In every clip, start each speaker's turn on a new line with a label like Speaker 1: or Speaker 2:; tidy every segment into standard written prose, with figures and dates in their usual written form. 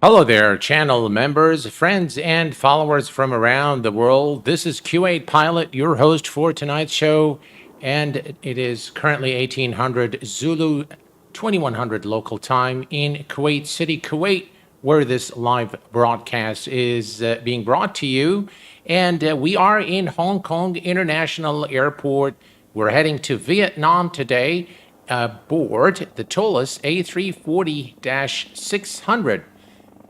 Speaker 1: Hello there, channel members, friends, and followers from around the world. This is Q8 Pilot, your host for tonight's show, and it is currently 1800 Zulu, 2100 local time in Kuwait City, Kuwait, where this live broadcast is being brought to you. And we are in Hong Kong International Airport. We're heading to Vietnam today aboard the Toliss A340-600.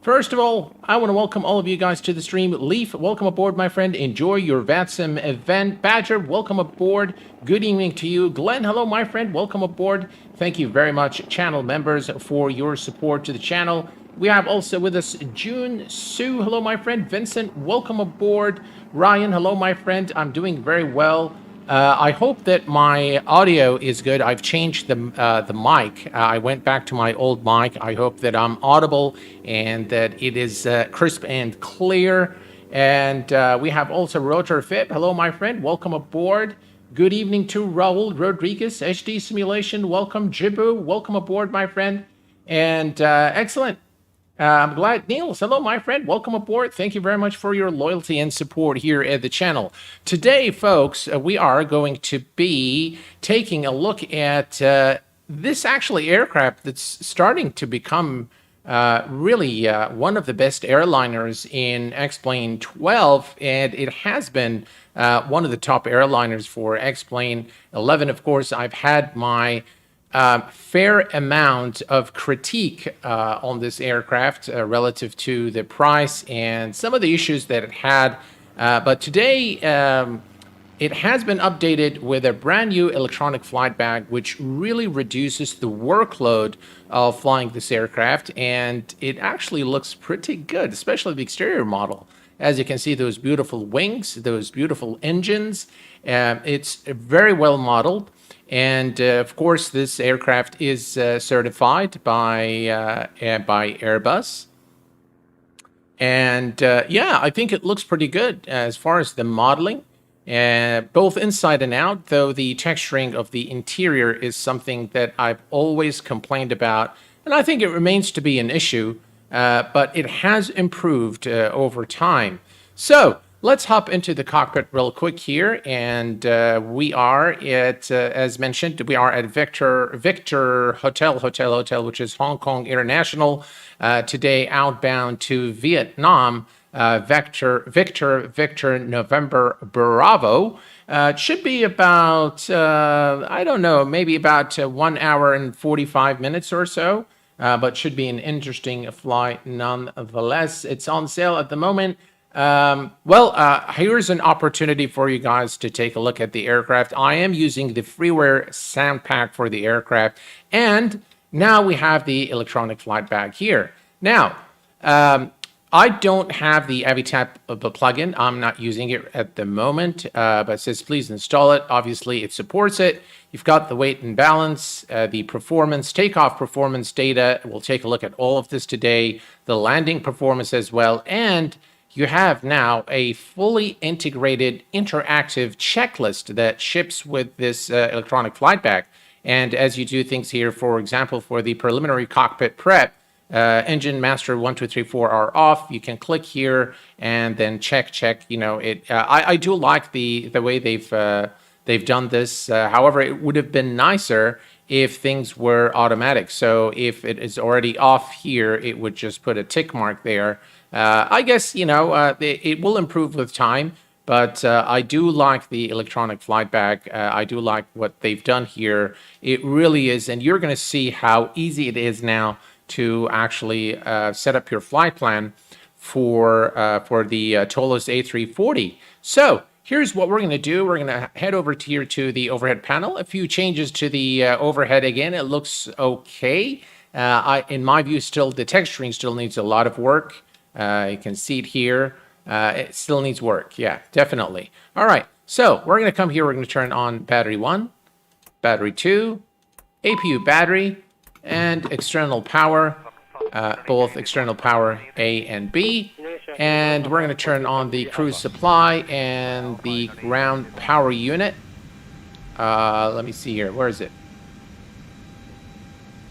Speaker 1: First of all, I want to welcome all of you guys to the stream. Leaf, welcome aboard, my friend. Enjoy your VATSIM event. Badger, welcome aboard. Good evening to you. Glenn, hello, my friend. Welcome aboard. Thank you very much, channel members, for your support to the channel. We have also with us June Sue. Hello, my friend. Vincent, welcome aboard. Ryan, hello, my friend. I'm doing very well. I hope that my audio is good. I've changed the mic. I went back to my old mic. I hope that I'm audible and that it is crisp and clear. And we have also Rotor Fib. Hello, my friend. Welcome aboard. Good evening to Raul Rodriguez, HD Simulation. Welcome, Jibu. Welcome aboard, my friend. And excellent. I'm glad. Niels, hello, my friend. Welcome aboard. Thank you very much for your loyalty and support here at the channel. Today, folks, we are going to be taking a look at this actually aircraft that's starting to become really one of the best airliners in X-Plane 12, and it has been one of the top airliners for X-Plane 11. Of course, I've had my fair amount of critique on this aircraft relative to the price and some of the issues that it had. But today, it has been updated with a brand new electronic flight bag, which really reduces the workload of flying this aircraft. And it actually looks pretty good, especially the exterior model. As you can see, those beautiful wings, those beautiful engines. It's very well modeled. And of course, this aircraft is certified by Airbus. And yeah, I think it looks pretty good as far as the modeling, both inside and out, though the texturing of the interior is something that I've always complained about. And I think it remains to be an issue, but it has improved over time. So let's hop into the cockpit real quick here, and we are at, as mentioned, we are at Victor Hotel, which is Hong Kong International. Today, outbound to Vietnam, Victor November Bravo. It should be about, I don't know, maybe about 1 hour and 45 minutes or so, but should be an interesting flight nonetheless. It's on sale at the moment. Here's an opportunity for you guys to take a look at the aircraft. I am using the freeware sound pack for the aircraft, and now we have the electronic flight bag here. Now, I don't have the Avitap plugin. I'm not using it at the moment, but it says please install it. Obviously, it supports it. You've got the weight and balance, the performance, takeoff performance data. We'll take a look at all of this today, the landing performance as well, and you have now a fully integrated interactive checklist that ships with this electronic flight bag. And as you do things here, for example, for the preliminary cockpit prep, engine master 1, 2, 3, 4 are off. You can click here and then check. You know, I do like the way they've done this. However, it would have been nicer if things were automatic. So if it is already off here, it would just put a tick mark there. I guess, you know, it will improve with time, but I do like the electronic flight bag. I do like what they've done here. It really is, and you're going to see how easy it is now to actually set up your flight plan for the Toliss A340. So here's what we're going to do. We're going to head over here to the overhead panel. A few changes to the overhead again. It looks okay. In my view, still the texturing still needs a lot of work. You can see it here. It still needs work. Yeah, definitely. All right. So we're going to come here. We're going to turn on battery 1, battery 2, APU battery, and external power, both external power A and B. And we're going to turn on the cruise supply and the ground power unit. Let me see here. Where is it?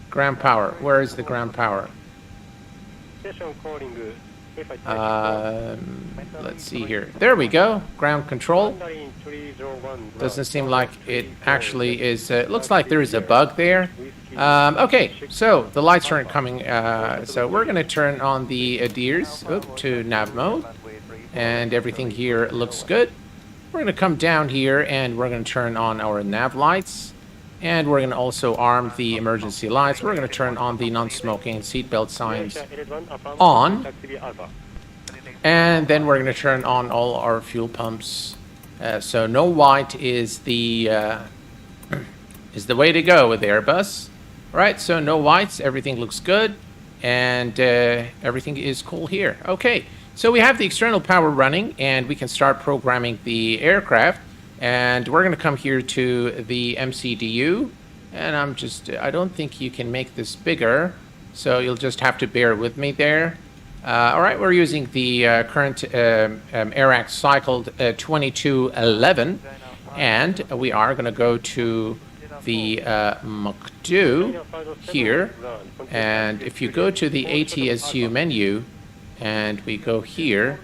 Speaker 1: Ground power. Where is the ground power? Let's see here. There we go. Ground control. Doesn't seem like it actually is. Looks like there is a bug there. Okay, so the lights aren't coming. So we're going to turn on the adheres to nav mode. And everything here looks good. We're going to come down here and we're going to turn on our nav lights. And we're going to also arm the emergency lights. We're going to turn on the non-smoking seatbelt signs on. And then we're going to turn on all our fuel pumps. So no white is the way to go with Airbus. All right, so no whites. Everything looks good. And everything is cool here. Okay, so we have the external power running. And we can start programming the aircraft. And we're going to come here to the MCDU. And I don't think you can make this bigger. So you'll just have to bear with me there. All right, we're using the current AIRAC cycled 2211. And we are going to go to the M.2 here. And if you go to the ATSU menu, and we go here,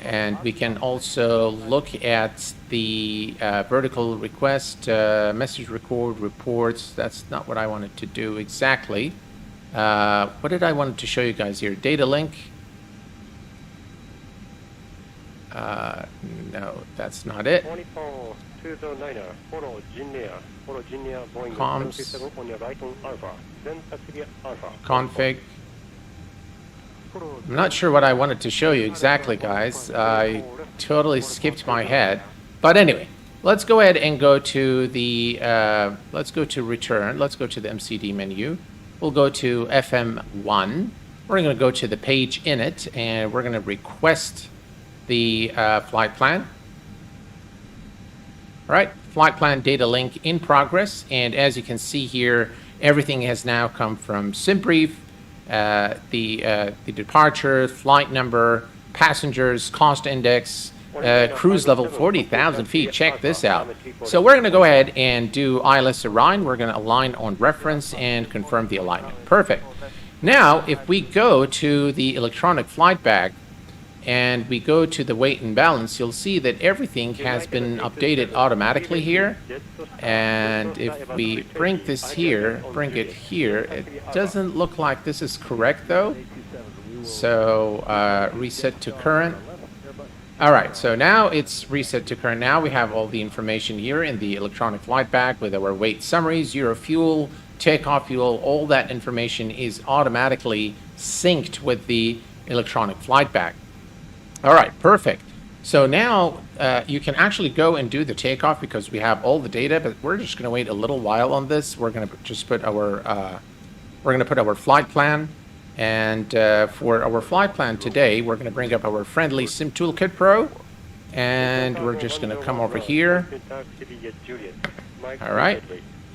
Speaker 1: and we can also look at the vertical request, message record, reports. That's not what I wanted to do exactly. What did I want to show you guys here? Data link. No, that's not it. Comms. Config. I'm not sure what I wanted to show you exactly, guys. I totally skipped my head. But anyway, let's go ahead and go to the, let's go to return. Let's go to the MCD menu. We'll go to FM1. We're going to go to the page in it, and we're going to request the flight plan. All right, flight plan data link in progress. And as you can see here, everything has now come from SimBrief. The departure, flight number, passengers, cost index, cruise level 40,000 feet. Check this out. So we're going to go ahead and do ILS align. We're going to align on reference and confirm the alignment. Perfect. Now, if we go to the electronic flight bag and we go to the weight and balance, you'll see that everything has been updated automatically here. And if we bring this here, bring it here, it doesn't look like this is correct though. So reset to current. All right, so now it's reset to current. Now we have all the information here in the electronic flight bag with our weight summary, zero fuel, takeoff fuel. All that information is automatically synced with the electronic flight bag. All right, perfect. So now you can actually go and do the takeoff because we have all the data, but we're just going to wait a little while on this. We're going to just put our flight plan, and for our flight plan today, we're going to bring up our friendly Sim Toolkit Pro, and we're just going to come over here. All right,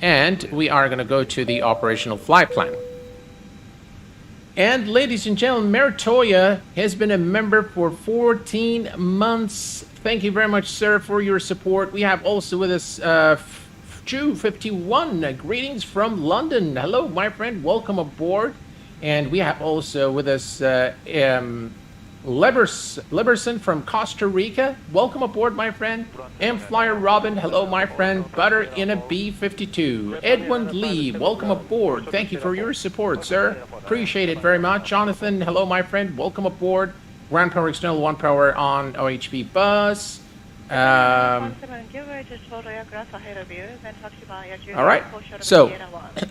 Speaker 1: and we are going to go to the operational flight plan. And ladies and gentlemen, Meritoya has been a member for 14 months. Thank you very much, sir, for your support. We have also with us Ju51. Greetings from London. Hello, my friend. Welcome aboard. And we have also with us Liberson from Costa Rica. Welcome aboard, my friend. M. Flyer Robin. Hello, my friend. Butter in a B-52. Edwin Lee. Welcome aboard. Thank you for your support, sir. Appreciate it very much. Jonathan. Hello, my friend. Welcome aboard. Ground power external 1 power on OHP bus. All right, so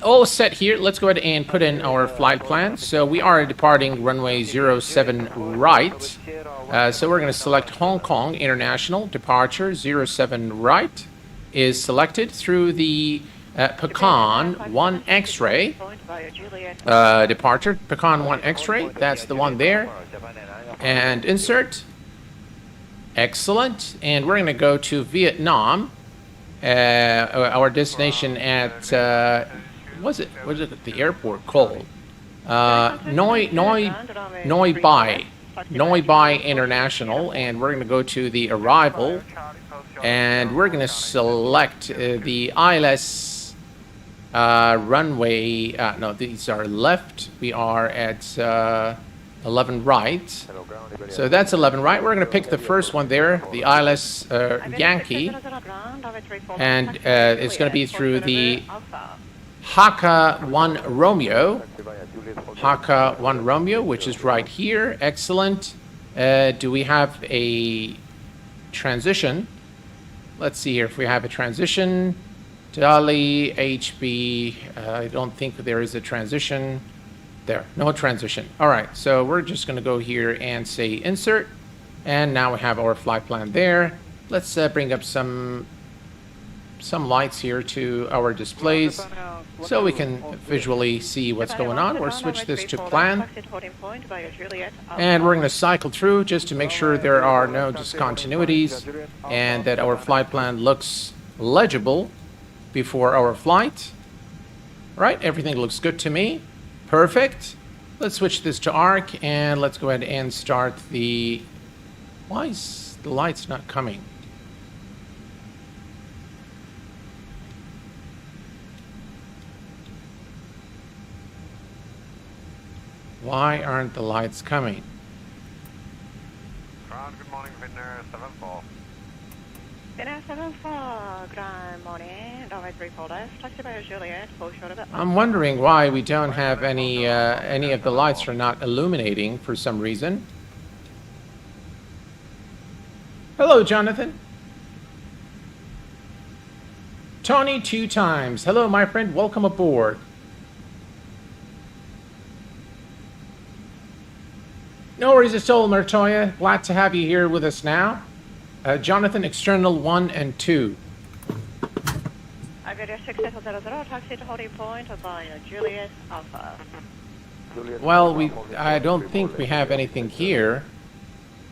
Speaker 1: all set here. Let's go ahead and put in our flight plan. So we are departing runway 07 right. So we're going to select Hong Kong International. Departure 07 right is selected through the Pecan 1 X-ray. Departure Pecan 1 X-ray. That's the one there. And insert. Excellent. And we're going to go to Vietnam. Our destination at what is it the airport called? Noi Bai International, and we're going to go to the arrival, and we're going to select the ILS runway. No, these are left. We are at 11 right. So that's 11 right. We're going to pick the first one there, the ILS Yankee. And it's going to be through the Haka 1 Romeo. Haka 1 Romeo, which is right here. Excellent. Do we have a transition? Let's see here if we have a transition. Dali, HB. I don't think there is a transition. There, no transition. All right, so we're just going to go here and say insert. And now we have our flight plan there. Let's bring up some lights here to our displays so we can visually see what's going on. We'll switch this to plan. And we're going to cycle through just to make sure there are no discontinuities and that our flight plan looks legible before our flight. All right, everything looks good to me. Perfect. Let's switch this to ARC and let's go ahead and start the... Why is the lights not coming? Why aren't the lights coming?
Speaker 2: Good morning, Winner 74.
Speaker 3: Winner 74, good morning. Runway 34 left, taxi by Juliet, full short of it.
Speaker 1: I'm wondering why we don't have any of the lights are not illuminating for some reason. Hello, Jonathan. Tony 2 times. Hello, my friend. Welcome aboard. No worries at all, Mertoya. Glad to have you here with us now. Jonathan, external 1 and 2.
Speaker 3: Iberia 6000, taxi to holding point by Juliet Alpha.
Speaker 1: Well, I don't think we have anything here.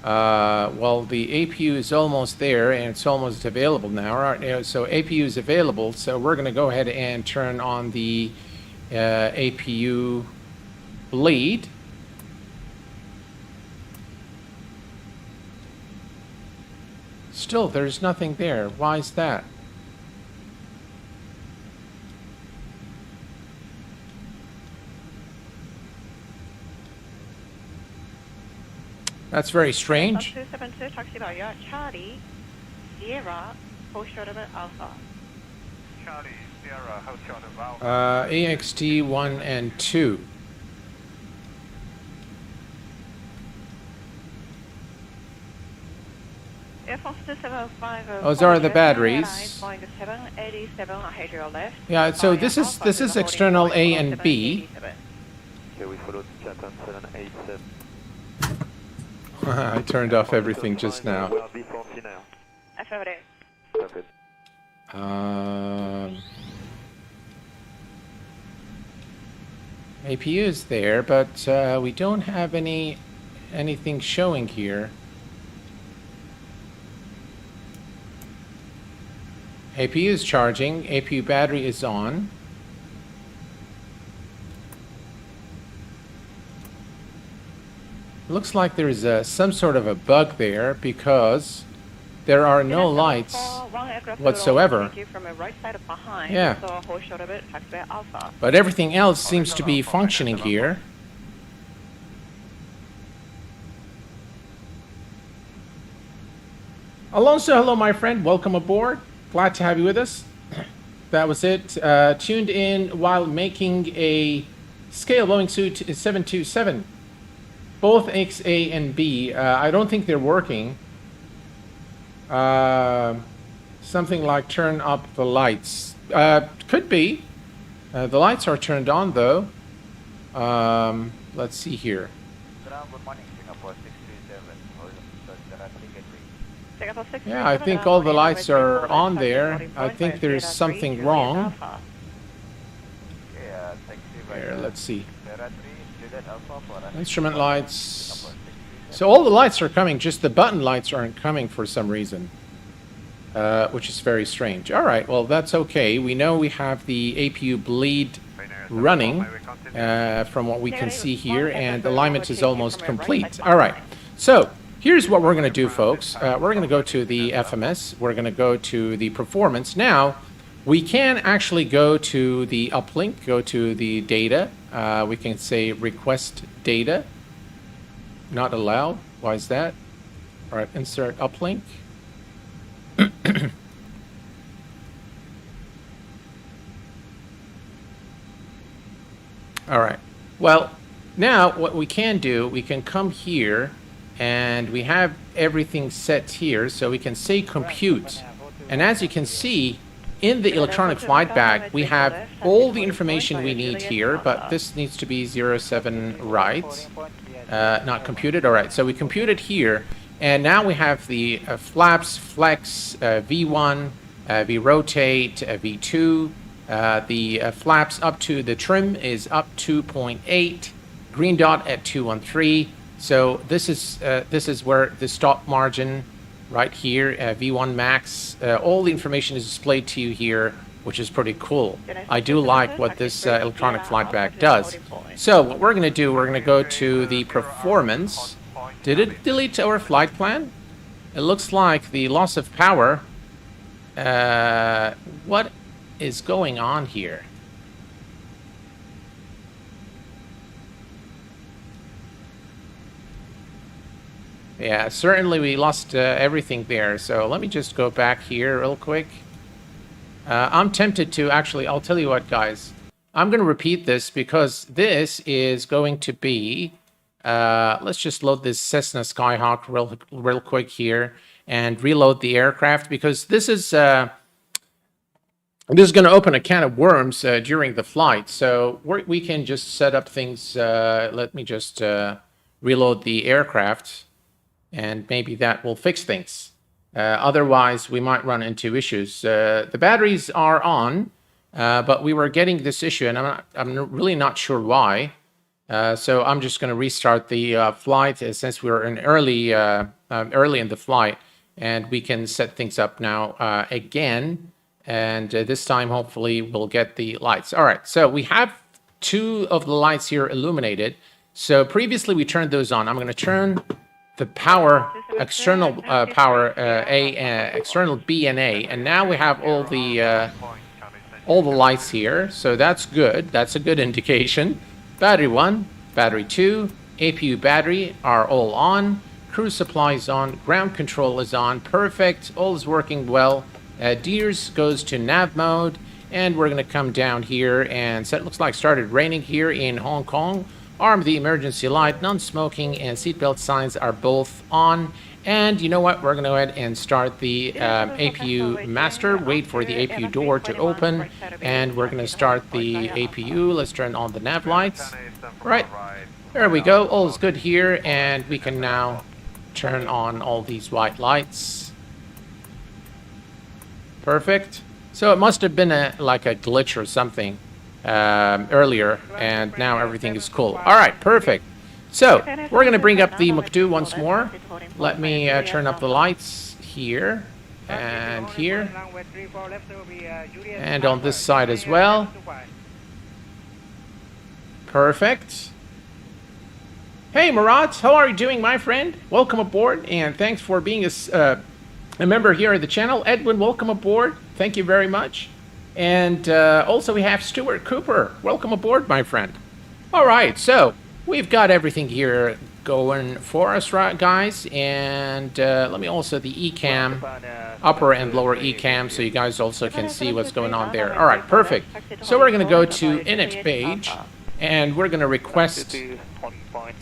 Speaker 1: Well, the APU is almost there and it's almost available now. Right? So APU is available, so we're going to go ahead and turn on the APU bleed. Still, there's nothing there. Why is that? That's very strange.
Speaker 3: 272, taxi by Charlie, Sierra, full short of it, Alpha.
Speaker 2: Charlie, Sierra, how short of Alpha?
Speaker 1: AXT 1 and 2. Those are the batteries. Yeah, so this is external A and B. I turned off everything just now. APU is there, but we don't have anything showing here. APU is charging, APU battery is on. Looks like there's some sort of a bug there because there are no lights whatsoever. Yeah. But everything else seems to be functioning here. Alonso, hello my friend, welcome aboard. Glad to have you with us. That was it. Tuned in while making a scale Boeing 727. Both X, A, and B. I don't think they're working. Something like turn up the lights. Could be. The lights are turned on though. Let's see here. Yeah, I think all the lights are on there. I think there's something wrong. Here, let's see. Instrument lights. So all the lights are coming, just the button lights aren't coming for some reason. Which is very strange. Alright, well that's okay. We know we have the APU bleed running from what we can see here, and alignment is almost complete. Alright, so here's what we're going to do, folks. We're going to go to the FMS. We're going to go to the performance. Now, we can actually go to the uplink, go to the data. We can say request data. not allowed. Why is that? All right, insert uplink. All right. Well, now what we can do, we can come here and we have everything set here. So we can say compute. And as you can see, in the electronic flight bag, we have all the information we need here, but this needs to be 07 right, not computed. All right, so we computed here, and now we have the flaps, flex, V1, V-rotate, V2, the flaps up to the trim is up 2.8, green dot at 213. So this is where the stop margin right here, V1 max, all the information is displayed to you here, which is pretty cool. I do like what this electronic flight bag does. So what we're going to do, we're going to go to the performance. Did it delete our flight plan? It looks like the loss of power. What is going on here? Yeah, certainly we lost everything there. So let me just go back here real quick. I'm tempted to actually, I'll tell you what, guys. I'm going to repeat this because this is going to be, let's just load this Cessna Skyhawk real quick here and reload the aircraft, because this is going to open a can of worms during the flight. So we can just set up things. Let me just reload the aircraft, and maybe that will fix things. Otherwise, we might run into issues. The batteries are on, but we were getting this issue, and I'm really not sure why. So I'm just going to restart the flight since we were in early in the flight, and we can set things up now again. And this time, hopefully, we'll get the lights. All right, so we have 2 of the lights here illuminated. So previously, we turned those on. I'm going to turn the power, external power external B and A, and now we have all the lights here, so that's good. That's a good indication. Battery 1, battery 2, APU battery are all on. Cruise supply is on. Ground control is on. Perfect. All is working well. Deers goes to nav mode, and we're going to come down here and set. Looks like started raining here in Hong Kong. Arm the emergency light, non-smoking and seatbelt signs are both on. And you know what? We're going to go ahead and start the APU master. Wait for the APU door to open, and we're going to start the APU. Let's turn on the nav lights. Right, there we go. All is good here, and we can now turn on all these white lights. Perfect. So it must have been like a glitch or something earlier, and now everything is cool. All right, perfect. So we're going to bring up the M.2 once more. Let me turn up the lights here and here, and on this side as well. Perfect. Hey Murat, how are you doing, my friend? Welcome aboard, and thanks for being a member here at the channel. Edwin, welcome aboard. Thank you very much. And also we have Stuart Cooper. Welcome aboard, my friend. All right, so we've got everything here going for us, right, guys? And let me also the ECAM, upper and lower ECAM, so you guys also can see what's going on there. All right, perfect. So we're going to go to init page, and we're going to request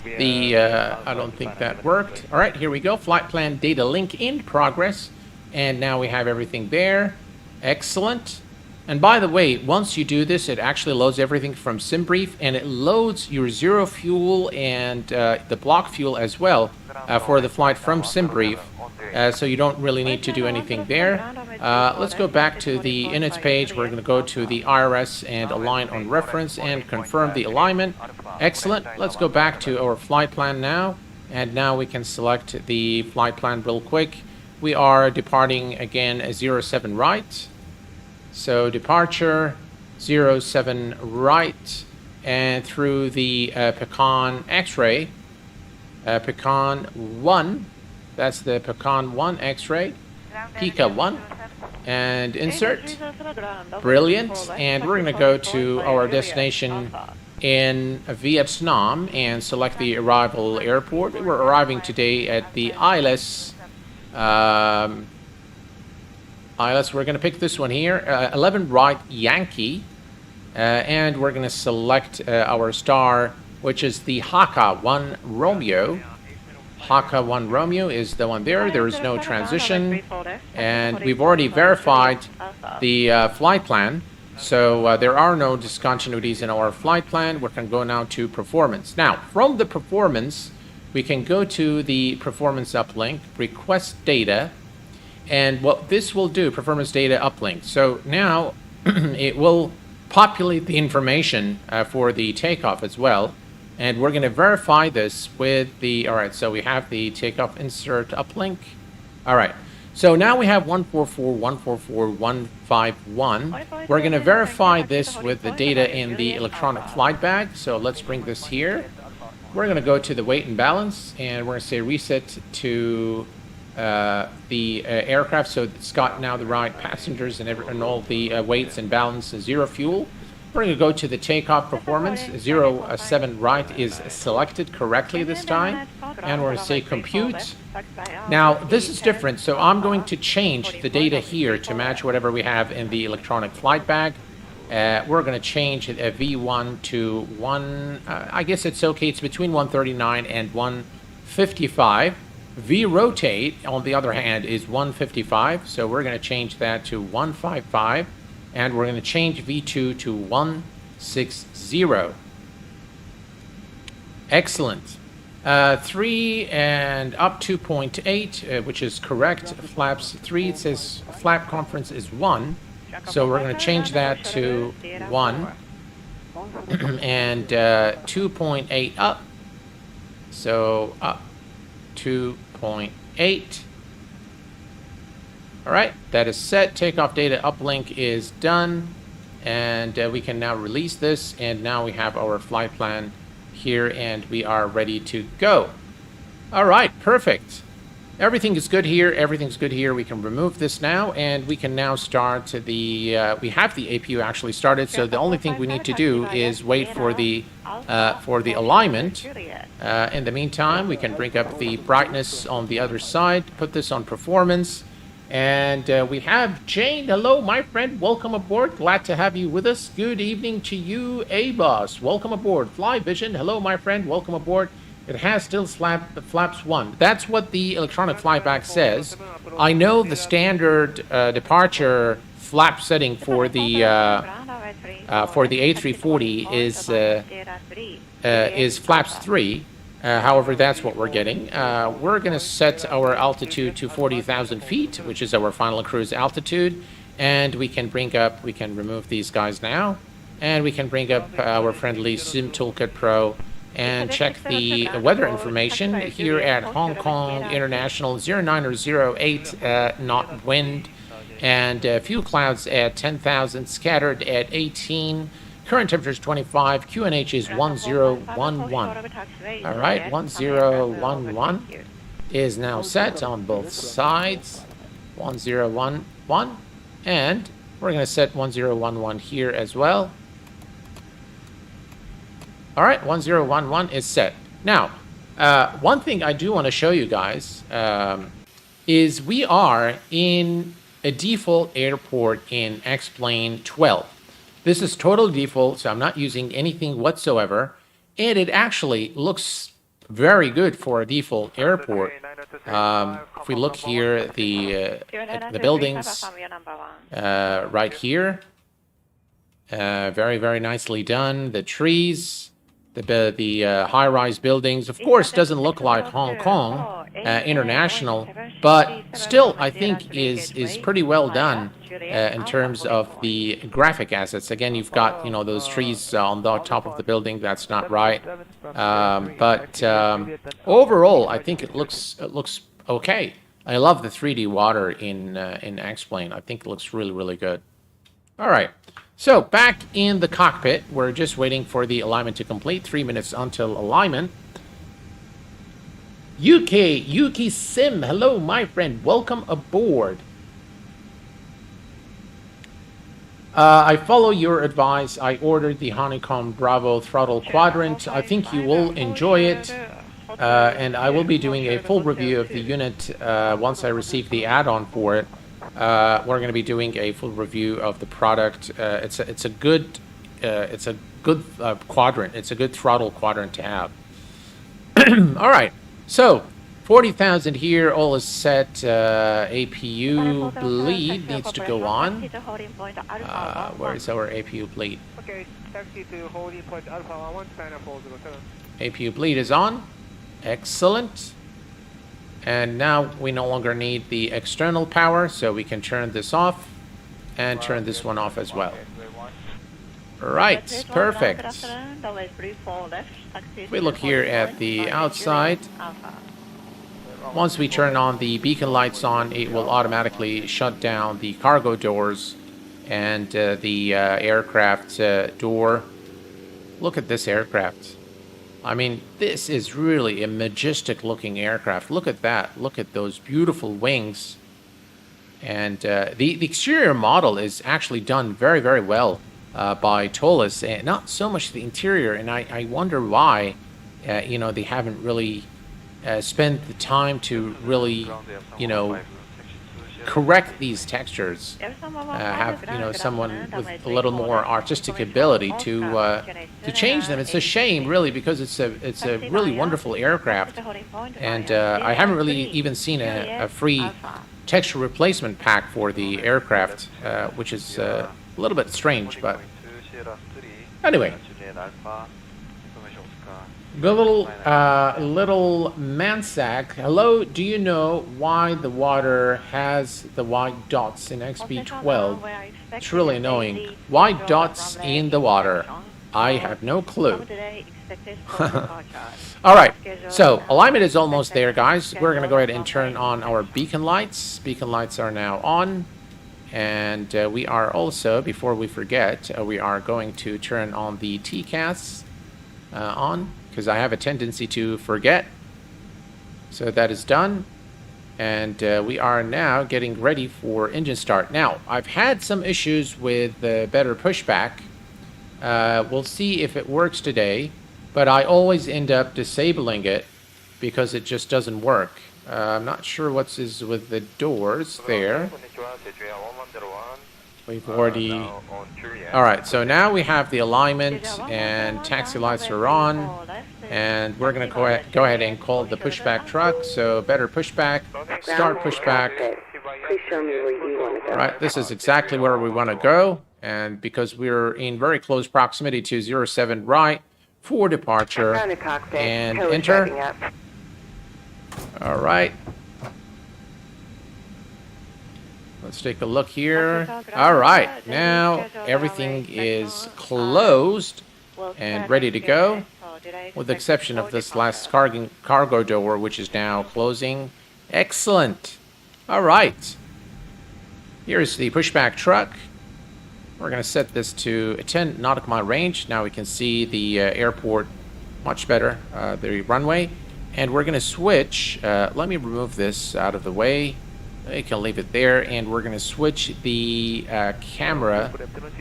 Speaker 1: the, I don't think that worked. All right, here we go. Flight plan data link in progress. And now we have everything there. Excellent. And by the way, once you do this, it actually loads everything from SimBrief, and it loads your zero fuel and the block fuel as well for the flight from SimBrief. So you don't really need to do anything there. Let's go back to the init page. We're going to go to the IRS and align on reference and confirm the alignment. Excellent. Let's go back to our flight plan now. And now we can select the flight plan real quick. We are departing again 07 right. So departure 07 right, and through the Pecan X-ray, Pecan 1, that's the Pecan 1 X-ray, Pika 1, and insert. Brilliant. And we're going to go to our destination in Vietnam and select the arrival airport. We're arriving today at the ILS. ILS, we're going to pick this one here, 11 right Yankee. And we're going to select our star, which is the Haka 1 Romeo. Haka 1 Romeo is the one there. There is no transition. And we've already verified the flight plan. So there are no discontinuities in our flight plan. We can go now to performance. Now, from the performance, we can go to the performance uplink, request data. And what this will do, performance data uplink. So now it will populate the information for the takeoff as well. And we're going to verify this with the, all right, so we have the takeoff insert uplink. All right, so now we have 144.144.151. We're going to verify this with the data in the electronic flight bag. So let's bring this here. We're going to go to the weight and balance, and we're going to say reset to the aircraft, so it's got now the right passengers and all the weights and balance, zero fuel. We're going to go to the takeoff performance. 07 right is selected correctly this time, and we're going to say compute. Now this is different, so I'm going to change the data here to match whatever we have in the electronic flight bag. We're going to change V1 to 1, I guess it's okay, it's between 139 and 155. V rotate, on the other hand, is 155, so we're going to change that to 155, and we're going to change V2 to 160. Excellent. 3 and up 2.8, which is correct. Flaps 3, it says flap conference is 1, so we're going to change that to 1, and 2.8 up, so up 2.8. All right, that is set. Takeoff data uplink is done, and we can now release this, and now we have our flight plan here, and we are ready to go. All right, perfect. Everything is good here. Everything's good here. We can remove this now, and we can now start the, we have the APU actually started, so the only thing we need to do is wait for the alignment. In the meantime, we can bring up the brightness on the other side, put this on performance, and we have Jane. Hello, my friend. Welcome aboard. Glad to have you with us. Good evening to you, A-Boss. Welcome aboard. Fly Vision. Hello, my friend. Welcome aboard. It has still flaps 1. That's what the electronic flyback says. I know the standard departure flap setting for the A340 is flaps 3. However, that's what we're getting. We're going to set our altitude to 40,000 feet, which is our final cruise altitude. And we can remove these guys now. And we can bring up our friendly Sim Toolkit Pro and check the weather information here at Hong Kong International. 0908 knot wind, and a few clouds at 10,000, scattered at 18. Current temperature is 25. QNH is 1011. All right, 1011 is now set on both sides. 1011, and we're going to set 1011 here as well. All right, 1011 is set. Now, one thing I do want to show you guys is we are in a default airport in xplane 12. This is total default, so I'm not using anything whatsoever, and it actually looks very good for a default airport. If we look here at the buildings right here, very, very nicely done. The trees, the high-rise buildings, of course, doesn't look like Hong Kong International, but still, I think is pretty well done in terms of the graphic assets. Again, you've got those trees on the top of the building. That's not right, but overall, I think it looks okay. I love the 3D water in X-Plane. I think it looks really, really good. All right. So back in the cockpit, we're just waiting for the alignment to complete. 3 minutes until alignment. Yuki Sim, hello, my friend. Welcome aboard. I follow your advice. I ordered the Honeycomb Bravo throttle quadrant. I think you will enjoy it. And I will be doing a full review of the unit once I receive the add-on for it. We're going to be doing a full review of the product. It's a good quadrant. It's a good throttle quadrant to have. All right, so 40,000 here. All is set. APU bleed needs to go on. Where is our APU bleed?
Speaker 2: Okay, taxi to holding point Alpha 11, China 407.
Speaker 1: APU bleed is on. Excellent. And now we no longer need the external power, so we can turn this off and turn this one off as well. Right, perfect. If we look here at the outside, once we turn on the beacon lights on, it will automatically shut down the cargo doors and the aircraft door. Look at this aircraft. I mean, this is really a majestic looking aircraft. Look at that. Look at those beautiful wings. And the exterior model is actually done very, very well by Toliss, and not so much the interior. And I wonder why, you know, they haven't really spent the time to really, you know, correct these textures. Have, you know, someone with a little more artistic ability to change them. It's a shame, really, because it's a really wonderful aircraft, and I haven't really even seen a free texture replacement pack for the aircraft, which is a little bit strange, but anyway. The little Mansack, hello, do you know why the water has the white dots in XB12? It's really annoying. White dots in the water. I have no clue. Alright, so alignment is almost there, guys. We're going to go ahead and turn on our beacon lights. Beacon lights are now on. And we are also, before we forget, we are going to turn on the TCAS on, because I have a tendency to forget. So that is done. And we are now getting ready for engine start. Now, I've had some issues with the better pushback. We'll see if it works today, but I always end up disabling it because it just doesn't work. I'm not sure what's is with the doors there. We've already... Alright, so now we have the alignment and taxi lights are on. And we're going to go ahead and call the pushback truck. So better pushback, start pushback.
Speaker 4: Please show me where you want to go.
Speaker 1: Right, this is exactly where we want to go. And because we're in very close proximity to 07 right for departure. And enter. Alright. Let's take a look here. Alright, now everything is closed and ready to go, with the exception of this last cargo door, which is now closing. Excellent. Alright. Here's the pushback truck. We're going to set this to a 10 nautical mile range. Now we can see the airport much better, the runway. And we're going to switch. Let me remove this out of the way. You can leave it there, and we're going to switch the camera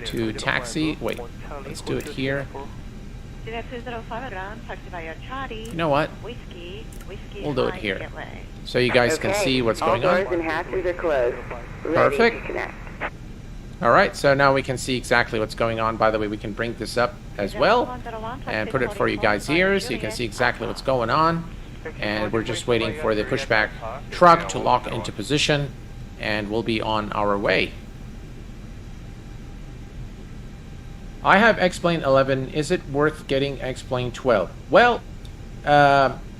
Speaker 1: to taxi. Wait, let's do it here. You know what? We'll do it here, so you guys can see what's going on. Perfect. Alright, so now we can see exactly what's going on. By the way, we can bring this up as well and put it for you guys here, so you can see exactly what's going on. And we're just waiting for the pushback truck to lock into position, and we'll be on our way. I have xplane 11. Is it worth getting xplane 12? Well,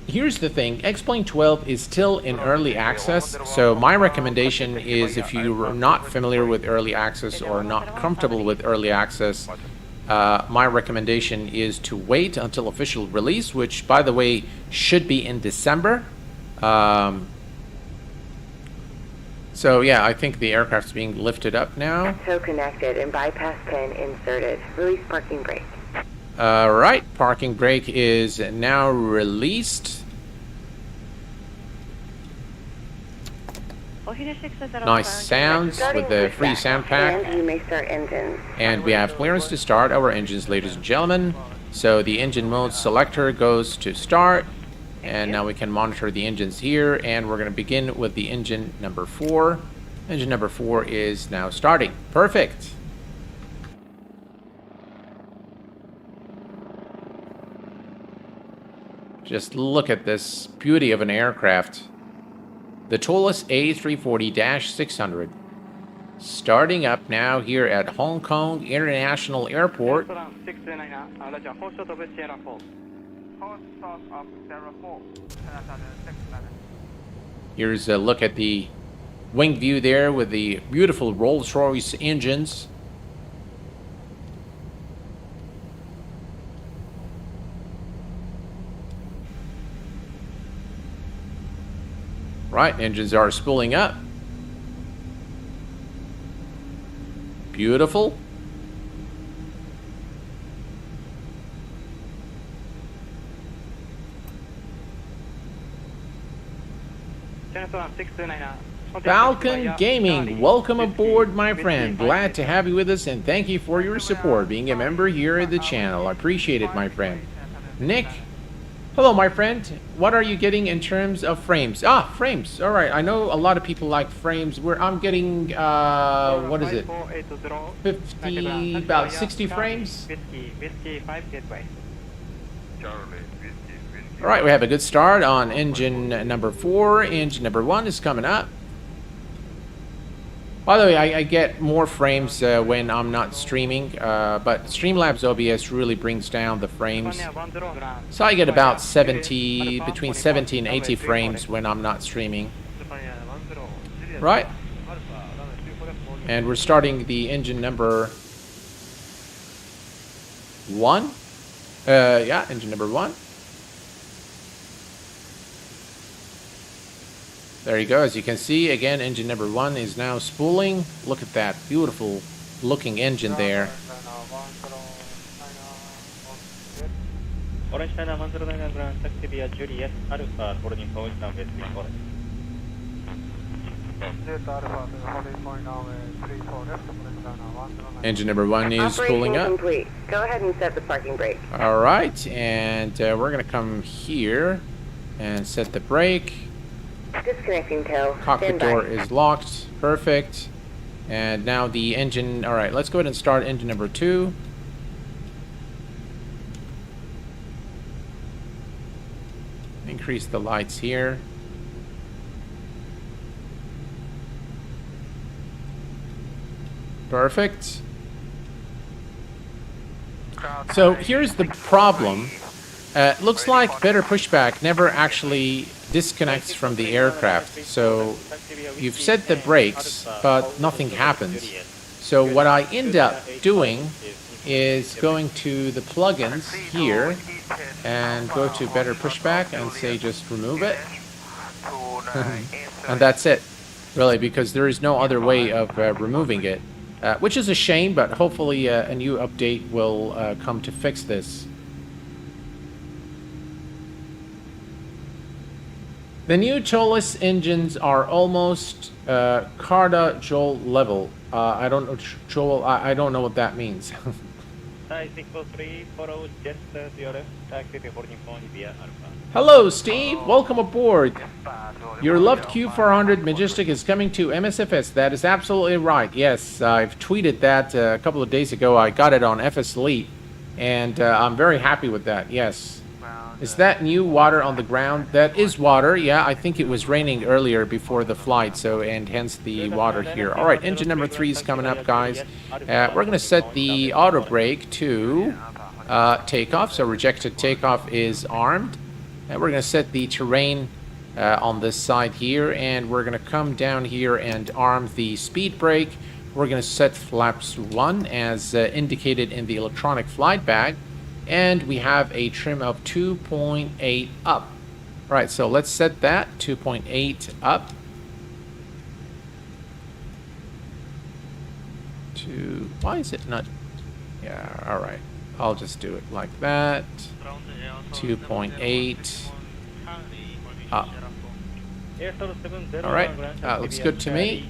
Speaker 1: here's the thing. xplane 12 is still in early access, so my recommendation is, if you're not familiar with early access or not comfortable with early access, my recommendation is to wait until official release, which, by the way, should be in December. So yeah, I think the aircraft's being lifted up now.
Speaker 4: So connected and bypass pin inserted. Release parking brake.
Speaker 1: Right, parking brake is now released. Nice sounds with the free sound pack.
Speaker 4: And you may start engines.
Speaker 1: And we have clearance to start our engines, ladies and gentlemen. So the engine mode selector goes to start. And now we can monitor the engines here. And we're going to begin with the engine number 4. Engine number 4 is now starting. Perfect. Just look at this beauty of an aircraft. The Toliss A340-600. Starting up now here at Hong Kong International Airport.
Speaker 2: Post of Sierra 4.
Speaker 1: Here's a look at the wing view there with the beautiful Rolls-Royce engines. Right, engines are spooling up. Beautiful. Falcon Gaming, welcome aboard, my friend. Glad to have you with us, and thank you for your support, being a member here at the channel. I appreciate it, my friend. Nick, hello, my friend. What are you getting in terms of frames? Ah, frames. All right. I know a lot of people like frames. I'm getting, what is it? 50, about 60 frames. All right, we have a good start on engine number 4. Engine number 1 is coming up. By the way, I get more frames when I'm not streaming, but Streamlabs OBS really brings down the frames. So I get about 70, between 70 and 80 frames when I'm not streaming. Right? And we're starting the engine number 1. Yeah, engine number 1. There you go. As you can see, again, engine number 1 is now spooling. Look at that beautiful looking engine there. Engine number 1 is spooling up.
Speaker 4: Complete. Go ahead and set the parking brake.
Speaker 1: All right, and we're going to come here and set the brake.
Speaker 4: Disconnecting tow.
Speaker 1: Cockpit door is locked. Perfect. And now the engine. All right, let's go ahead and start engine number 2. Increase the lights here. Perfect. So here's the problem. Looks like better pushback never actually disconnects from the aircraft. So you've set the brakes, but nothing happens. So what I end up doing is going to the plugins here and go to better pushback and say just remove it. And that's it, really, because there is no other way of removing it, which is a shame, but hopefully a new update will come to fix this. The new Toliss engines are almost Carta Joel level. I don't know, Joel. I don't know what that means. Hello, Steve. Welcome aboard. Your loved Q400 Majestic is coming to MSFS. That is absolutely right. Yes, I've tweeted that a couple of days ago. I got it on FS Elite, and I'm very happy with that. Yes. Is that new water on the ground? That is water. Yeah, I think it was raining earlier before the flight, so, and hence the water here. All right, engine number 3 is coming up, guys. We're going to set the auto brake to takeoff. So rejected takeoff is armed. And we're going to set the terrain on this side here, and we're going to come down here and arm the speed brake. We're going to set flaps 1 as indicated in the electronic flight bag. And we have a trim of 2.8 up. All right, so let's set that 2.8 up. Why is it not? Yeah, all right. I'll just do it like that. 2.8 up. All right, looks good to me.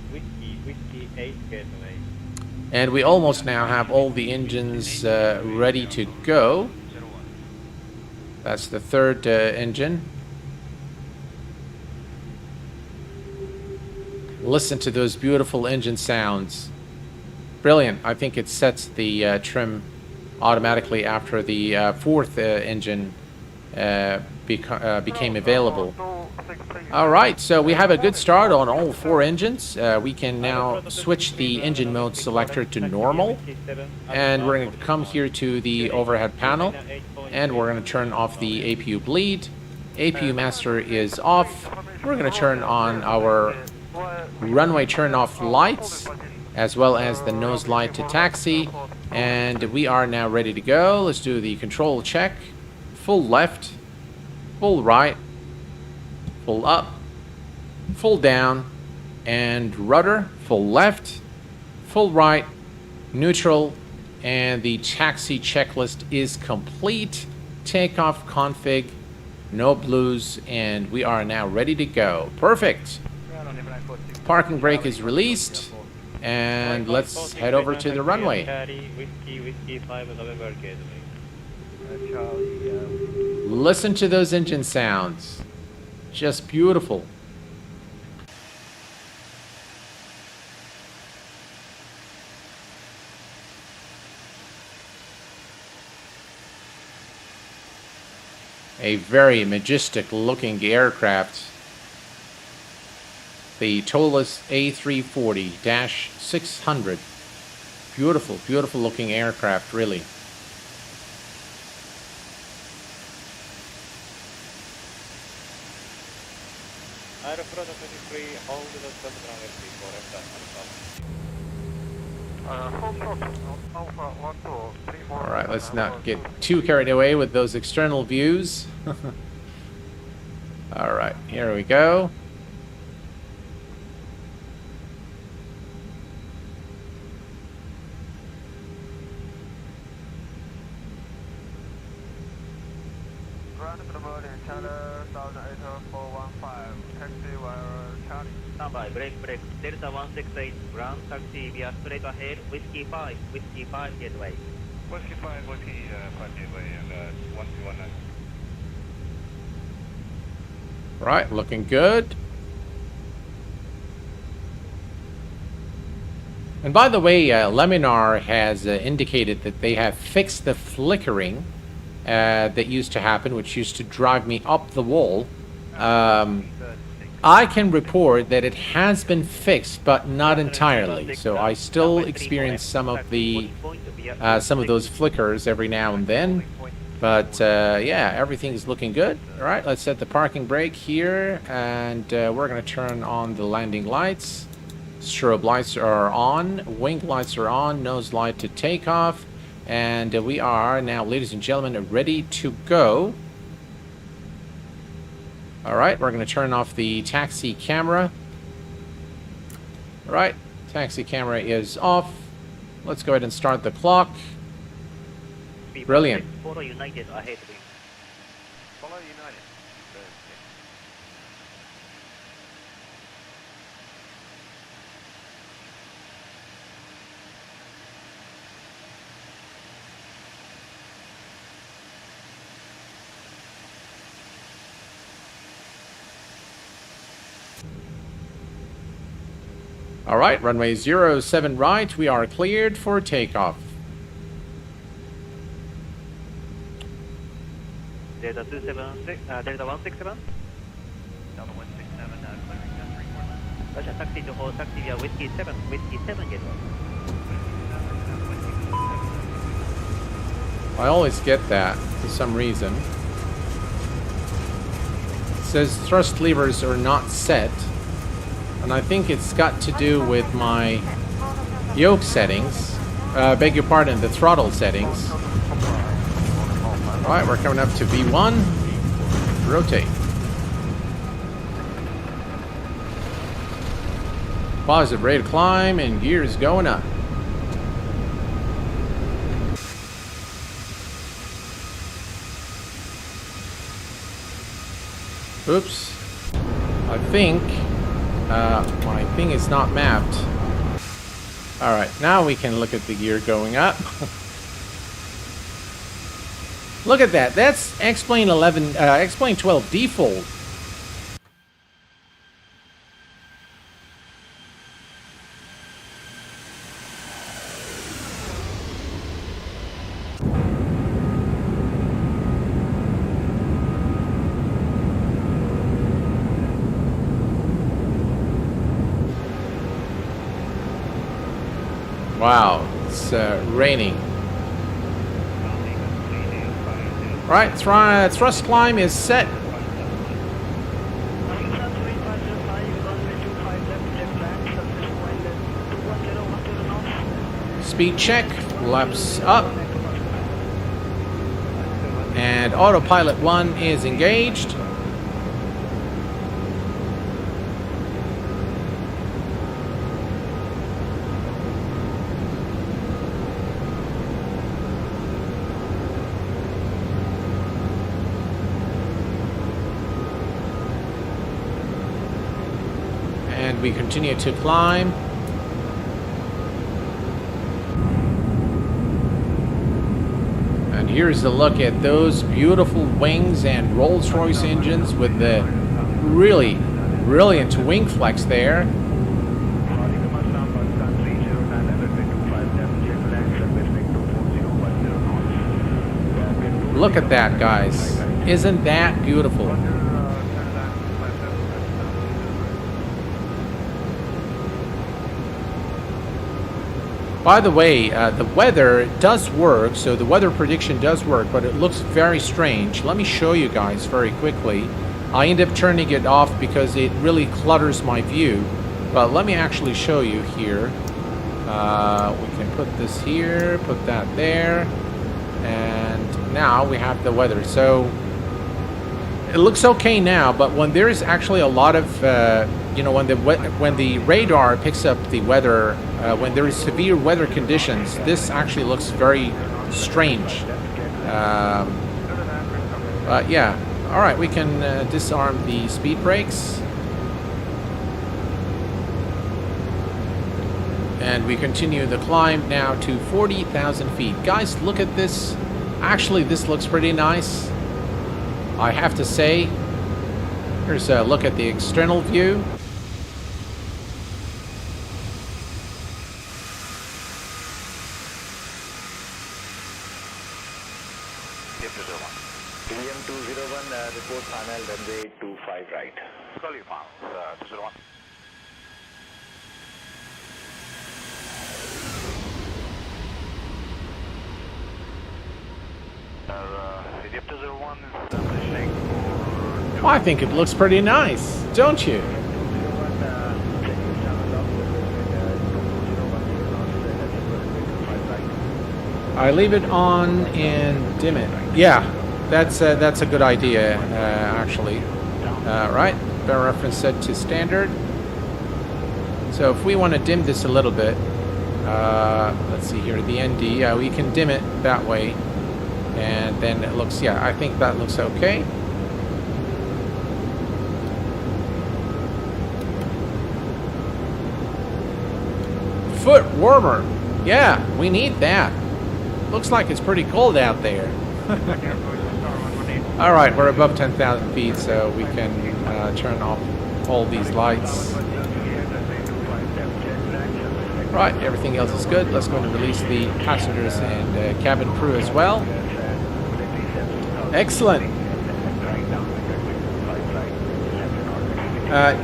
Speaker 1: And we almost now have all the engines ready to go. That's the third engine. Listen to those beautiful engine sounds. Brilliant. I think it sets the trim automatically after the fourth engine became available. All right, so we have a good start on all four engines. We can now switch the engine mode selector to normal, and we're going to come here to the overhead panel, and we're going to turn off the APU bleed. APU master is off. We're going to turn on our runway turn off lights, as well as the nose light to taxi, and we are now ready to go. Let's do the control check. Full left, full right, full up, full down, and rudder, full left, full right, neutral, and the taxi checklist is complete. Takeoff config, no blues, and we are now ready to go. Perfect. Parking brake is released, and let's head over to the runway. Listen to those engine sounds. Just beautiful. A very majestic looking aircraft. The Toliss A340-600. Beautiful, beautiful looking aircraft, really. Alright, let's not get too carried away with those external views. Alright, here we go.
Speaker 5: Standby, break, Delta 168, ground taxi via straight ahead, Whiskey 5 gateway.
Speaker 2: Whiskey 5 gateway, and 1219.
Speaker 1: Right, looking good. And by the way, Laminar has indicated that they have fixed the flickering that used to happen, which used to drive me up the wall. I can report that it has been fixed, but not entirely. So I still experience some of those flickers every now and then. But yeah, everything's looking good. All right, let's set the parking brake here, and we're going to turn on the landing lights. Strobe lights are on, wing lights are on, nose light to take off, and we are now, ladies and gentlemen, ready to go. All right, we're going to turn off the taxi camera. All right, taxi camera is off. Let's go ahead and start the clock. Brilliant.
Speaker 5: Follow United ahead.
Speaker 2: Follow United.
Speaker 1: All right, runway 07 right, we are cleared for takeoff.
Speaker 5: Delta 276, Delta 167.
Speaker 2: Delta 167, clearing 1034.
Speaker 5: Russia taxi to hold taxi via Whiskey 7 gateway.
Speaker 1: I always get that for some reason. It says thrust levers are not set, and I think it's got to do with my yoke settings. Beg your pardon, the throttle settings. Alright, we're coming up to V1. Rotate. Positive rate of climb, and gears going up. Oops. I think my thing is not mapped. All right, now we can look at the gear going up. Look at that. That's xplane 12 default. Wow, it's raining. Right, thrust climb is set. Speed check, flaps up. And autopilot 1 is engaged. We continue to climb. And here's a look at those beautiful wings and Rolls-Royce engines with the really brilliant wing flex there. Look at that, guys. Isn't that beautiful? By the way, the weather does work, so the weather prediction does work, but it looks very strange. Let me show you guys very quickly. I end up turning it off because it really clutters my view. But let me actually show you here. We can put this here, put that there, and now we have the weather. So it looks okay now, but when there is actually a lot of, you know, when the radar picks up the weather, when there is severe weather conditions, this actually looks very strange. But yeah, all right, we can disarm the speed brakes. And we continue the climb now to 40,000 feet. Guys, look at this. Actually, this looks pretty nice, I have to say. Here's a look at the external view.
Speaker 2: PM201, report final runway 25 right. Call you, Palm, 201.
Speaker 1: I think it looks pretty nice, don't you? I leave it on and dim it. Yeah, that's a good idea, actually. Right, bear reference set to standard. So if we want to dim this a little bit, let's see here, the ND, we can dim it that way. And then it looks, yeah, I think that looks okay. Foot warmer. Yeah, we need that. Looks like it's pretty cold out there. All right, we're above 10,000 feet, so we can turn off all these lights. Right, everything else is good. Let's go and release the passengers and cabin crew as well. Excellent.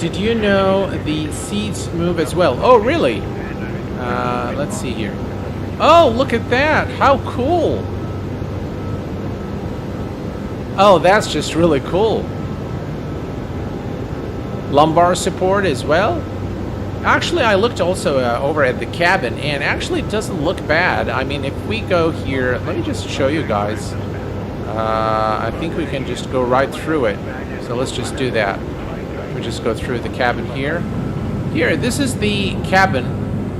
Speaker 1: Did you know the seats move as well? Oh, really? Let's see here. Oh, look at that. How cool. Oh, that's just really cool. Lumbar support as well. Actually, I looked also over at the cabin, and actually it doesn't look bad. I mean, if we go here, let me just show you guys. I think we can just go right through it. So let's just do that. We just go through the cabin here. Here, this is the cabin,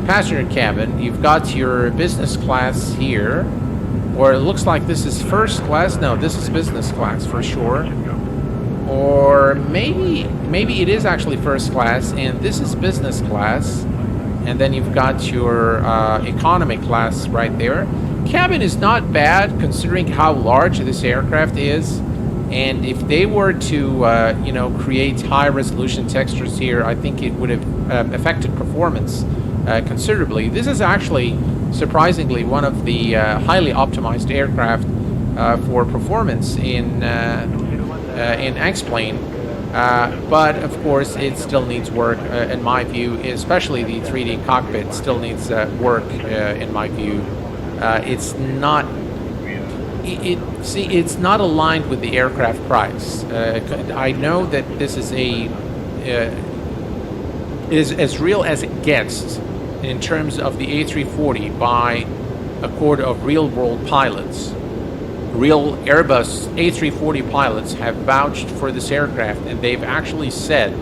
Speaker 1: passenger cabin. You've got your business class here. Or it looks like this is first class. No, this is business class for sure. or maybe it is actually first class, and this is business class, and then you've got your economy class right there. Cabin is not bad considering how large this aircraft is, and if they were to you know, create high resolution textures here, I think it would have affected performance considerably. This is actually surprisingly one of the highly optimized aircraft for performance in xplane, but of course it still needs work in my view, especially the 3D cockpit still needs work in my view. It's not it's not aligned with the aircraft price. I know that this is is as real as it gets in terms of the A340 by a court of real-world pilots. Real Airbus A340 pilots have vouched for this aircraft, and they've actually said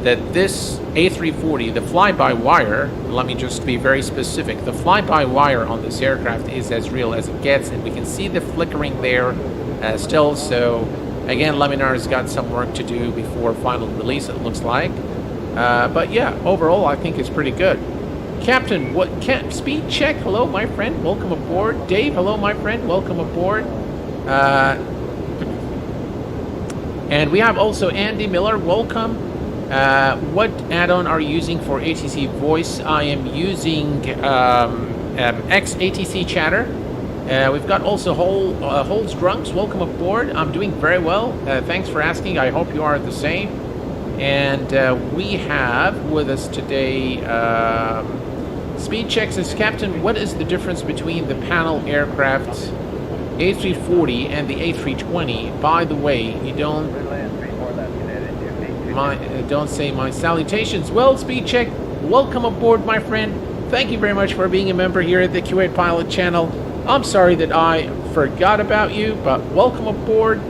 Speaker 1: that this A340, the fly-by-wire, let me just be very specific, the fly-by-wire on this aircraft is as real as it gets, and we can see the flickering there still. So again, Laminar's got some work to do before final release, it looks like. But yeah, overall I think it's pretty good. Captain, speed check, hello my friend, welcome aboard. Dave, hello my friend, welcome aboard. And we have also Andy Miller, welcome. What add-on are you using for ATC voice? I am using XATC chatter. We've got also Holds Drunks, welcome aboard. I'm doing very well, thanks for asking, I hope you are the same. And we have with us today Speed Check says, Captain, what is the difference between the panel aircraft A340 and the A320? By the way, you don't say my salutations. Well, Speed Check, welcome aboard, my friend. Thank you very much for being a member here at the Kuwait Pilot channel. I'm sorry that I forgot about you, but welcome aboard.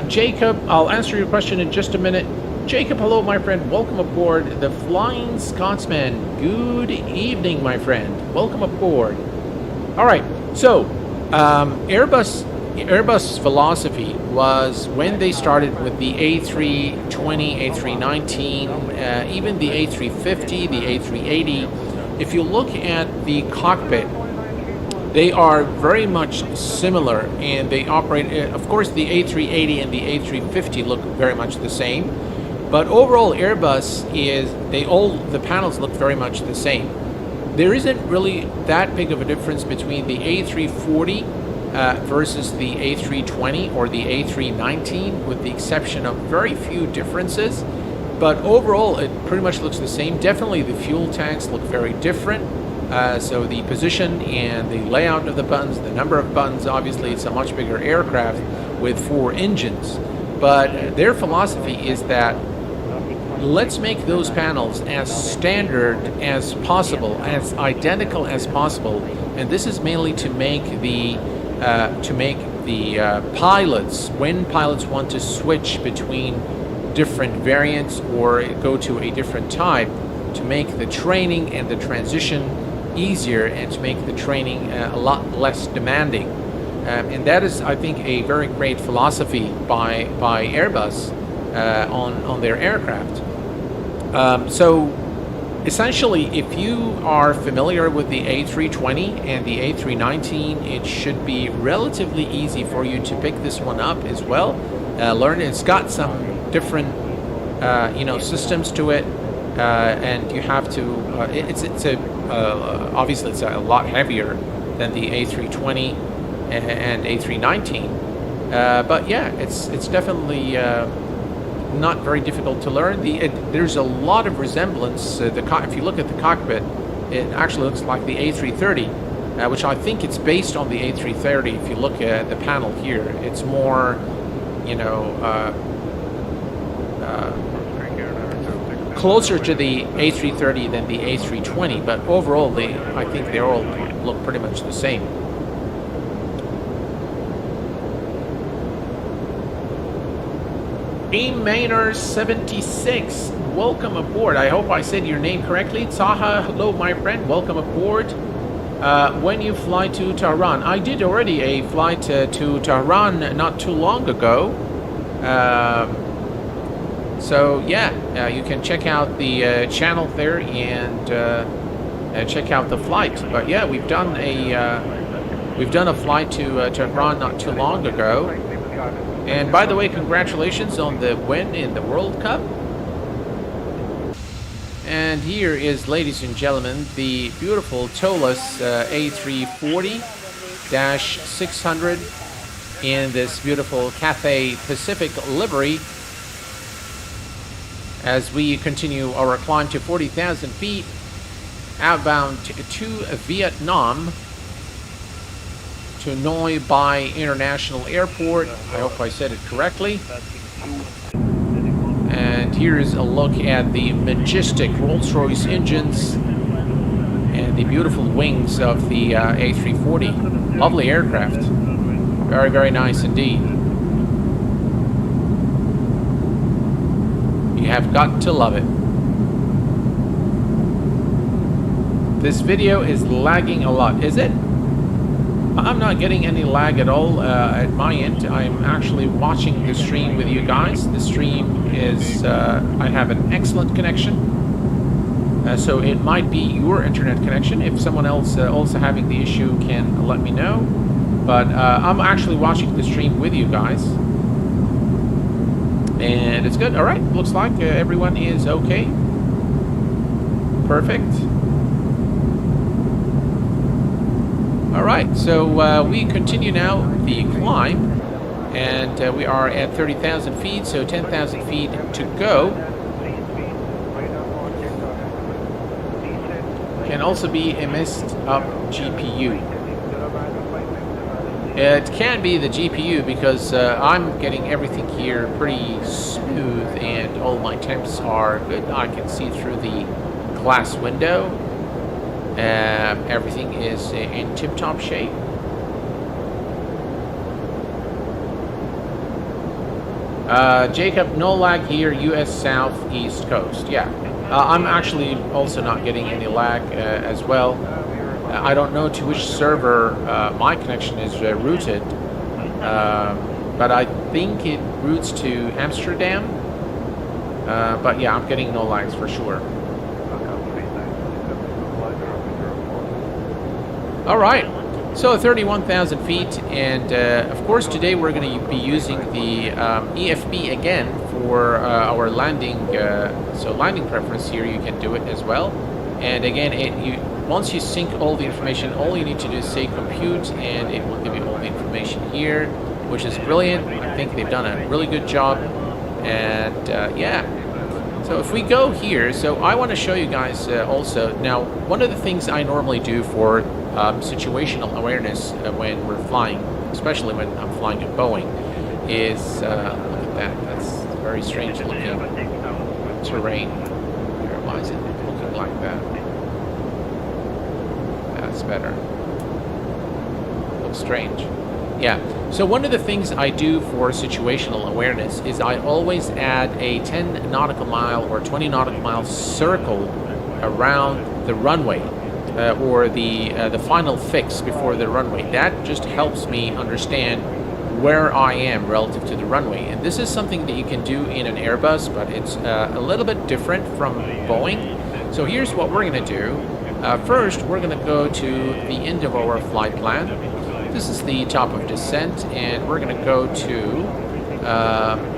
Speaker 1: Jacob, I'll answer your question in just a minute. Jacob, hello, my friend. Welcome aboard. The Flying Scotsman, good evening, my friend. Welcome aboard. All right, so Airbus philosophy was when they started with the A320, A319, even the A350, the A380. If you look at the cockpit, they are very much similar, and they operate. Of course, the A380 and the A350 look very much the same. But overall, Airbus the panels look very much the same. There isn't really that big of a difference between the A340 versus the A320 or the A319, with the exception of very few differences. But overall, it pretty much looks the same. Definitely the fuel tanks look very different. So the position and the layout of the buttons, the number of buttons, obviously it's a much bigger aircraft with 4 engines. But their philosophy is that let's make those panels as standard as possible, as identical as possible, and this is mainly to make the pilots, when pilots want to switch between different variants or go to a different type, to make the training and the transition easier and to make the training a lot less demanding. And that is, I think, a very great philosophy by Airbus on their aircraft. So essentially, if you are familiar with the A320 and the A319, it should be relatively easy for you to pick this one up as well. Learn it's got some different systems to it, and you have to. Obviously it's a lot heavier than the A320 and A319, but yeah, it's definitely not very difficult to learn. There's a lot of resemblance. If you look at the cockpit, it actually looks like the A330, which I think it's based on the A330. If you look at the panel here, it's more, closer to the A330 than the A320. But overall, I think they all look pretty much the same. Maynard76, welcome aboard. I hope I said your name correctly. Taha, hello my friend, welcome aboard. When you fly to Tehran, I did already a flight to Tehran not too long ago. So yeah, you can check out the channel there and check out the flight. But yeah, we've done a flight to Tehran not too long ago. And by the way, congratulations on the win in the World Cup. And here is, ladies and gentlemen, the beautiful Toliss A340-600 in this beautiful Cathay Pacific livery as we continue our climb to 40,000 feet outbound to Vietnam, to Noi Bai International Airport. I hope I said it correctly. And here's a look at the majestic Rolls-Royce engines and the beautiful wings of the A340. Lovely aircraft. Very, very nice indeed. You have got to love it. This video is lagging a lot, is it? I'm not getting any lag at all at my end. I'm actually watching the stream with you guys. The stream is, I have an excellent connection. So it might be your internet connection. If someone else also having the issue, can let me know. But I'm actually watching the stream with you guys. And it's good. All right. Looks like everyone is okay. Perfect. All right, so we continue now the climb, and we are at 30,000 feet, so 10,000 feet to go. Can also be a messed up GPU. It can be the GPU because I'm getting everything here pretty smooth, and all my temps are good. I can see through the glass window. Everything is in tip-top shape. Jacob, no lag here, US South East Coast. Yeah, I'm actually also not getting any lag as well. I don't know to which server my connection is routed, but I think it routes to Amsterdam. But yeah, I'm getting no lags for sure. All right, so 31,000 feet, and of course today we're going to be using the EFB again for our landing. So landing preference here, you can do it as well. And again, once you sync all the information, all you need to do is say compute, and it will give you all the information here, which is brilliant. I think they've done a really good job, and yeah. So if we go here, so I want to show you guys also. Now, one of the things I normally do for situational awareness when we're flying, especially when I'm flying a Boeing, is look at that. That's very strange looking terrain. Why is it looking like that? That's better. Looks strange. Yeah. So one of the things I do for situational awareness is I always add a 10 nautical mile or 20 nautical mile circle around the runway. Or the final fix before the runway. That just helps me understand where I am relative to the runway. And this is something that you can do in an Airbus, but it's a little bit different from Boeing. So here's what we're going to do. First, we're going to go to the end of our flight plan. This is the top of descent, and we're going to go to...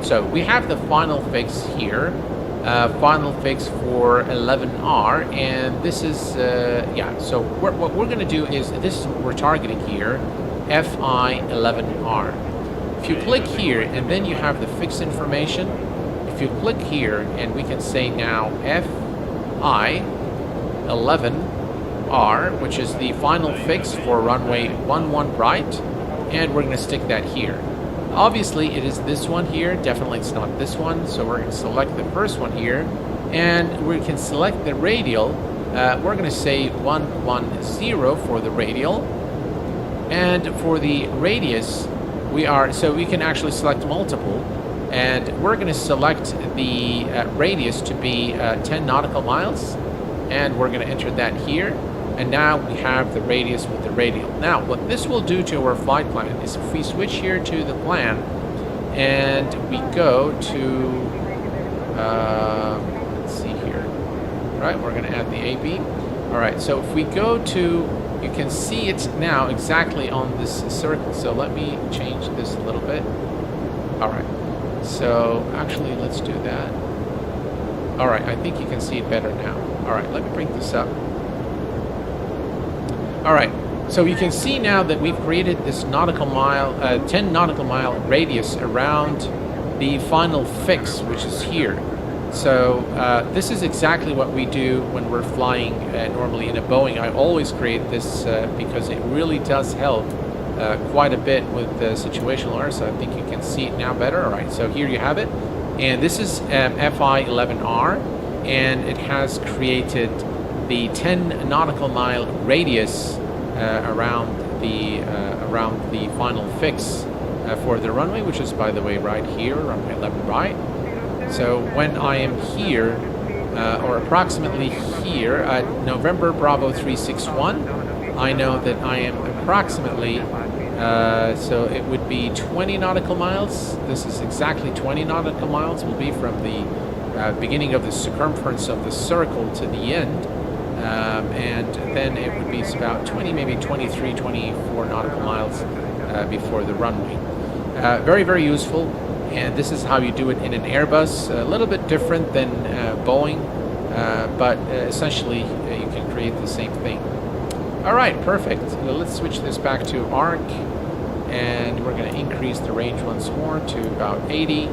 Speaker 1: so we have the final fix here. Final fix for 11R, and this is yeah, so what we're going to do is, this is what we're targeting here, FI 11R. If you click here and then you have the fix information, if you click here and we can say now FI 11R, which is the final fix for runway 11 right, and we're going to stick that here. Obviously, it is this one here. Definitely it's not this one. So we're going to select the first one here. And we can select the radial. We're going to say 110 for the radial. And for the radius, so we can actually select multiple. And we're going to select the radius to be 10 nautical miles. And we're going to enter that here. And now we have the radius with the radial. Now, what this will do to our flight plan is if we switch here to the plan and we go to Let's see here. All right, we're going to add the A-beam. All right, so if we go to, you can see it's now exactly on this circle. So let me change this a little bit. All right, so actually let's do that. All right, I think you can see it better now. All right, let me bring this up. All right, so you can see now that we've created this 10 nautical mile radius around the final fix, which is here. So this is exactly what we do when we're flying normally in a Boeing. I always create this because it really does help quite a bit with the situational error. So I think you can see it now better. All right, so here you have it. And this is FI-11R, and it has created the 10 nautical mile radius around the final fix for the runway, which is, by the way, right here, runway 11 right. So when I am here, or approximately here at November Bravo 361, I know that I am approximately, so it would be 20 nautical miles. This is exactly 20 nautical miles will be from the beginning of the circumference of the circle to the end. And then it would be about 20, maybe 23, 24 nautical miles before the runway. Very, very useful. And this is how you do it in an Airbus. A little bit different than Boeing, but essentially you can create the same thing. All right, perfect. Let's switch this back to ARC, and we're going to increase the range once more to about 80,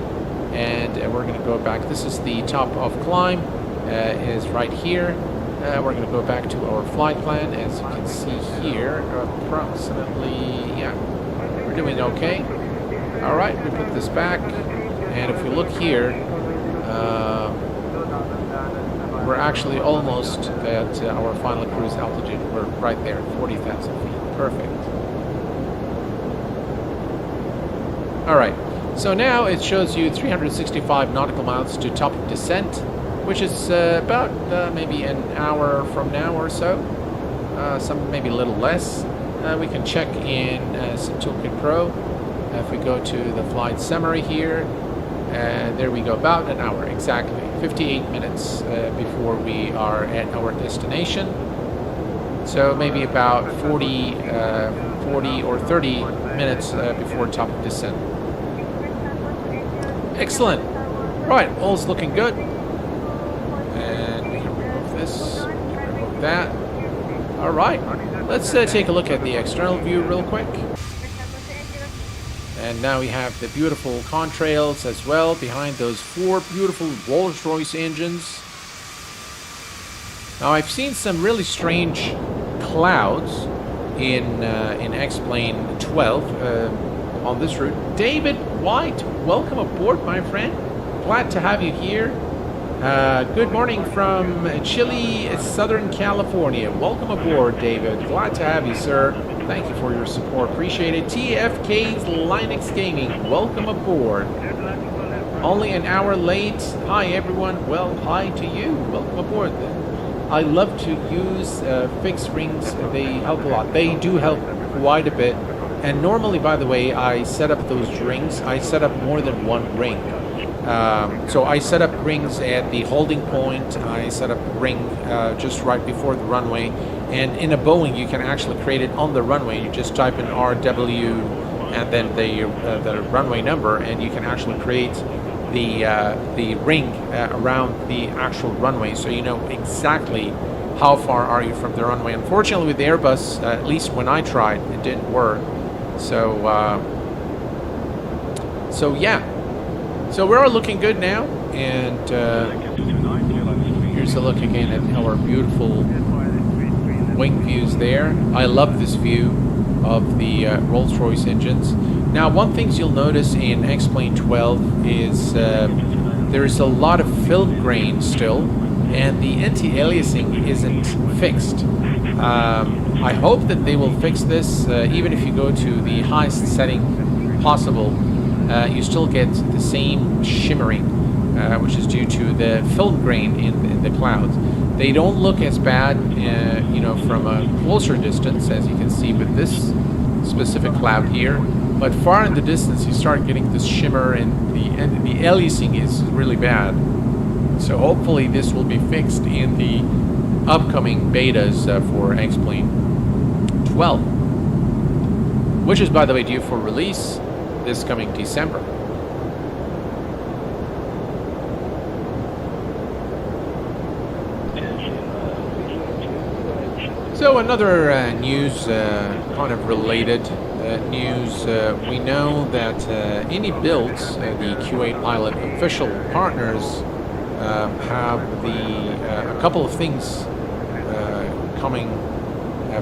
Speaker 1: and we're going to go back. This is the top of climb, is right here. We're going to go back to our flight plan. As you can see here, approximately, yeah, we're doing okay. All right, we put this back, and if we look here, we're actually almost at our final cruise altitude. We're right there, 40,000 feet. Perfect. All right, so now it shows you 365 nautical miles to top of descent, which is about maybe an hour from now or so, some maybe a little less. We can check in Toolkit Pro. If we go to the flight summary here, there we go, about an hour, exactly. 58 minutes before we are at our destination. So maybe about 40 or 30 minutes before top of descent. Excellent. Right, all's looking good. And we can remove this, remove that. All right, let's take a look at the external view real quick. And now we have the beautiful contrails as well behind those 4 beautiful Rolls-Royce engines. Now I've seen some really strange clouds in X-plane 12 on this route. David White, welcome aboard, my friend. Glad to have you here. Good morning from chilly Southern California. Welcome aboard, David. Glad to have you, sir. Thank you for your support. Appreciate it. TFK's Linux Gaming, welcome aboard. Only an hour late. Hi, everyone. Well, hi to you. Welcome aboard. I love to use fixed rings. They help a lot. They do help quite a bit. And normally, by the way, I set up those rings. I set up more than one ring. So I set up rings at the holding point. I set up a ring just right before the runway. And in a Boeing, you can actually create it on the runway. You just type in RW and then the runway number, and you can actually create the ring around the actual runway, so you know exactly how far are you from the runway. Unfortunately, with the Airbus, at least when I tried, it didn't work. So yeah. So we're all looking good now, and here's a look again at our beautiful wing views there. I love this view of the Rolls-Royce engines. Now, one thing you'll notice in X-plane 12 is there's a lot of film grain still, and the anti-aliasing isn't fixed. I hope that they will fix this. Even if you go to the highest setting possible, you still get the same shimmering, which is due to the film grain in the clouds. They don't look as bad, you know, from a closer distance, as you can see with this specific cloud here. But far in the distance, you start getting this shimmer, and the aliasing is really bad. So hopefully this will be fixed in the upcoming betas for xplane 12, which is, by the way, due for release this coming December. So another news, kind of related news, we know that any builds, the Q8 Pilot official partners have a couple of things coming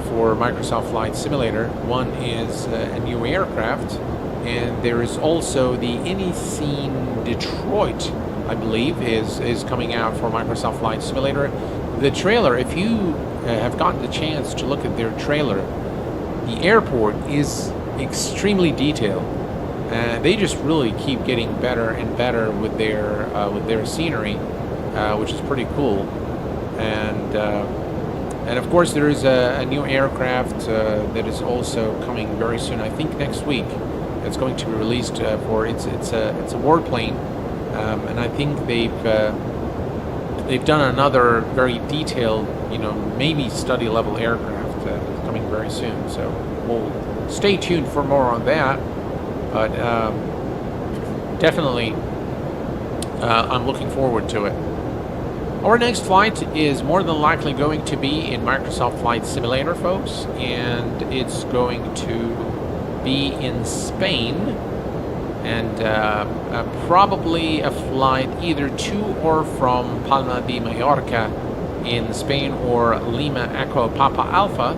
Speaker 1: for Microsoft Flight Simulator. One is a new aircraft, and there is also the Scene Detroit, I believe, is coming out for Microsoft Flight Simulator. The trailer, if you have gotten the chance to look at their trailer, the airport is extremely detailed. They just really keep getting better and better with their scenery, which is pretty cool. And of course there is a new aircraft that is also coming very soon. I think next week it's going to be released for it's a warplane, and I think they've done another very detailed, maybe study level aircraft coming very soon. So we'll stay tuned for more on that. But definitely, I'm looking forward to it. Our next flight is more than likely going to be in Microsoft Flight Simulator, folks, and it's going to be in Spain, and probably a flight either to or from Palma de Mallorca in Spain or Lima Echo Papa Alpha.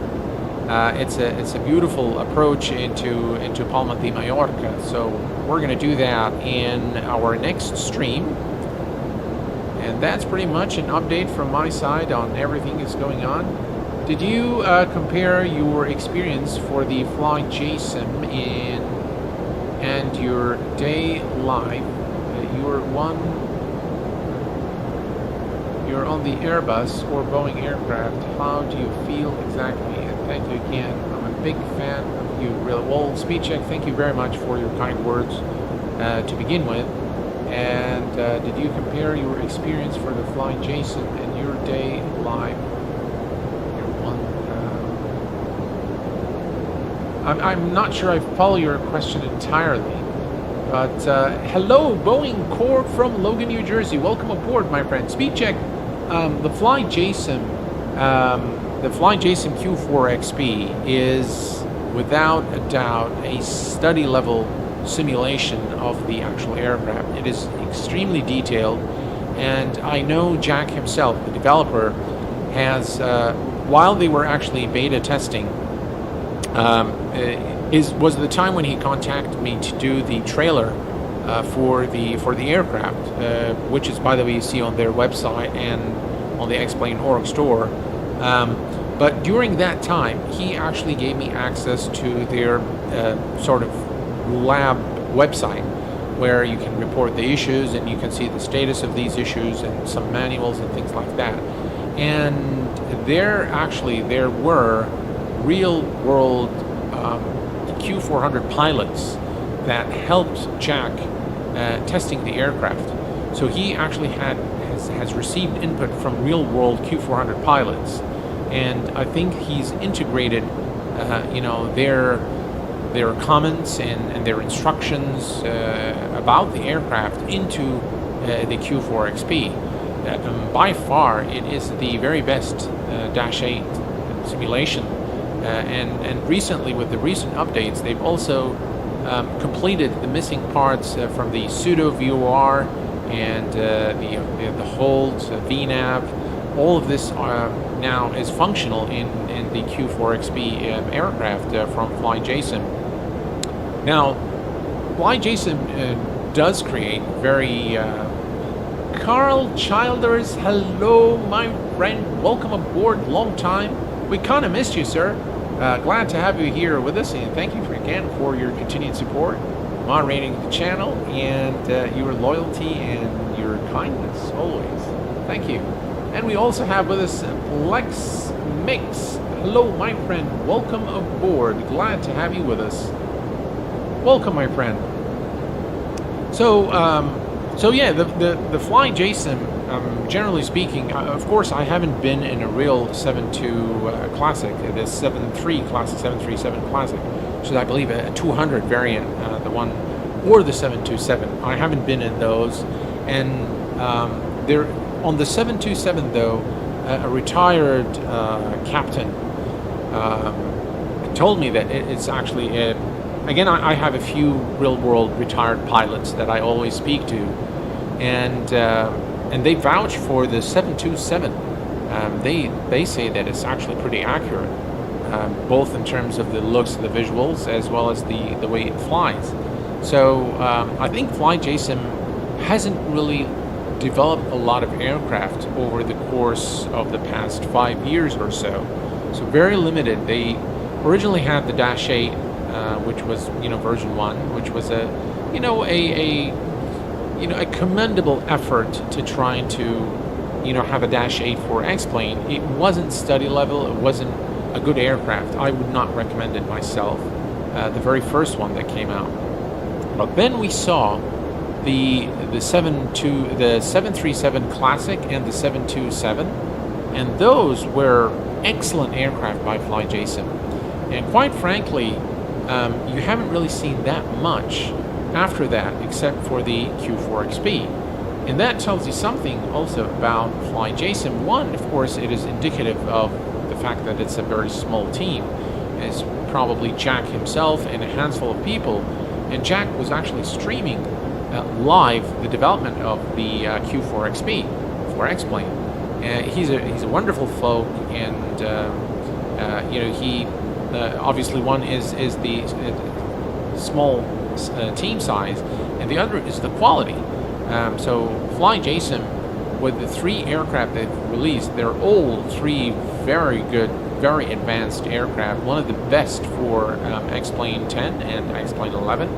Speaker 1: It's a beautiful approach into Palma de Mallorca, so we're going to do that in our next stream. And that's pretty much an update from my side on everything that's going on. Did you compare your experience for the Flight JSIM and your day live? You're on the Airbus or Boeing aircraft. How do you feel exactly? And thank you again. I'm a big fan of you. Well, Speedcheck, thank you very much for your kind words to begin with. And did you compare your experience for the Flying Jason and your day live? I'm not sure I follow your question entirely, but hello, Boeing Corp from Logan, New Jersey. Welcome aboard, my friend. Speedcheck, the Flying Jason Q4 XP is without a doubt a study level simulation of the actual aircraft. It is extremely detailed, and I know Jack himself, the developer, has while they were actually beta testing, was the time when he contacted me to do the trailer for the aircraft, which is, by the way, you see on their website and on the xplane.org store. But during that time, he actually gave me access to their sort of lab website, where you can report the issues and you can see the status of these issues and some manuals and things like that. And there were real world Q400 pilots that helped Jack testing the aircraft. So he actually has received input from real world Q400 pilots, and I think he's integrated their comments and their instructions about the aircraft into the Q4 XP. By far, it is the very best Dash 8 simulation. And recently, with the recent updates, they've also completed the missing parts from the pseudo VOR and the hold, VNAV. All of this now is functional in the Q4 XP aircraft from Flying Jason. Now, Flying Jason does create very... Carl Childers, hello, my friend. Welcome aboard. Long time. We kind of missed you, sir. Glad to have you here with us, and thank you again for your continued support, moderating the channel, and your loyalty and your kindness always. Thank you. And we also have with us Lex Mix. Hello, my friend. Welcome aboard. Glad to have you with us. Welcome, my friend. So yeah, the Flying Jason generally speaking, of course, I haven't been in a real 7.2 Classic, the 7.3 Classic, 737 Classic, which is, I believe, a 200 variant, the one, or the 727. I haven't been in those, and there on the 727 though, a retired captain told me that it's actually again, I have a few real-world retired pilots that I always speak to, and they vouch for the 727. They say that it's actually pretty accurate, both in terms of the looks of the visuals as well as the way it flies. So I think FlyJSim hasn't really developed a lot of aircraft over the course of the past 5 years or so. So very limited. They originally had the Dash 8, which was version 1, which was a commendable effort to trying to have a Dash 8 for X-plane. It wasn't study level. It wasn't a good aircraft. I would not recommend it myself. The very first one that came out. But then we saw the 737 Classic and the 727, and those were excellent aircraft by FlyJSim. And quite frankly, you haven't really seen that much after that, except for the Q4XP. And that tells you something also about FlyJSim. One, of course, it is indicative of the fact that it's a very small team. It's probably Jack himself and a handful of people. And Jack was actually streaming live the development of the Q4XP for X-plane. He's a wonderful folk, and he obviously one is the small team size, and the other is the quality. So FlyJSim, with the 3 aircraft they've released, they're all 3 very good, very advanced aircraft. One of the best for X-plane 10 and X-plane 11.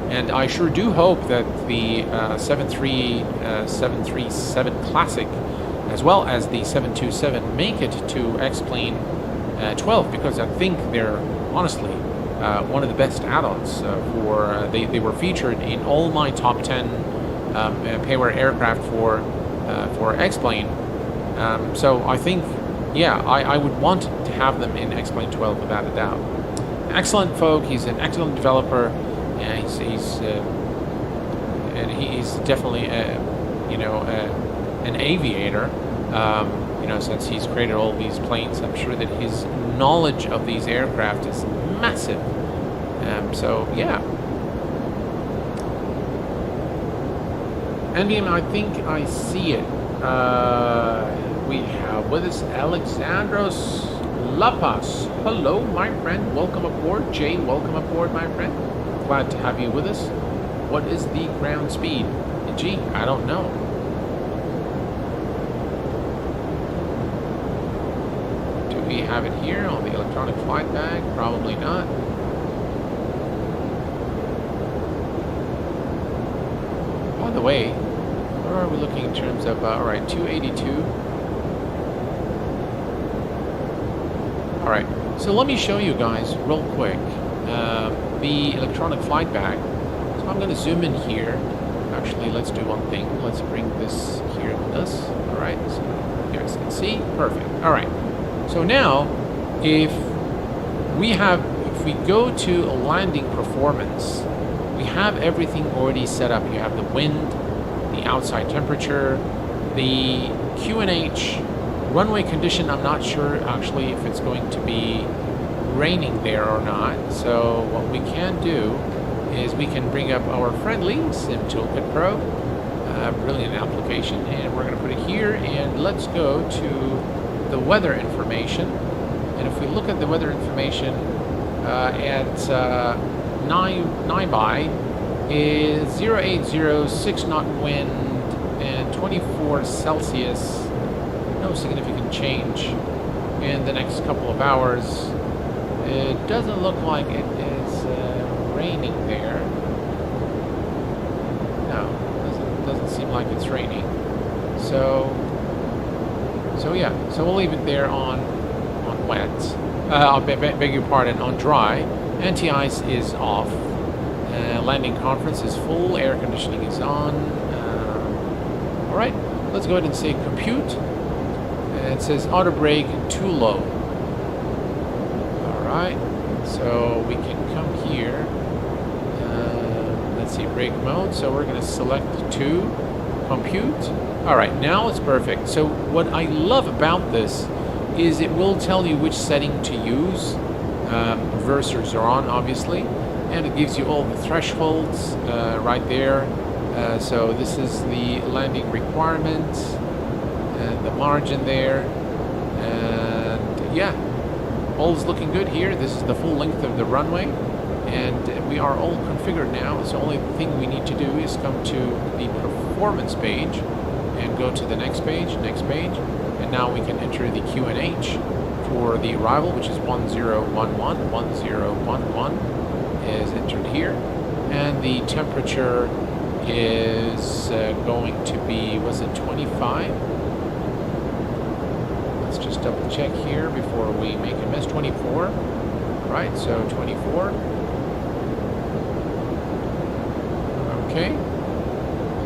Speaker 1: And I sure do hope that the 737 Classic, as well as the 727, make it to X-plane 12, because I think they're honestly one of the best add-ons for. They were featured in all my top 10 payware aircraft for X-plane. So I think, yeah, I would want to have them in X-plane 12 without a doubt. Excellent folk. He's an excellent developer. And he's definitely an aviator. Since he's created all these planes, I'm sure that his knowledge of these aircraft is massive. So yeah. NDM, I think I see it. We have with us Alexandros Lapas. Hello, my friend. Welcome aboard. Jay, welcome aboard, my friend. Glad to have you with us. What is the ground speed? Gee, I don't know. Do we have it here on the electronic flight bag? Probably not. By the way, where are we looking in terms of, alright, 282. Alright, so let me show you guys real quick the electronic flight bag. So I'm going to zoom in here. Actually, let's do one thing. Let's bring this here with us. Alright, so you guys can see. Perfect. Alright, so now if we go to a landing performance, we have everything already set up. You have the wind, the outside temperature, the QNH runway condition. I'm not sure actually if it's going to be raining there or not. So what we can do is we can bring up our friendly Sim Toolkit Pro. Brilliant application, and we're going to put it here, and let's go to the weather information. And if we look at the weather information at NIBI is 080, 6 knot wind, and 24 Celsius. No significant change in the next couple of hours. It doesn't look like it is raining there. No, doesn't seem like it's raining. So yeah, so we'll leave it there on wet. I beg your pardon, on dry. Anti-ice is off. Landing conference is full. Air conditioning is on. All right, Let's go ahead and say compute. And it says auto brake too low. Alright, so we can come here. Let's see, brake mode. So we're going to select 2, compute. Alright, now it's perfect. So what I love about this is it will tell you which setting to use. Reversers are on, obviously. And it gives you all the thresholds right there. So this is the landing requirements and the margin there. And yeah, all is looking good here. This is the full length of the runway. And we are all configured now. So the only thing we need to do is come to the performance page and go to the next page. And now we can enter the QNH for the arrival, which is 1011. 1011 is entered here. And the temperature is going to be, was it 25? Let's just double check here before we make a miss. 24. Right, so 24. Okay.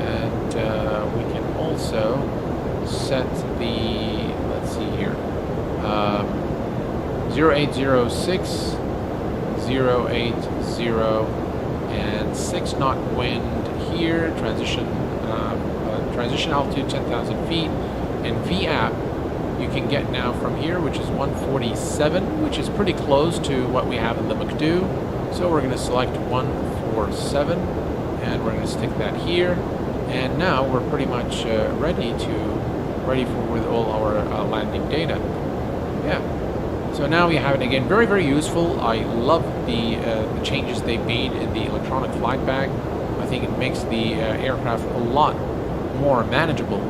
Speaker 1: And we can also set the, let's see here, 0806, 080, and 6 knot wind here, transition altitude 10,000 feet, and VAP you can get now from here, which is 147, which is pretty close to what we have in the M.2. So we're going to select 147, and we're going to stick that here, and now we're pretty much ready for with all our landing data. Yeah. So now we have it again. Very, very useful. I love the changes they made in the electronic flight bag. I think it makes the aircraft a lot more manageable.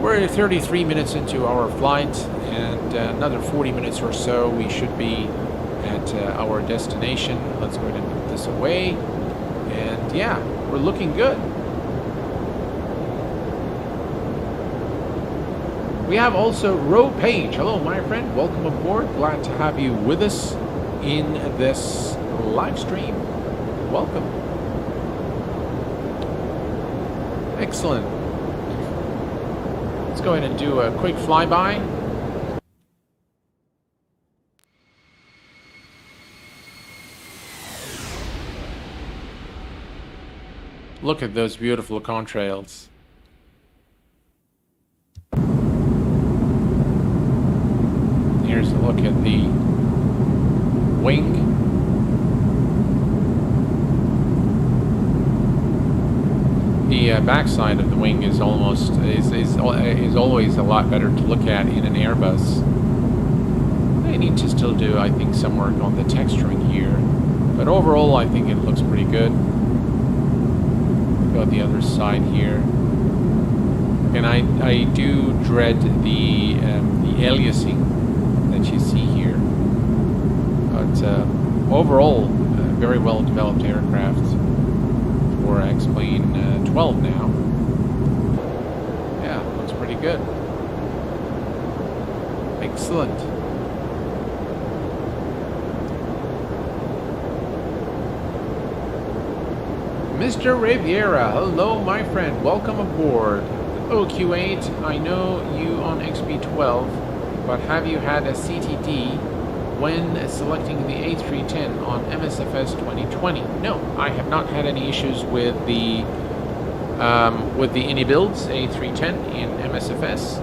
Speaker 1: We're 33 minutes into our flight, and another 40 minutes or so we should be at our destination. Let's go ahead and put this away. And yeah, we're looking good. We have also Row Page. Hello, my friend. Welcome aboard. Glad to have you with us in this live stream. Welcome. Excellent. Let's go ahead and do a quick flyby. Look at those beautiful contrails. Here's a look at the wing. The backside of the wing is almost is always a lot better to look at in an Airbus. They need to still do, I think, some work on the texturing here, but overall, I think it looks pretty good. Go the other side here, and I do dread the aliasing that you see here, but overall, very well developed aircraft for xplane 12 now. Yeah, looks pretty good. Excellent. Mr. Riviera, hello my friend, welcome aboard. OQ8, I know you on XB12, but have you had a CTD when selecting the A310 on MSFS 2020? No, I have not had any issues with the AnyBuilds A310 in MSFS.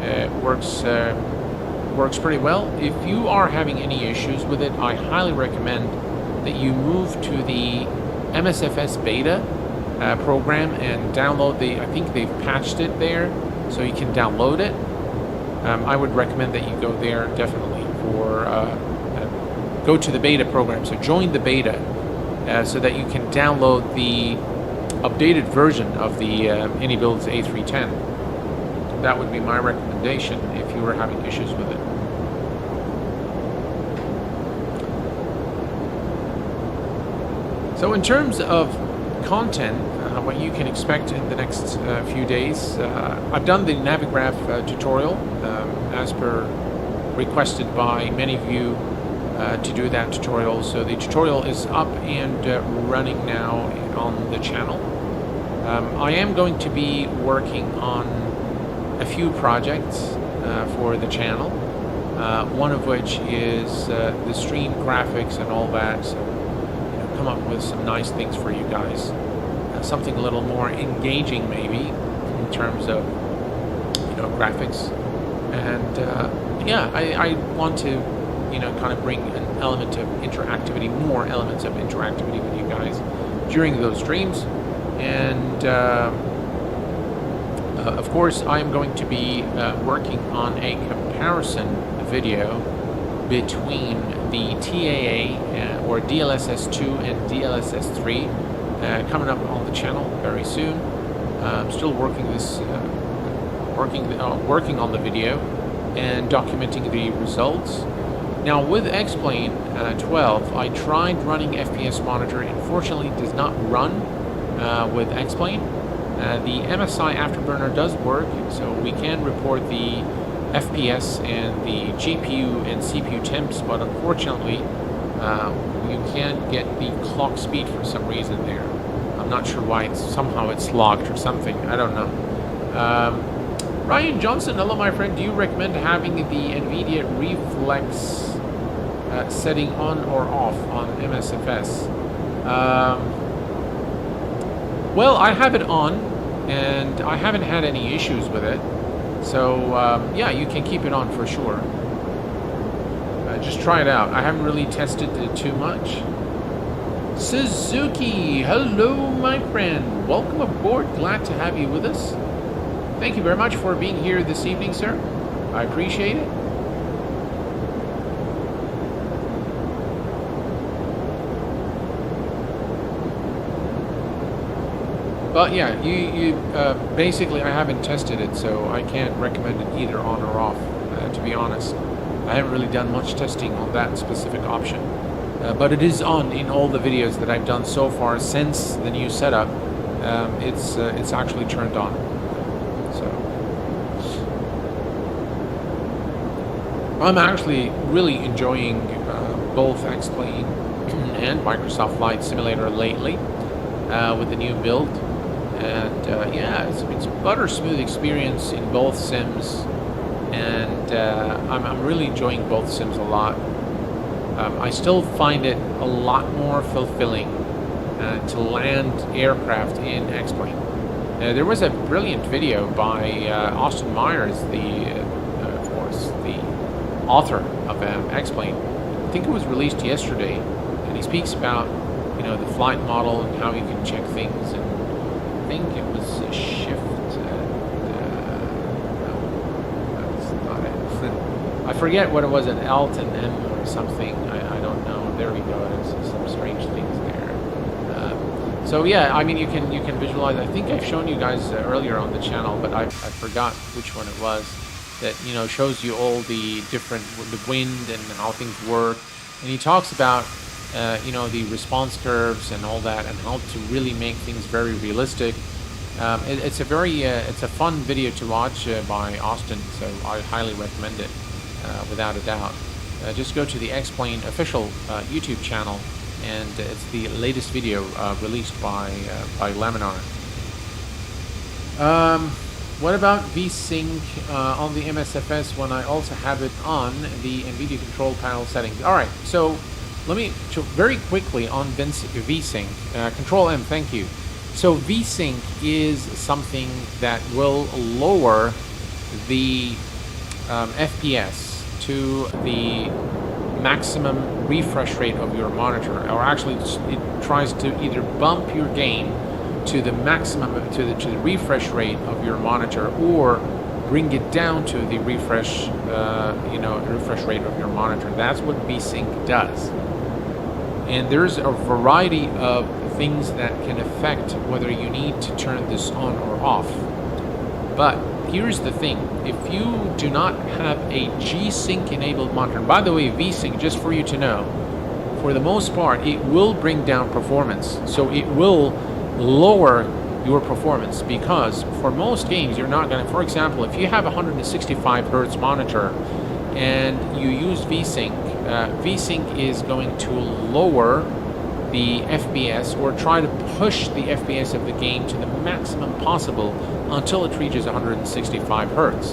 Speaker 1: It works pretty well. If you are having any issues with it, I highly recommend that you move to the MSFS beta program and download I think they've patched it there, so you can download it. I would recommend that you go there definitely for go to the beta program. So join the beta so that you can download the updated version of the AnyBuilds A310. That would be my recommendation if you were having issues with it. So in terms of content, what you can expect in the next few days, I've done the Navigraph tutorial as per requested by many of you to do that tutorial. So the tutorial is up and running now on the channel. I am going to be working on a few projects for the channel, one of which is the stream graphics and all that, so come up with some nice things for you guys. Something a little more engaging maybe in terms of graphics, and yeah, I want to kind of bring an element of interactivity, more elements of interactivity with you guys during those streams. And of course I'm going to be working on a comparison video between the TAA or DLSS2 and DLSS3 coming up on the channel very soon. I'm still working this working on the video and documenting the results. Now with xplane 12, I tried running FPS monitor. Unfortunately, it does not run with xplane. The MSI afterburner does work, so we can report the FPS and the GPU and CPU temps, but unfortunately you can't get the clock speed for some reason there. I'm not sure why. Somehow it's locked or something. I don't know. Ryan Johnson, hello my friend. Do you recommend having the NVIDIA Reflex setting on or off on MSFS? Well, I have it on, and I haven't had any issues with it. So, yeah, you can keep it on for sure. Just try it out. I haven't really tested it too much. Suzuki, hello, my friend. Welcome aboard. Glad to have you with us. Thank you very much for being here this evening, sir. I appreciate it. But yeah, you basically, I haven't tested it, so I can't recommend it either on or off, to be honest. I haven't really done much testing on that specific option. But it is on in all the videos that I've done so far since the new setup. It's actually turned on. So I'm actually really enjoying both xplane and Microsoft Flight Simulator lately with the new build. And yeah, it's a butter smooth experience in both sims, and I'm really enjoying both sims a lot. I still find it a lot more fulfilling to land aircraft in xplane. There was a brilliant video by Austin Myers, of course, the author of xplane. I think it was released yesterday, and he speaks about the flight model and how you can check things. And I think it was a shift. No, that's not it. I forget what it was, an Alt and M or something. I don't know. There we go. There's some strange things there. So yeah, I mean, you can visualize. I think I've shown you guys earlier on the channel, but I forgot which one it was. That shows you all the different the wind and how things work, and he talks about the response curves and all that, and how to really make things very realistic. It's a fun video to watch by Austin, so I highly recommend it without a doubt. Just go to the xplane official YouTube channel, and it's the latest video released by Laminar. What about VSync on the MSFS when I also have it on the NVIDIA control panel settings? All right, so let me very quickly on VSync. Control M, thank you. So VSync is something that will lower the FPS to the maximum refresh rate of your monitor, or actually it tries to either bump your game to the maximum to the refresh rate of your monitor, or bring it down to the refresh refresh rate of your monitor. That's what VSync does. And there's a variety of things that can affect whether you need to turn this on or off. But here's the thing: if you do not have a G.Sync enabled monitor, and by the way, VSync, just for you to know, for the most part, it will bring down performance. So it will lower your performance, because for most games you're not going to, for example, if you have a 165 Hertz monitor and you use VSync, VSync is going to lower the FPS or try to push the FPS of the game to the maximum possible until it reaches 165 Hertz.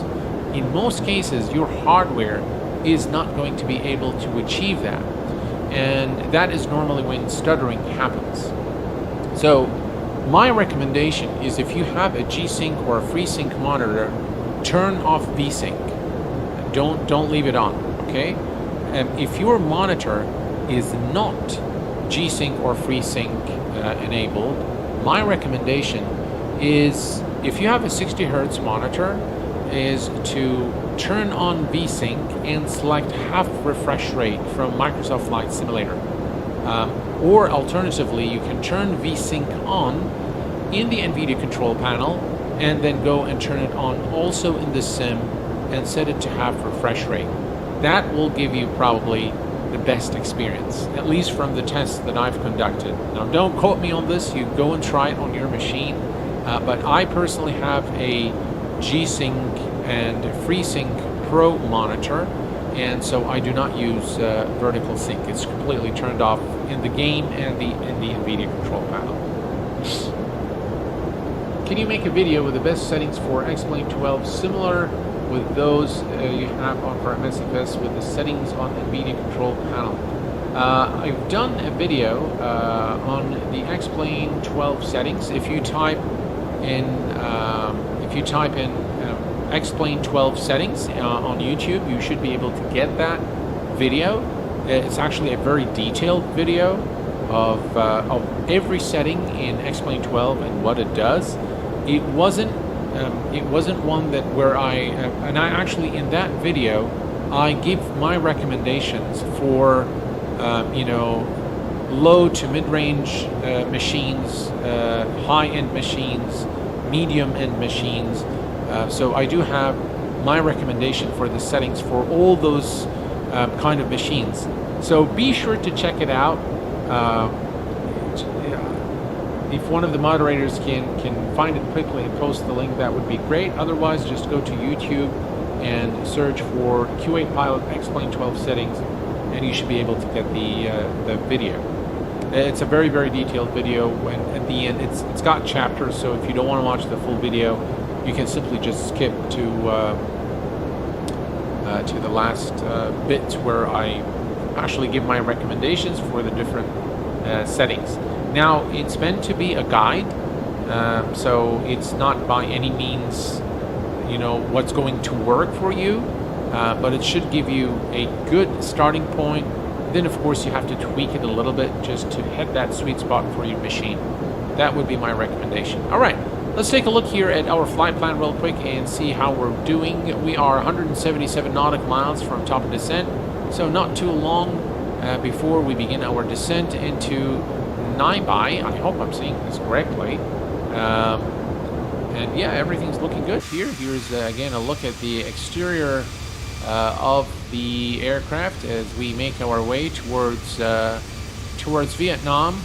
Speaker 1: In most cases, your hardware is not going to be able to achieve that. And that is normally when stuttering happens. So my recommendation is if you have a G-Sync or a FreeSync monitor, turn off V-Sync. Don't leave it on, okay? And if your monitor is not G-Sync or FreeSync enabled, my recommendation is if you have a 60 Hertz monitor is to turn on V-Sync and select half refresh rate from Microsoft Flight Simulator. Or alternatively, you can turn V-Sync on in the NVIDIA control panel and then go and turn it on also in the sim and set it to half refresh rate. That will give you probably the best experience, at least from the tests that I've conducted. Now, don't quote me on this, you go and try it on your machine, but I personally have a G-Sync and FreeSync Pro monitor, and so I do not use vertical sync. It's completely turned off in the game and in the NVIDIA control panel. Can you make a video with the best settings for xplane 12 similar with those you have on for MSFS with the settings on NVIDIA control panel? I've done a video on the xplane 12 settings. If you type in xplane 12 settings on YouTube, you should be able to get that video. It's actually a very detailed video of every setting in xplane 12 and what it does. It wasn't one that where I actually in that video I give my recommendations for low to mid-range machines, high-end machines, medium-end machines. So I do have my recommendation for the settings for all those kind of machines. So be sure to check it out. If one of the moderators can find it quickly and post the link, that would be great. Otherwise, just go to YouTube and search for Q8 Pilot xplane 12 settings, and you should be able to get the video. It's a very, very detailed video, and at the end, it's got chapters. So if you don't want to watch the full video, you can simply just skip to the last bit where I actually give my recommendations for the different settings. Now, it's meant to be a guide, so it's not by any means, what's going to work for you, but it should give you a good starting point. Then, of course, you have to tweak it a little bit just to hit that sweet spot for your machine. That would be my recommendation. All right, let's take a look here at our flight plan real quick and see how we're doing. We are 177 nautical miles from top of descent, so not too long before we begin our descent into Naibai. I hope I'm saying this correctly. And yeah, everything's looking good here. Here's again a look at the exterior of the aircraft as we make our way towards Vietnam.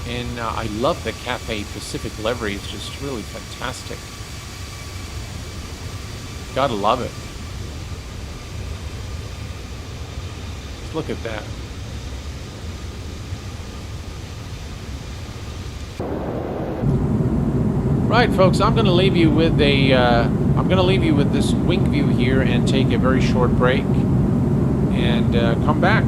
Speaker 1: And I love the Cathay Pacific livery. It's just really fantastic. Gotta love it. Look at that. Right, folks, I'm going to leave you with this wing view here and take a very short break and come back.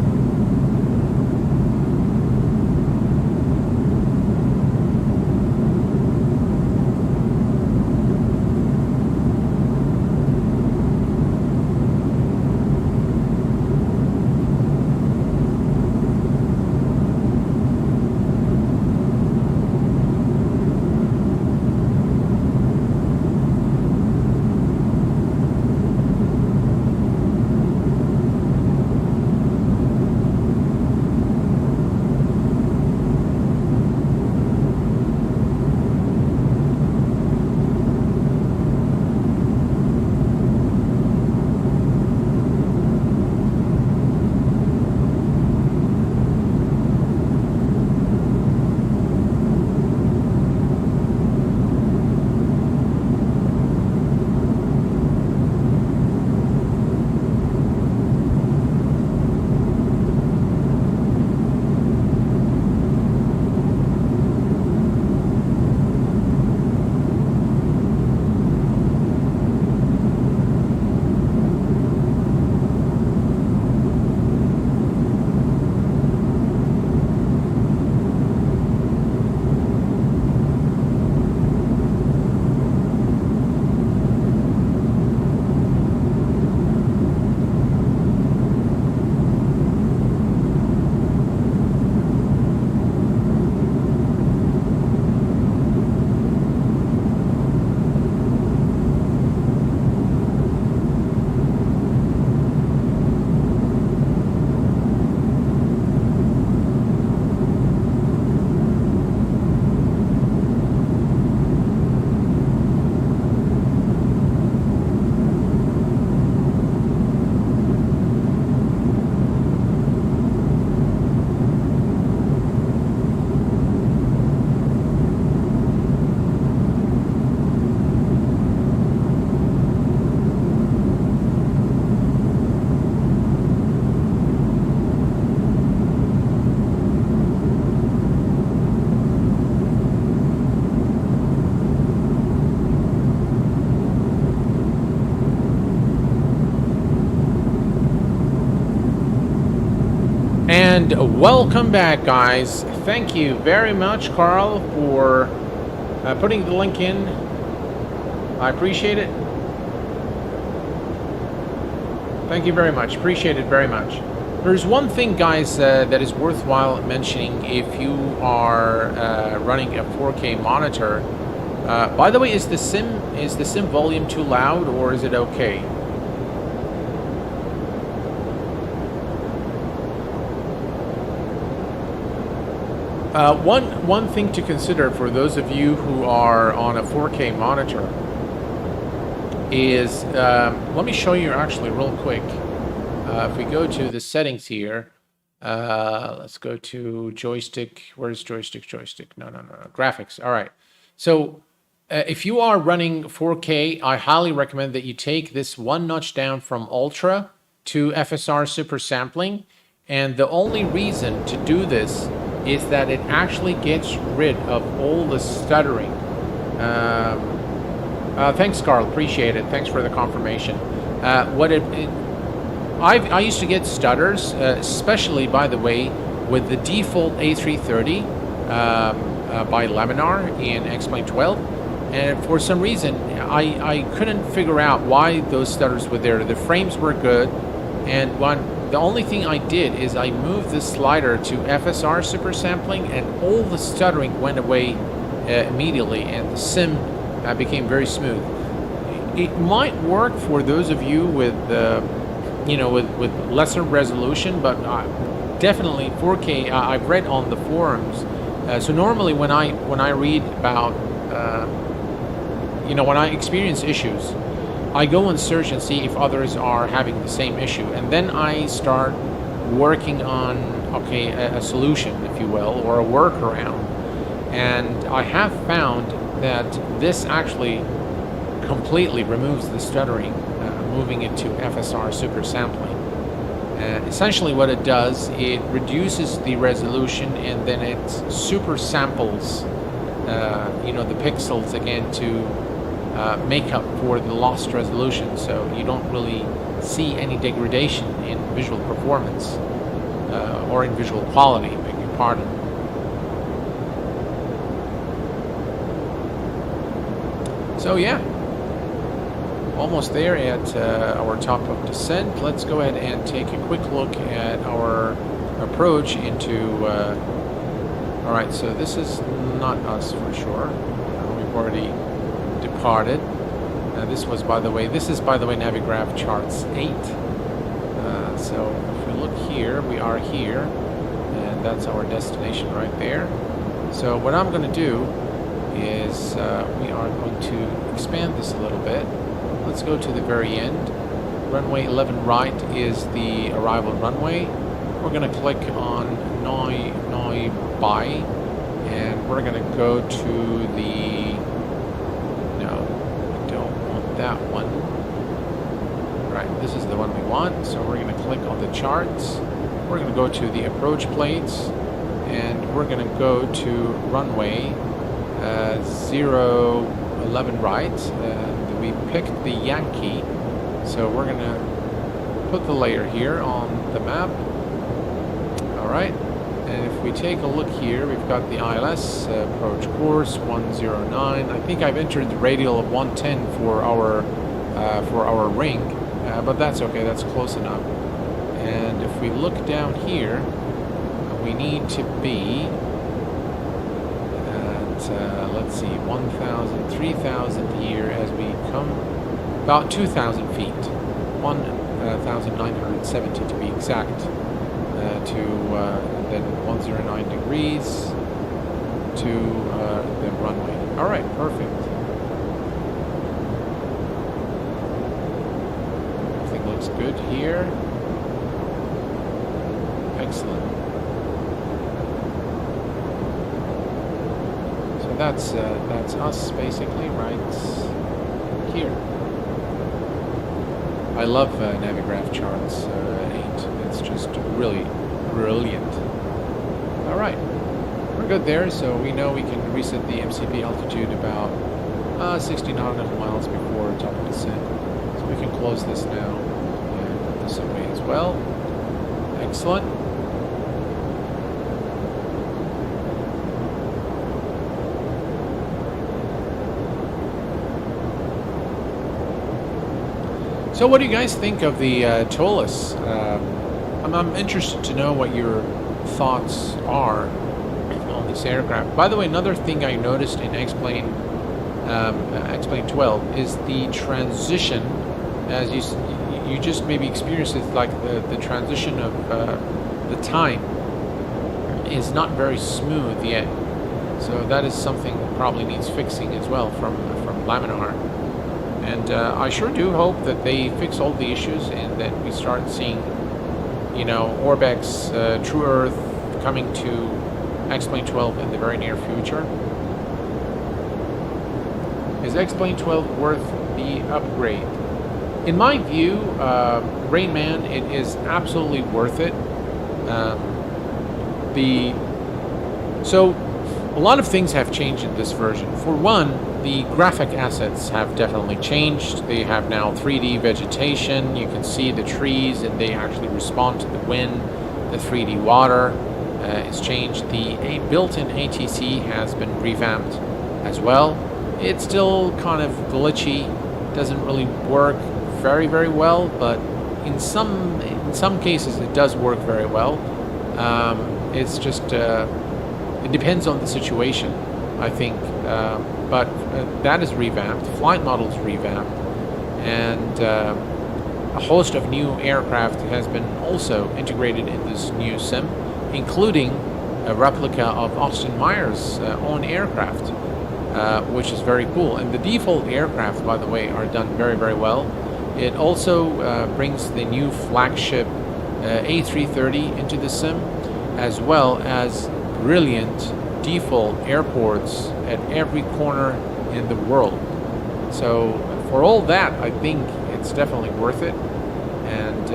Speaker 1: And welcome back, guys. Thank you very much, Carl, for putting the link in. I appreciate it. Thank you very much. Appreciate it very much. There's one thing, guys, that is worthwhile mentioning if you are running a 4K monitor. By the way, is the sim volume too loud, or is it okay? One thing to consider for those of you who are on a 4K monitor is, let me show you actually real quick. If we go to the settings here, let's go to joystick. Where's joystick? Joystick. No. Graphics. All right. So if you are running 4K, I highly recommend that you take this one notch down from Ultra to FSR Super Sampling. And the only reason to do this is that it actually gets rid of all the stuttering. Thanks, Carl. Appreciate it. Thanks for the confirmation. I used to get stutters, especially, by the way, with the default A330 by Laminar in xplane 12. And for some reason, I couldn't figure out why those stutters were there. The frames were good, and the only thing I did is I moved the slider to FSR Super Sampling, and all the stuttering went away immediately, and the sim became very smooth. It might work for those of you with, with lesser resolution, but definitely 4K. I've read on the forums. So normally when I read about, when I experience issues, I go and search and see if others are having the same issue, and then I start working on a solution, if you will, or a workaround. And I have found that this actually completely removes the stuttering, moving it to FSR Super Sampling. Essentially what it does, it reduces the resolution, and then it super samples the pixels again to make up for the lost resolution, so you don't really see any degradation in visual performance or in visual quality, beg your pardon. So yeah, almost there at our top of descent. Let's go ahead and take a quick look at our approach into alright, so this is not us for sure. We've already departed. This is by the way Navigraph charts 8. So if we look here, we are here, and that's our destination right there. So what I'm going to do is we are going to expand this a little bit. Let's go to the very end. Runway 11 right is the arrival runway. We're going to click on Noi Bai, and we're going to go to the that one. Right, this is the one we want, so we're going to click on the charts. We're going to go to the approach plates, and we're going to go to runway 011 right. We picked the Yankee, so we're going to put the layer here on the map. Alright, and if we take a look here, we've got the ILS approach course 109. I think I've entered the radial of 110 for our ring, but that's okay, that's close enough. And if we look down here, we need to be at let's see, 1,000, 3,000 here as we come about 2,000 feet, 1,970 to be exact, to then 109 degrees to the runway. All right, perfect. Everything looks good here. Excellent. So that's us basically right here. I love Navigraph charts 8. It's just really brilliant. All right, we're good there, so we know we can reset the MCP altitude about 60 nautical miles before top of descent. So we can close this now and put this away as well. Excellent. So what do you guys think of the Toliss? I'm interested to know what your thoughts are on this aircraft. By the way, another thing I noticed in xplane 12 is the transition, as you just maybe experienced it, like the transition of the time is not very smooth yet. So that is something that probably needs fixing as well from Laminar. And I sure do hope that they fix all the issues and that we start seeing, you know, Orbex, True Earth coming to xplane 12 in the very near future. Is xplane 12 worth the upgrade? In my view, Rain Man, it is absolutely worth it. So a lot of things have changed in this version. For one, the graphic assets have definitely changed. They have now 3D vegetation. You can see the trees and they actually respond to the wind. The 3D water is changed. The built-in ATC has been revamped as well. It's still kind of glitchy, doesn't really work very well, but in some cases it does work very well. It's just it depends on the situation, I think. But that is revamped. Flight model is revamped, and a host of new aircraft has been also integrated in this new sim, including a replica of Austin Meyer's own aircraft, which is very cool. And the default aircraft, by the way, are done very well. It also brings the new flagship A330 into the sim, as well as brilliant default airports at every corner in the world. So for all that, I think it's definitely worth it, and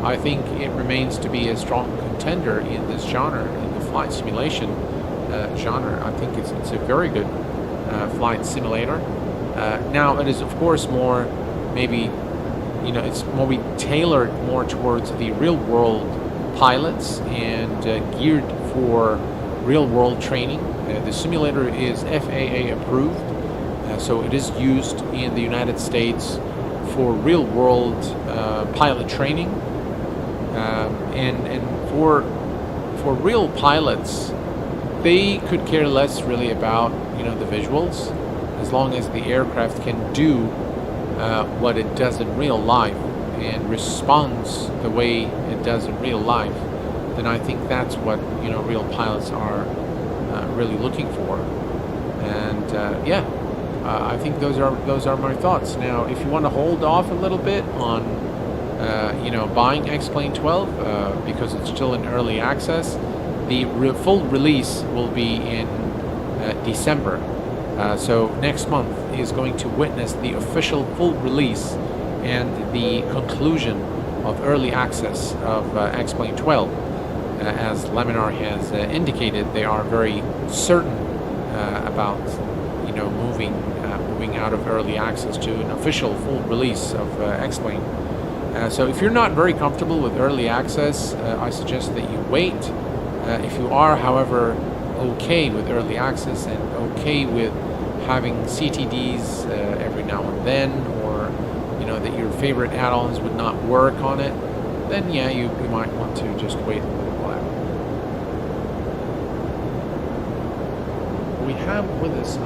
Speaker 1: I think it remains to be a strong contender in this genre, in the flight simulation genre. I think it's a very good flight simulator. Now it is of course more, maybe, you know, it's more tailored more towards the real world pilots and geared for real world training. The simulator is FAA approved, so it is used in the United States for real world pilot training, and for real pilots, they could care less really about, you know, the visuals, as long as the aircraft can do what it does in real life and responds the way it does in real life. Then I think that's what, you know, real pilots are really looking for. And yeah, I think those are my thoughts. Now, if you want to hold off a little bit on you know, buying xplane 12 because it's still in early access, the full release will be in December. So next month is going to witness the official full release and the conclusion of early access of xplane 12. As Laminar has indicated, they are very certain about, you know, moving out of early access to an official full release of xplane. So if you're not very comfortable with early access, I suggest that you wait. If you are, however, okay with early access and okay with having CTDs every now and then, or, you know, that your favorite add-ons would not work on it, then yeah, you might want to just wait a little while. We have with us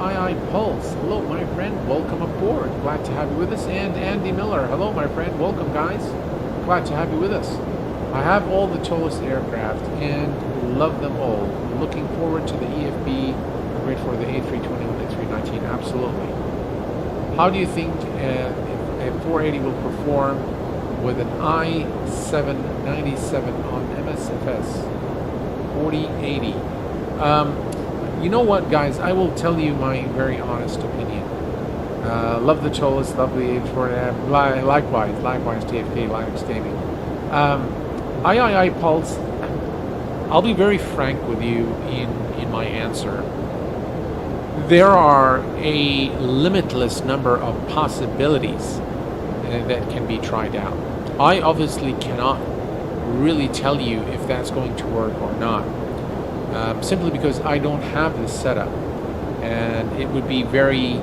Speaker 1: Pulse. Hello, my friend. Welcome aboard. Glad to have you with us. And Andy Miller. Hello, my friend. Welcome, guys. Glad to have you with us. I have all the Toliss aircraft and love them all. Looking forward to the EFB. Great for the A320 and A319. Absolutely. How do you think if a 480 will perform with an i797 on MSFS 4080? You know what, guys? I will tell you my very honest opinion. Love the Toliss, love the A4. Likewise, TFK Linux Gaming. Pulse. I'll be very frank with you in my answer. There are a limitless number of possibilities that can be tried out. I obviously cannot really tell you if that's going to work or not, simply because I don't have this setup, and it would be very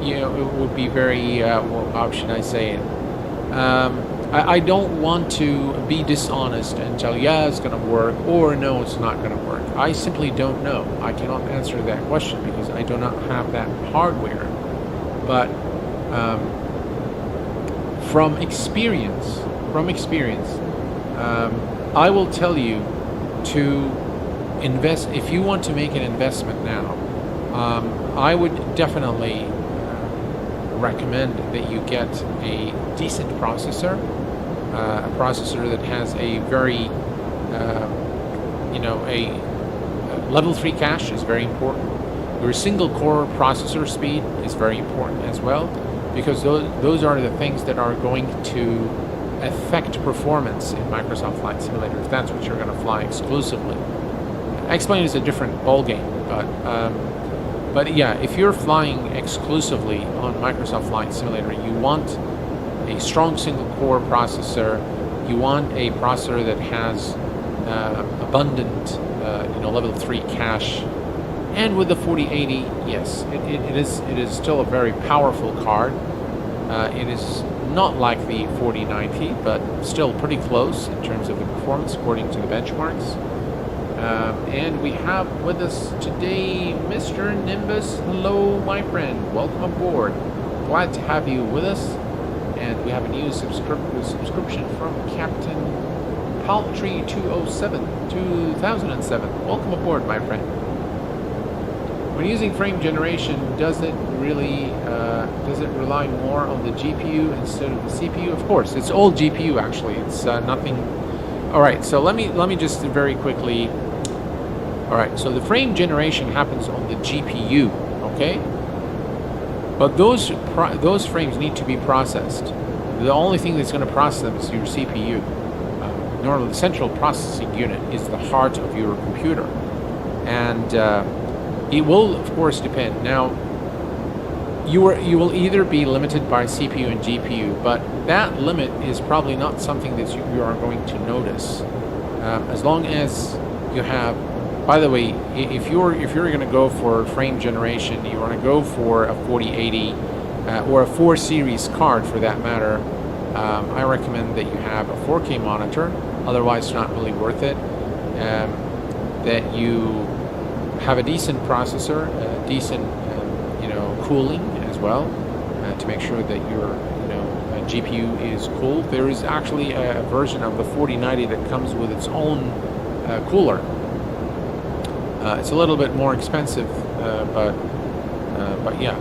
Speaker 1: it would be very, how should I say it? I don't want to be dishonest and tell, yeah, it's going to work, or no, it's not going to work. I simply don't know. I cannot answer that question because I do not have that hardware. But from experience, I will tell you to invest. If you want to make an investment now, I would definitely recommend that you get a decent processor, a processor that has a very, a level 3 cache is very important. Your single core processor speed is very important as well, because those are the things that are going to affect performance in Microsoft Flight Simulator, if that's what you're going to fly exclusively. Xplane is a different ballgame, but yeah, if you're flying exclusively on Microsoft Flight Simulator, you want a strong single-core processor. You want a processor that has abundant, level 3 cache. And with the 4080, yes, it is still a very powerful card. It is not like the 4090, but still pretty close in terms of the performance according to the benchmarks. And we have with us today Mr. Nimbus. Hello, my friend. Welcome aboard. Glad to have you with us. And we have a new subscription from Captain Paltry 2007. Welcome aboard, my friend. When using frame generation, does it rely more on the GPU instead of the CPU? Of course, it's all GPU actually. It's nothing. All right, so let me just very quickly. All right, so the frame generation happens on the GPU, okay? But those frames need to be processed. The only thing that's going to process them is your CPU. Normally, the central processing unit is the heart of your computer, and it will, of course, depend. Now, you will either be limited by CPU and GPU, but that limit is probably not something that you are going to notice, as long as you have. By the way, if you're going to go for frame generation, you want to go for a 4080 or a 4 series card for that matter. I recommend that you have a 4K monitor. Otherwise, it's not really worth it. That you have a decent processor, decent cooling as well, to make sure that your GPU is cool. There is actually a version of the 4090 that comes with its own cooler. It's a little bit more expensive, but yeah,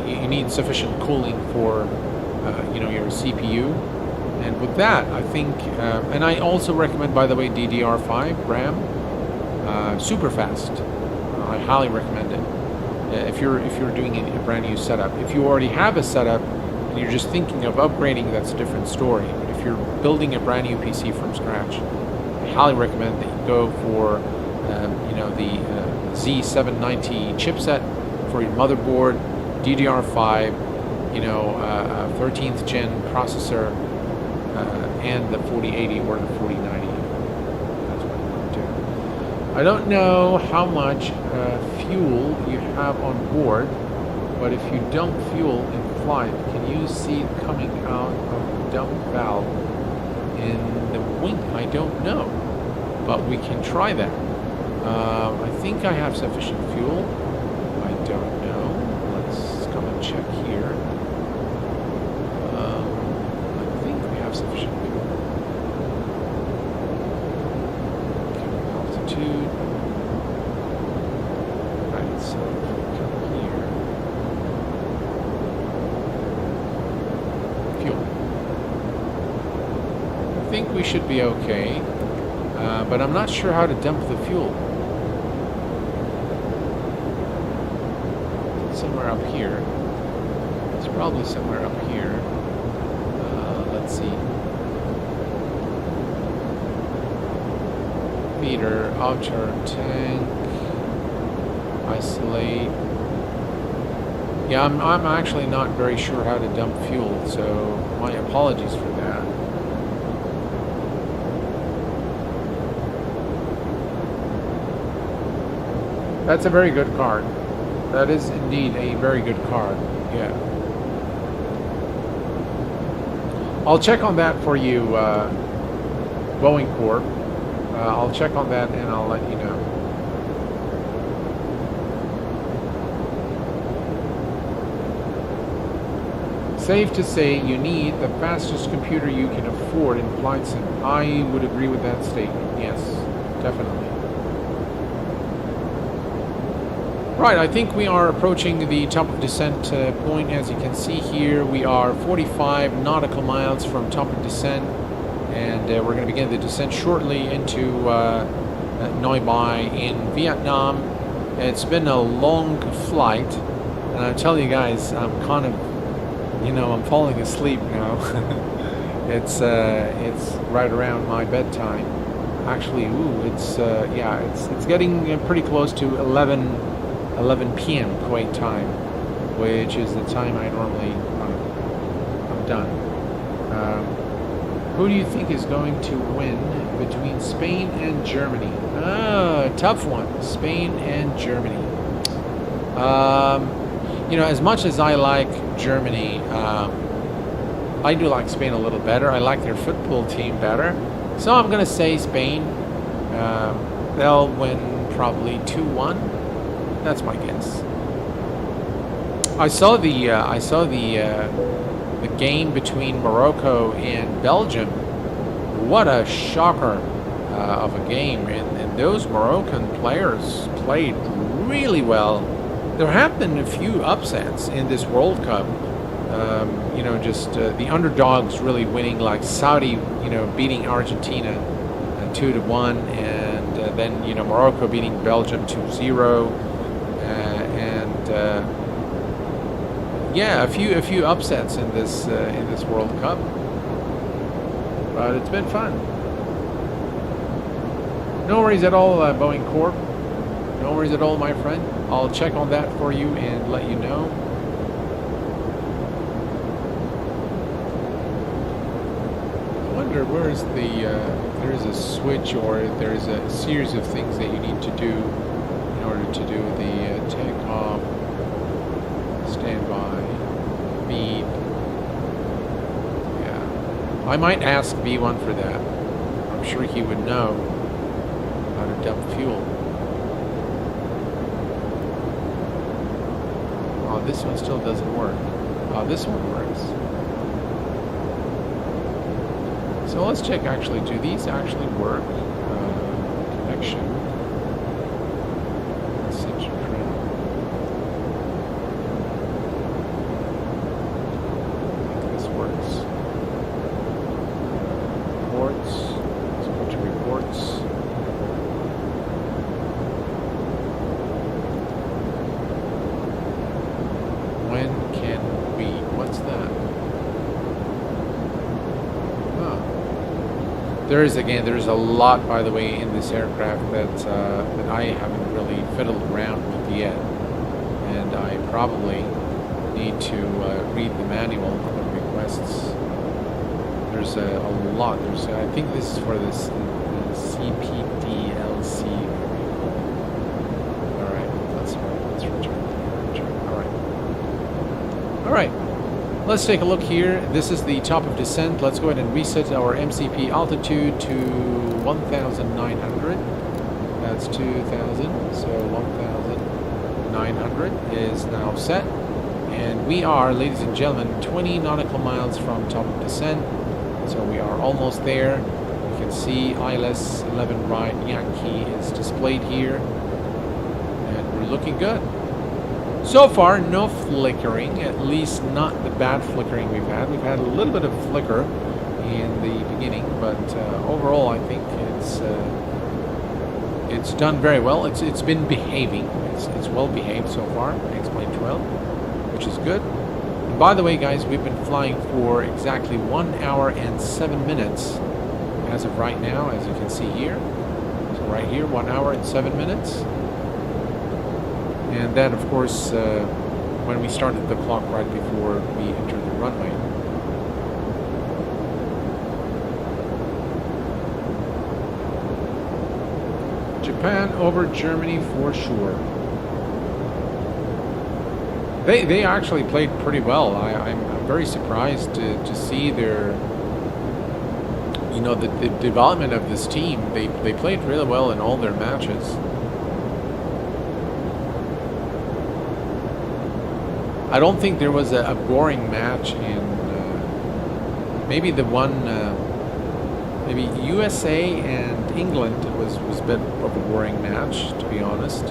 Speaker 1: you need sufficient cooling for your CPU. And with that, I think, and I also recommend, by the way, DDR5 RAM, super fast. I highly recommend it. If you're doing a brand new setup. If you already have a setup and you're just thinking of upgrading, that's a different story. But if you're building a brand new PC from scratch, I highly recommend that you go for the Z790 chipset for your motherboard, DDR5, 13th gen processor, and the 4080 or the 4090. That's what I want to do. I don't know how much fuel you have on board, but if you dump fuel in flight, can you see it coming out of the dump valve in the wing? I don't know, but we can try that. I think I have sufficient fuel. I don't know. Let's come and check here. I think we have sufficient fuel. Altitude. Right, so come here. Fuel. I think we should be okay. But I'm not sure how to dump the fuel. Somewhere up here. It's probably somewhere up here. Let's see. Meter, outer tank, isolate. Yeah, I'm actually not very sure how to dump fuel, so my apologies for that. That's a very good card. That is indeed a very good card. Yeah. I'll check on that for you, Boeing Corp. I'll check on that and I'll let you know. Safe to say you need the fastest computer you can afford in flight sim. I would agree with that statement. Yes, definitely. Right, I think we are approaching the top of descent point. As you can see here, we are 45 nautical miles from top of descent, and we're going to begin the descent shortly into Noi Bai in Vietnam. It's been a long flight, and I tell you guys, I'm kind of, you know, I'm falling asleep now. It's right around my bedtime. Actually, it's getting pretty close to 11 p.m. Kuwait time, which is the time I normally I'm done. Who do you think is going to win between Spain and Germany? Tough one. Spain and Germany. You know, as much as I like Germany, I do like Spain a little better. I like their football team better. So I'm going to say Spain. They'll win probably 2-1. That's my guess. I saw the game between Morocco and Belgium. What a shocker of a game, and those Moroccan players played really well. There have been a few upsets in this World Cup. You know, just the underdogs really winning, like Saudi, you know, beating Argentina 2-1, and then, you know, Morocco beating Belgium 2-0. Yeah, a few upsets in this World Cup, but it's been fun. No worries at all, Boeing Corp. No worries at all, my friend. I'll check on that for you and let you know. I wonder where's the there's a switch, or there's a series of things that you need to do in order to do the takeoff, standby, beep. Yeah, I might ask B1 for that. I'm sure he would know how to dump fuel. Oh, this one still doesn't work. Oh, this one works. So let's check actually, do these actually work? Connection. Message print. This works. Reports. Let's go to reports. When can we? What's that? There's a lot, by the way, in this aircraft that I haven't really fiddled around with yet, and I probably need to read the manual of the requests. There's a lot. I think this is for this CPDLC. All right, let's return. All right. Let's take a look here. This is the top of descent. Let's go ahead and reset our MCP altitude to 1,900. That's 2,000. So 1,900 is now set. And we are, ladies and gentlemen, 20 nautical miles from top of descent. So we are almost there. You can see ILS 11 right Yankee is displayed here. And we're looking good. So far, no flickering, at least not the bad flickering we've had. We've had a little bit of flicker in the beginning, but overall, I think it's done very well. It's been behaving. It's well behaved so far. X-plane 12, which is good. And by the way, guys, we've been flying for exactly 1 hour and 7 minutes as of right now, as you can see here. So right here, 1 hour and 7 minutes. And then, of course, when we started the clock right before we entered the runway. Japan over Germany for sure. They actually played pretty well. I'm very surprised to see their, you know, the development of this team. They played really well in all their matches. I don't think there was a boring match in maybe the one maybe USA and England was a bit of a boring match, to be honest.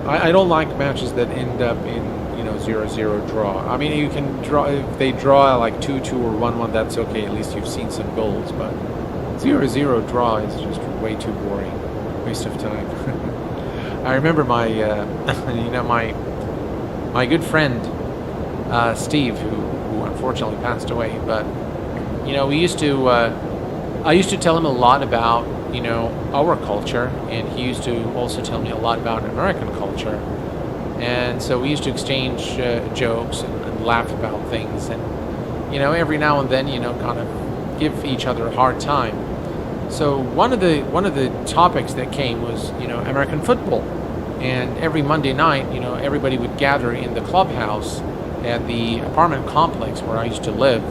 Speaker 1: I don't like matches that end up in, you know, 0-0 draw. I mean, you can draw if they draw like 2-2 or 1-1. That's okay. At least you've seen some goals. But 0-0 draw is just way too boring. Waste of time. I remember my you know, my good friend Steve, who unfortunately passed away. But you know, we used to I used to tell him a lot about, you know, our culture, and he used to also tell me a lot about American culture. And so we used to exchange jokes and laugh about things, and you know, every now and then, you know, kind of give each other a hard time. So one of the topics that came was, you know, American football. And every Monday night, you know, everybody would gather in the clubhouse at the apartment complex where I used to live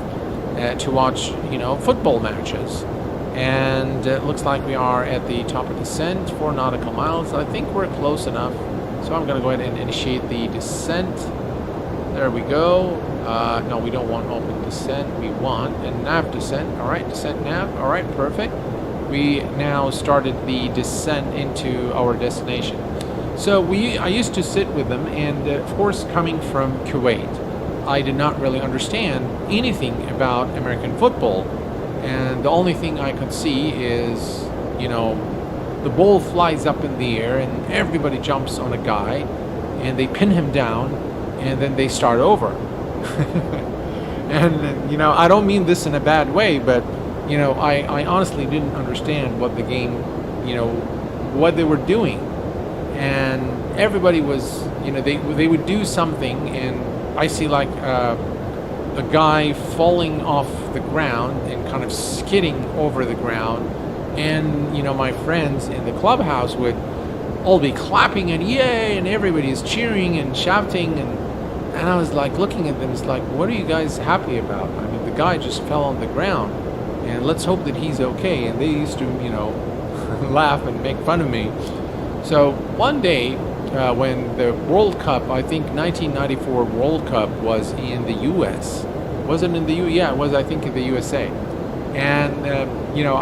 Speaker 1: to watch, you know, football matches. And it looks like we are at the top of descent, 4 nautical miles. I think we're close enough. So I'm going to go ahead and initiate the descent. There we go. No, we don't want open descent. We want a nav descent. All right, descent nav. All right, perfect. We now started the descent into our destination. So I used to sit with them, and of course, coming from Kuwait, I did not really understand anything about American football. And the only thing I could see is, you know, the ball flies up in the air and everybody jumps on a guy and they pin him down and then they start over. And, you know, I don't mean this in a bad way, but, you know, I honestly didn't understand what the game, you know, what they were doing. And everybody was, you know, they would do something, and I see like a guy falling off the ground and kind of skidding over the ground, and you know, my friends in the clubhouse would all be clapping and yay, and everybody's cheering and shouting, and I was like looking at them, it's like, what are you guys happy about? I mean, the guy just fell on the ground, and let's hope that he's okay. And they used to, you know, laugh and make fun of me. So one day, when the World Cup, I think 1994 World Cup was in the U.S. Was it in the Yeah, it was, I think, in the USA. And, you know,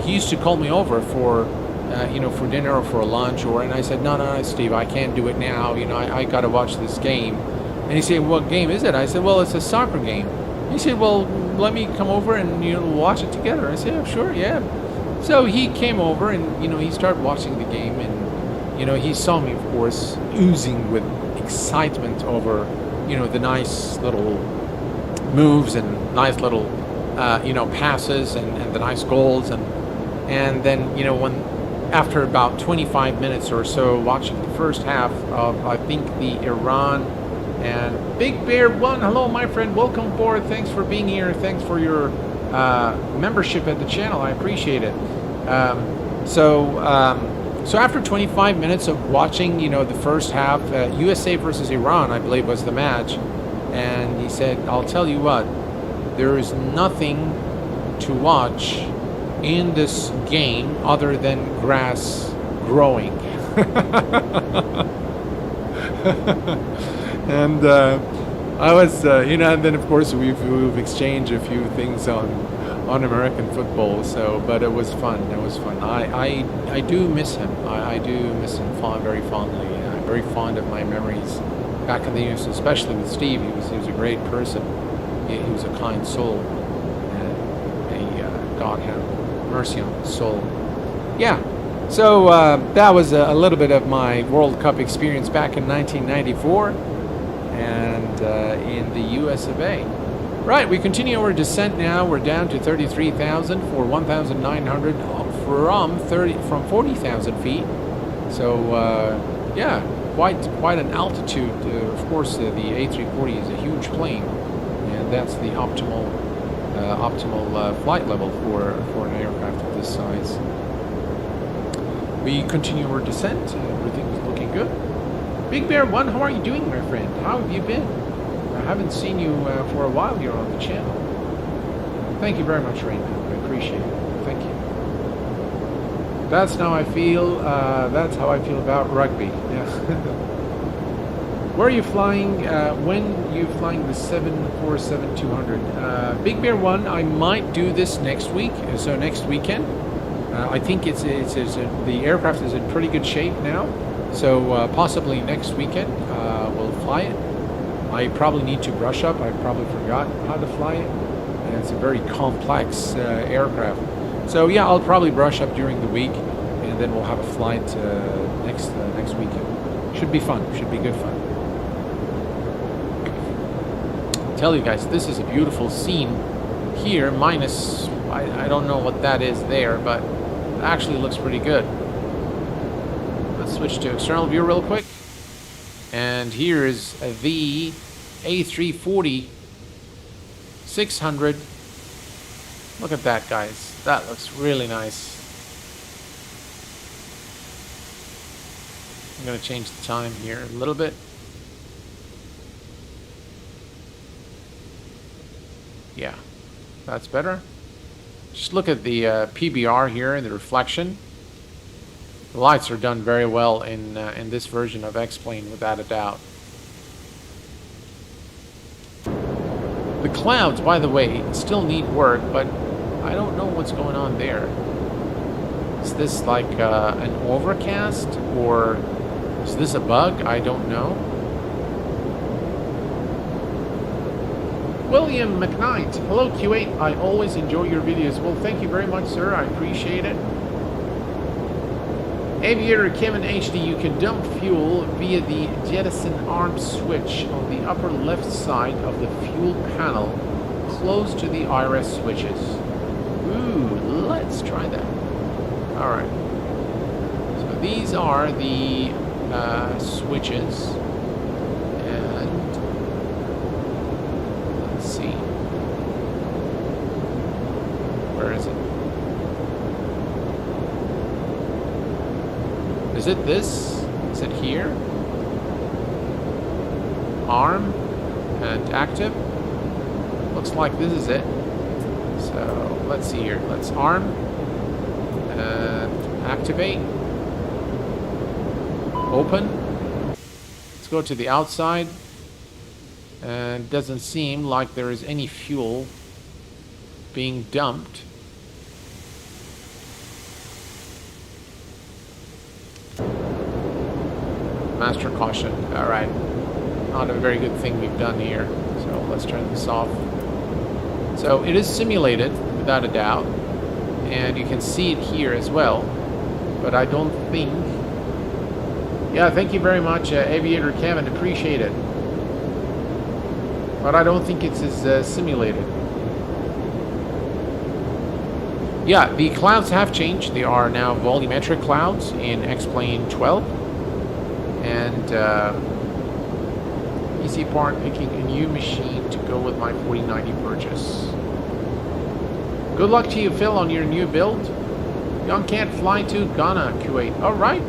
Speaker 1: he used to call me over for, you know, for dinner or for a lunch, and I said, no, Steve, I can't do it now. You know, I got to watch this game. And he said, what game is it? I said, well, it's a soccer game. He said, well, let me come over and, you know, watch it together. I said, yeah, sure, yeah. So he came over and, you know, he started watching the game, and, you know, he saw me, of course, oozing with excitement over, you know, the nice little moves and nice little, you know, passes and the nice goals. And then, you know, after about 25 minutes or so watching the first half of, I think, the Iran and Big Bear 1, hello, my friend, welcome aboard. Thanks for being here. Thanks for your membership at the channel. I appreciate it. So after 25 minutes of watching, you know, the first half, USA versus Iran, I believe, was the match, and he said, I'll tell you what, there is nothing to watch in this game other than grass growing. And I was, you know, and then of course we've exchanged a few things on American football. So, but it was fun. It was fun. I do miss him. I do miss him very fondly. I'm very fond of my memories back in the years, especially with Steve. He was a great person. He was a kind soul, and may God have mercy on his soul. Yeah. So that was a little bit of my World Cup experience back in 1994, and in the US of A. Right, we continue our descent now. We're down to 33,000 for 1,900 from 40,000 feet. So yeah, quite an altitude. Of course, the A340 is a huge plane, and that's the optimal flight level for an aircraft of this size. We continue our descent. Everything is looking good. Big Bear 1, how are you doing, my friend? How have you been? I haven't seen you for a while here on the channel. Thank you very much, Raymond. I appreciate it. Thank you. That's how I feel. That's how I feel about rugby. Yeah. Where are you flying? When are you flying the 747-200? Big Bear 1, I might do this next week. So next weekend. I think the aircraft is in pretty good shape now. So possibly next weekend we'll fly it. I probably need to brush up. I probably forgot how to fly it. And it's a very complex aircraft. So yeah, I'll probably brush up during the week, and then we'll have a flight next weekend. Should be fun. Should be good fun. I'll tell you guys, this is a beautiful scene here. Minus, I don't know what that is there, but it actually looks pretty good. Let's switch to external view real quick. And here is the A340-600. Look at that, guys. That looks really nice. I'm going to change the time here a little bit. Yeah, that's better. Just look at the PBR here and the reflection. The lights are done very well in this version of X-Plane, without a doubt. The clouds, by the way, still need work, but I don't know what's going on there. Is this like an overcast, or is this a bug? I don't know. William McKnight. Hello, Q8. I always enjoy your videos. Well, thank you very much, sir. I appreciate it. Aviator Kevin HD, you can dump fuel via the jettison arm switch on the upper left side of the fuel panel, close to the IRS switches. Ooh, let's try that. Alright. So these are the switches. And let's see. Where is it? Is it this? Is it here? Arm and active. Looks like this is it. So let's see here. Let's arm and activate. Open. Let's go to the outside. And it doesn't seem like there is any fuel being dumped. Master caution. Alright. Not a very good thing we've done here. So let's turn this off. So it is simulated, without a doubt. And you can see it here as well. But I don't think... Yeah, thank you very much, Aviator Kevin. Appreciate it. But I don't think it's as simulated. Yeah, the clouds have changed. They are now volumetric clouds in X-Plane 12. And easy part picking a new machine to go with my 4090 purchase. Good luck to you, Phil, on your new build. Young can't fly to Ghana, Kuwait. Alright,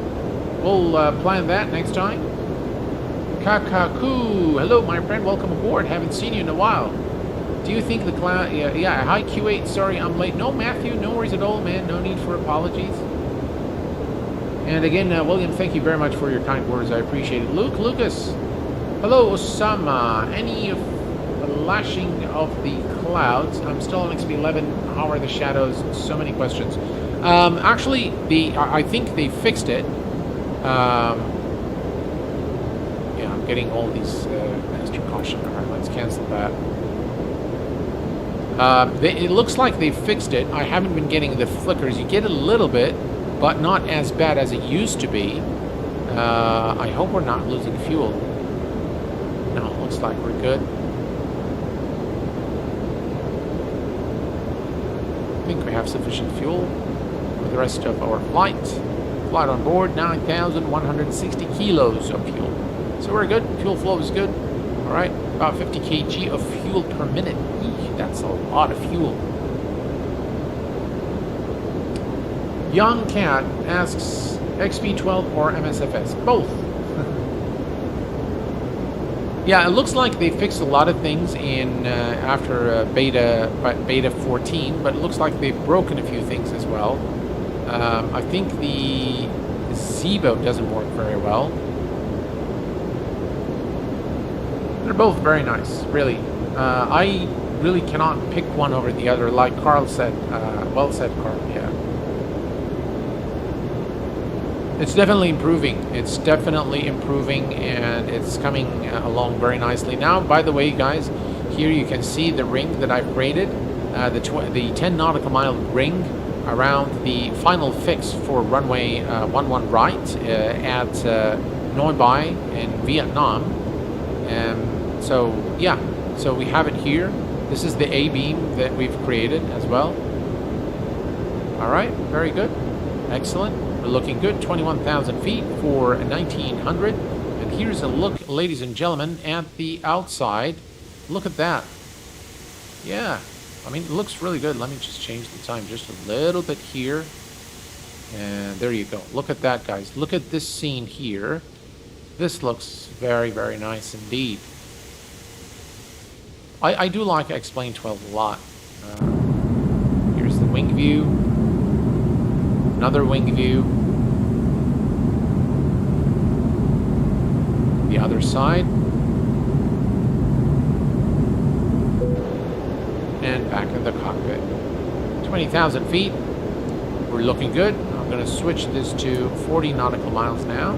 Speaker 1: we'll plan that next time. Kakaku, hello my friend, welcome aboard. Haven't seen you in a while. Do you think the cloud... Yeah, hi Q8, sorry I'm late. No, Matthew, no worries at all, man. No need for apologies. And again, William, thank you very much for your kind words. I appreciate it. Luke, Lucas. Hello, Osama. Any flashing of the clouds? I'm still on XP11. How are the shadows? So many questions. Actually, I think they fixed it. Yeah, I'm getting all these master caution. All right, let's cancel that. It looks like they fixed it. I haven't been getting the flickers. You get a little bit, but not as bad as it used to be. I hope we're not losing fuel. No, it looks like we're good. I think we have sufficient fuel for the rest of our flight. Flight on board, 9,160 kilos of fuel. So we're good. Fuel flow is good. All right, about 50 kg of fuel per minute. Eesh, that's a lot of fuel. Young Cat asks XP12 or MSFS? Both. Yeah, it looks like they fixed a lot of things in after beta 14, but it looks like they've broken a few things as well. I think the Zebo doesn't work very well. They're both very nice, really. I really cannot pick one over the other, like Carl said. Well said, Carl, yeah. It's definitely improving. It's definitely improving, and it's coming along very nicely. Now, by the way, guys, here you can see the ring that I've created, the 10 nautical mile ring around the final fix for runway 11 right at Noi Bai in Vietnam. So, yeah, so we have it here. This is the A-beam that we've created as well. All right, very good. Excellent. We're looking good. 21,000 feet for 1900. And here's a look, ladies and gentlemen, at the outside. Look at that. Yeah, I mean, it looks really good. Let me just change the time just a little bit here. And there you go. Look at that, guys. Look at this scene here. This looks very, very nice indeed. I do like xplane 12 a lot. Here's the wing view. Another wing view. The other side. And back in the cockpit. 20,000 feet. We're looking good. I'm going to switch this to 40 nautical miles now.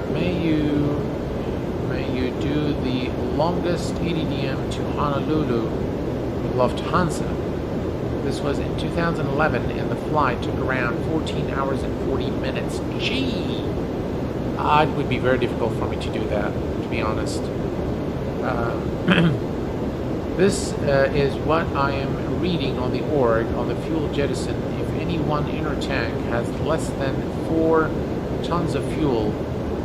Speaker 1: May you do the longest EDDM to Honolulu with Lufthansa. This was in 2011, and the flight took around 14 hours and 40 minutes. Gee! It would be very difficult for me to do that, to be honest. This is what I am reading on the org on the fuel jettison. If any one inner tank has less than 4 tons of fuel,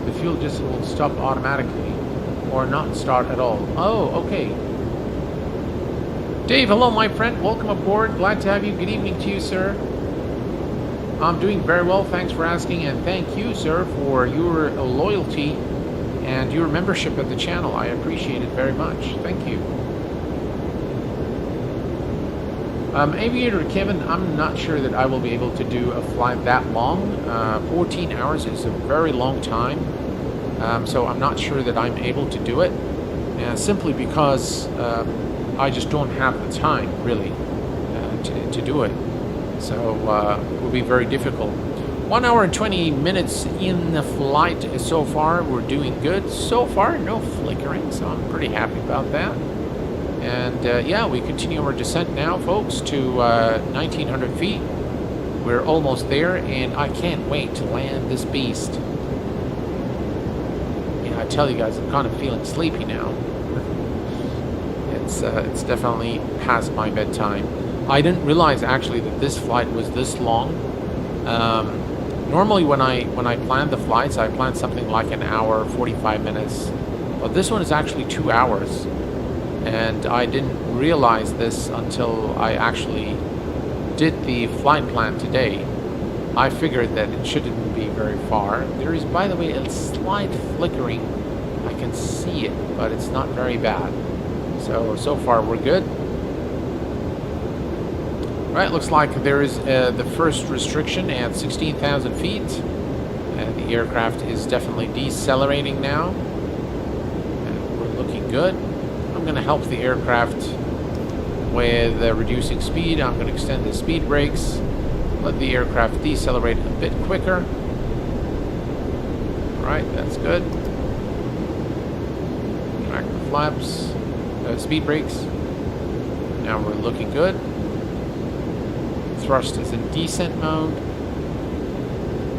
Speaker 1: the fuel jettison will stop automatically or not start at all. Oh, okay. Dave, hello, my friend. Welcome aboard. Glad to have you. Good evening to you, sir. I'm doing very well. Thanks for asking, and thank you, sir, for your loyalty and your membership of the channel. I appreciate it very much. Thank you. Aviator Kevin, I'm not sure that I will be able to do a flight that long. 14 hours is a very long time, so I'm not sure that I'm able to do it, simply because I just don't have the time, really, to do it. So it will be very difficult. 1 hour and 20 minutes in the flight so far. We're doing good. So far, no flickering, so I'm pretty happy about that. And yeah, we continue our descent now, folks, to 1,900 feet. We're almost there, and I can't wait to land this beast. Yeah, I tell you guys, I'm kind of feeling sleepy now. It's definitely past my bedtime. I didn't realize actually that this flight was this long. Normally, when I plan the flights, I plan something like an hour, 45 minutes. But this one is actually 2 hours. And I didn't realize this until I actually did the flight plan today. I figured that it shouldn't be very far. There is, by the way, a slight flickering. I can see it, but it's not very bad. So far we're good. Right, looks like there is the first restriction at 16,000 feet. And the aircraft is definitely decelerating now. And we're looking good. I'm going to help the aircraft with reducing speed. I'm going to extend the speed brakes, let the aircraft decelerate a bit quicker. Alright, that's good. Track the flaps, speed brakes. Now we're looking good. Thrust is in descent mode.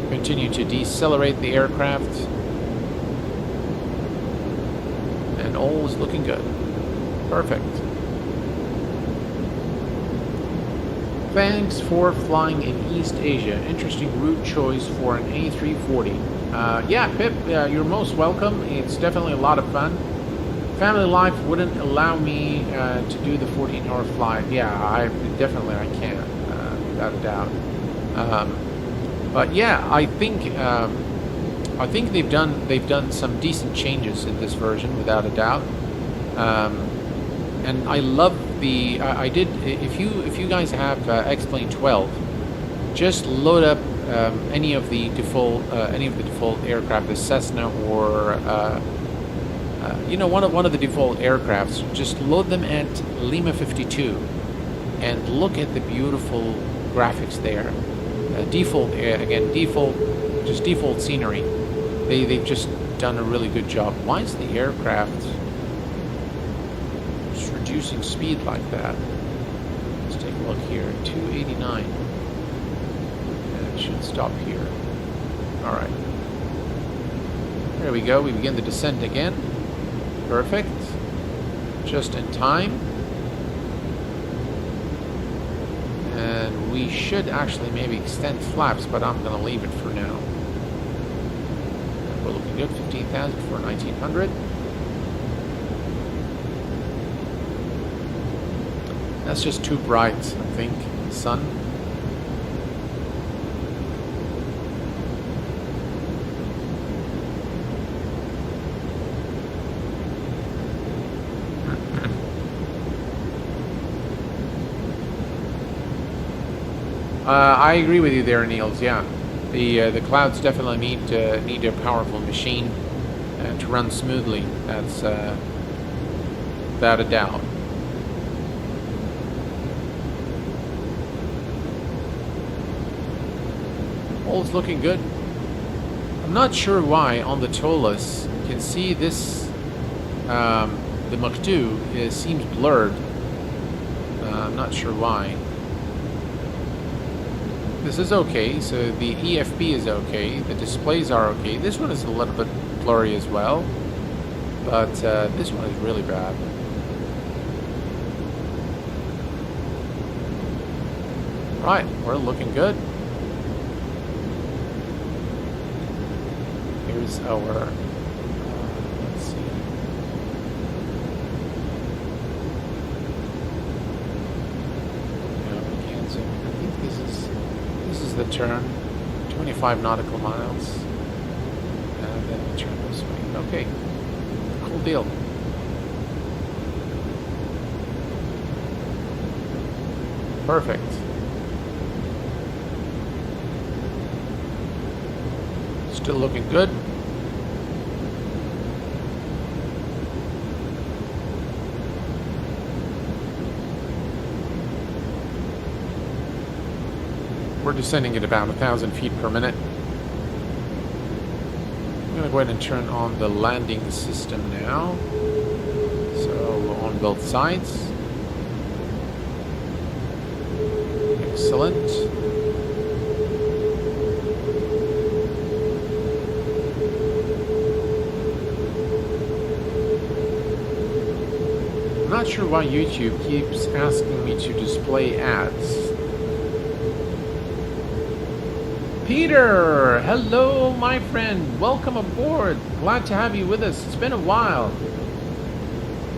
Speaker 1: Continue to decelerate the aircraft. And all is looking good. Perfect. Thanks for flying in East Asia. Interesting route choice for an A340. Yeah, Pip, you're most welcome. It's definitely a lot of fun. family life wouldn't allow me to do the 14-hour flight. Yeah, I can't, without a doubt. But yeah, I think they've done some decent changes in this version, without a doubt. And I love the if you guys have xplane 12, just load up any of the default aircraft, the Cessna or one of the default aircrafts. Just load them at Lima 52 and look at the beautiful graphics there. Default scenery. They've just done a really good job. Why is the aircraft just reducing speed like that? Let's take a look here. 289. And it should stop here. All right. There we go. We begin the descent again. Perfect. Just in time. And we should actually maybe extend flaps, but I'm going to leave it for now. We're looking good. 15,000 for 1900. That's just too bright, I think. The sun. I agree with you there, Niels. Yeah, the clouds definitely need a powerful machine to run smoothly. That's without a doubt. All's looking good. I'm not sure why on the Toliss you can see this. The M.2 seems blurred. I'm not sure why. This is okay, so the EFB is okay, the displays are okay. This one is a little bit blurry as well, but this one is really bad. Right, we're looking good. Here's our, let's see. No, we can't zoom. I think this is the turn, 25 nautical miles, and then we turn this way. Okay, cool deal. Perfect. Still looking good. We're descending at about 1,000 feet per minute. I'm going to go ahead and turn on the landing system now. So on both sides. Excellent. I'm not sure why YouTube keeps asking me to display ads. Peter, hello my friend, welcome aboard. Glad to have you with us. It's been a while.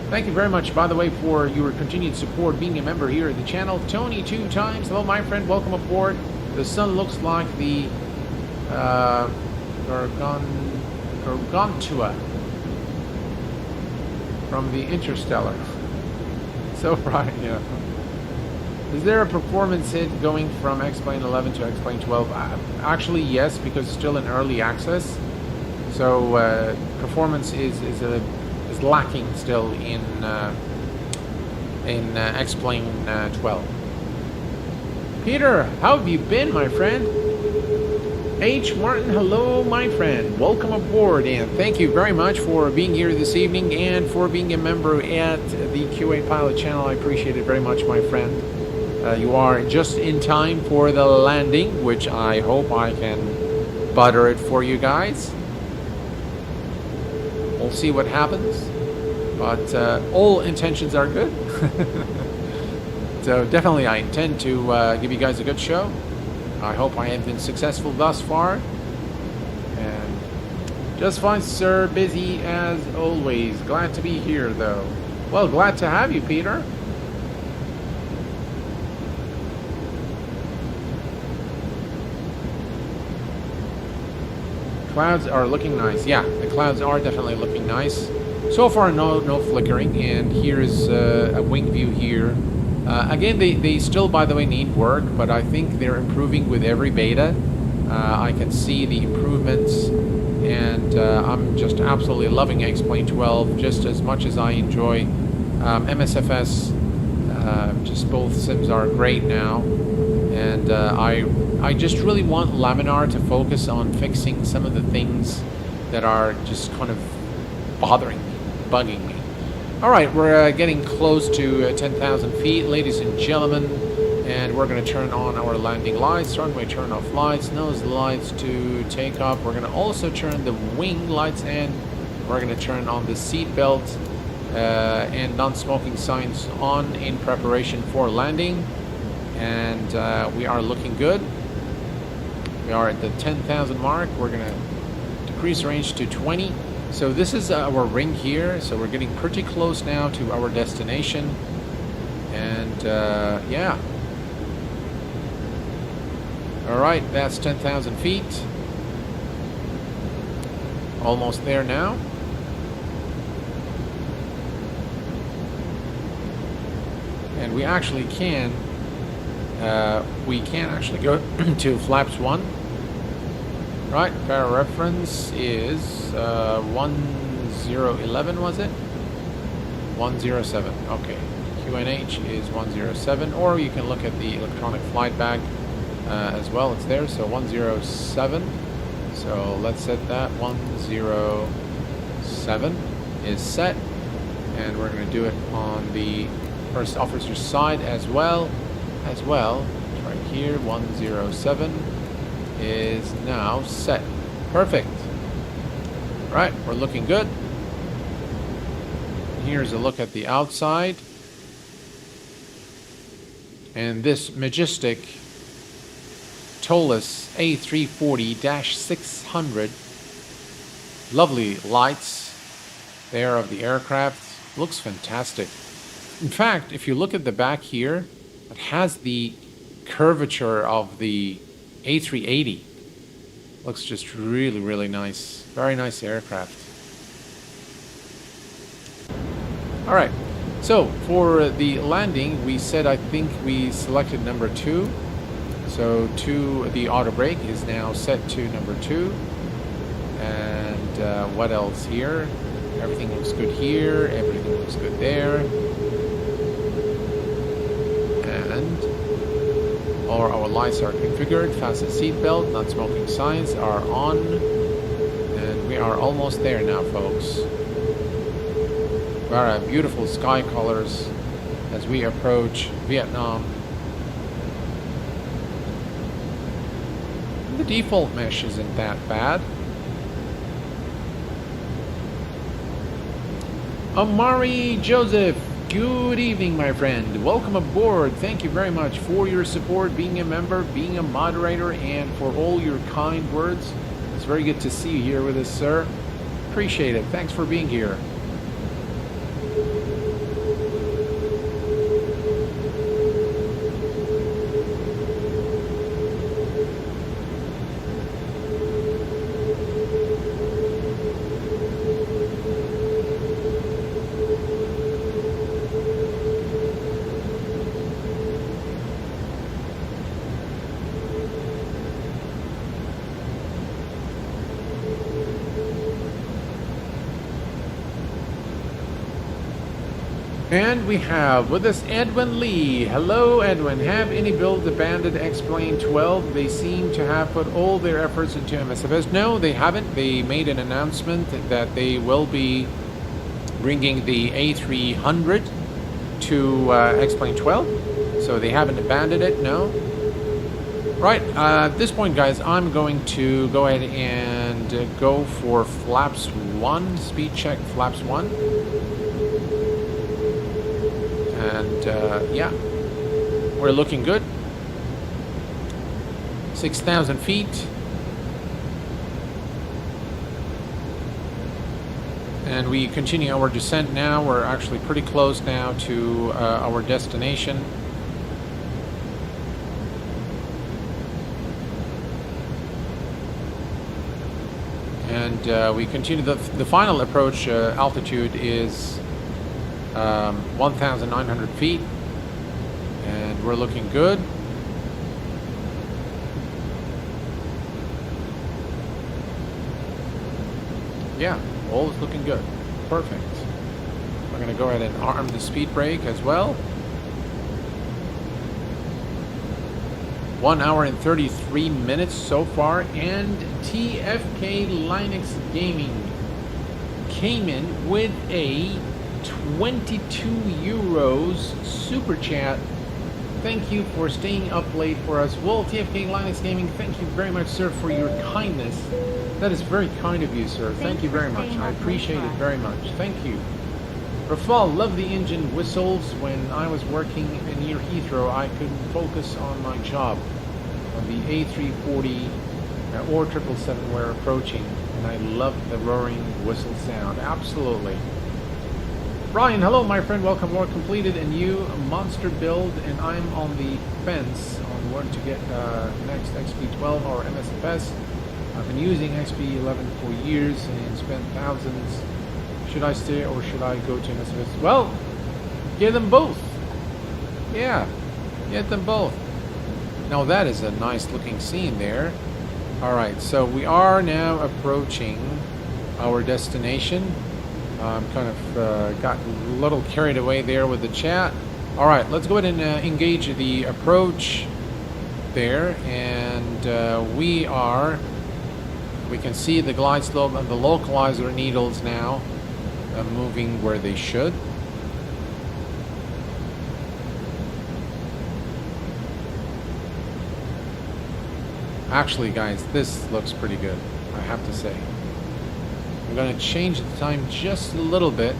Speaker 1: Thank you very much, by the way, for your continued support, being a member here at the channel. Tony, 2 times, hello my friend, welcome aboard. The sun looks like the Gargantua from the Interstellar. So bright, yeah. Is there a performance hit going from xplane 11 to xplane 12? Actually, yes, because it's still in early access. So performance is lacking still in xplane 12. Peter, how have you been, my friend? H. Martin, hello, my friend. Welcome aboard, and thank you very much for being here this evening and for being a member at the QA Pilot channel. I appreciate it very much, my friend. You are just in time for the landing, which I hope I can butter it for you guys. We'll see what happens, but all intentions are good. So definitely I intend to give you guys a good show. I hope I have been successful thus far, and Just fine, sir. Busy as always. Glad to be here, though. Well, glad to have you, Peter. Clouds are looking nice. Yeah, the clouds are definitely looking nice. So far, no flickering. And here's a wing view here. Again, they still, by the way, need work, but I think they're improving with every beta. I can see the improvements, and I'm just absolutely loving xplane 12 just as much as I enjoy MSFS. Just both sims are great now, and I just really want Laminar to focus on fixing some of the things that are just kind of bothering me, bugging me. Alright, we're getting close to 10,000 feet, ladies and gentlemen, and we're going to turn on our landing lights, runway turn off lights, nose lights to take off. We're going to also turn the wing lights and we're going to turn on the seat belt and non-smoking signs on in preparation for landing. And we are looking good. We are at the 10,000 mark. We're going to decrease range to 20. So this is our ring here, so we're getting pretty close now to our destination, and yeah. Alright, that's 10,000 feet. Almost there now. And we actually can, actually go to flaps 1. Right, fair reference is 1011, was it? 107, okay. QNH is 107, or you can look at the electronic flight bag as well, it's there, so 107. So let's set that, 107 is set, and we're going to do it on the first officer's side as well. It's right here, 107. Is now set. Perfect. Right, we're looking good. Here's a look at the outside. And this majestic Toliss A340-600. Lovely lights there of the aircraft. Looks fantastic. In fact, if you look at the back here, it has the curvature of the A380. Looks just really nice. Very nice aircraft. Alright, so for the landing, we said, I think we selected number 2. So the auto brake is now set to number 2. And what else here? Everything looks good here. Everything looks good there. And all our lights are configured, fasten seatbelt, non-smoking signs are on, and we are almost there now, folks. Very beautiful sky colors as we approach Vietnam. The default mesh isn't that bad. Amari Joseph, good evening, my friend. Welcome aboard. Thank you very much for your support, being a member, being a moderator, and for all your kind words. It's very good to see you here with us, sir. Appreciate it. Thanks for being here. And we have with us Edwin Lee. Hello, Edwin. Have any builds abandoned xplane 12? They seem to have put all their efforts into MSFS. No, they haven't. They made an announcement that they will be bringing the A300 to xplane 12. So they haven't abandoned it, no. Right, at this point, guys, I'm going to go ahead and go for flaps 1, speed check flaps 1. And yeah, we're looking good. 6,000 feet. And we continue our descent now. We're actually pretty close now to our destination. And we continue. The final approach altitude is 1,900 feet. And we're looking good. Yeah, all is looking good. Perfect. We're going to go ahead and arm the speed brake as well. 1 hour and 33 minutes so far, and TFK Linux Gaming came in with a 22 euros super chat. Thank you for staying up late for us. Well, TFK Linux Gaming, thank you very much, sir, for your kindness. That is very kind of you, sir. Thank you very much. I appreciate it very much. Thank you. Rafal, love the engine whistles. When I was working near Heathrow, I couldn't focus on my job on the A340 or 777 we're approaching, and I love the roaring whistle sound. Absolutely. Brian, hello, my friend. Welcome. Work completed, and you a monster build, and I'm on the fence on where to get next XP12 or MSFS. I've been using XP11 for years and spent thousands. Should I stay or should I go to MSFS? Well, get them both. Yeah, get them both. Now that is a nice looking scene there. Alright, so we are now approaching our destination. I'm kind of got a little carried away there with the chat. Alright, let's go ahead and engage the approach there. And we can see the glide slope and the localizer needles now moving where they should. Actually, guys, this looks pretty good, I have to say. I'm going to change the time just a little bit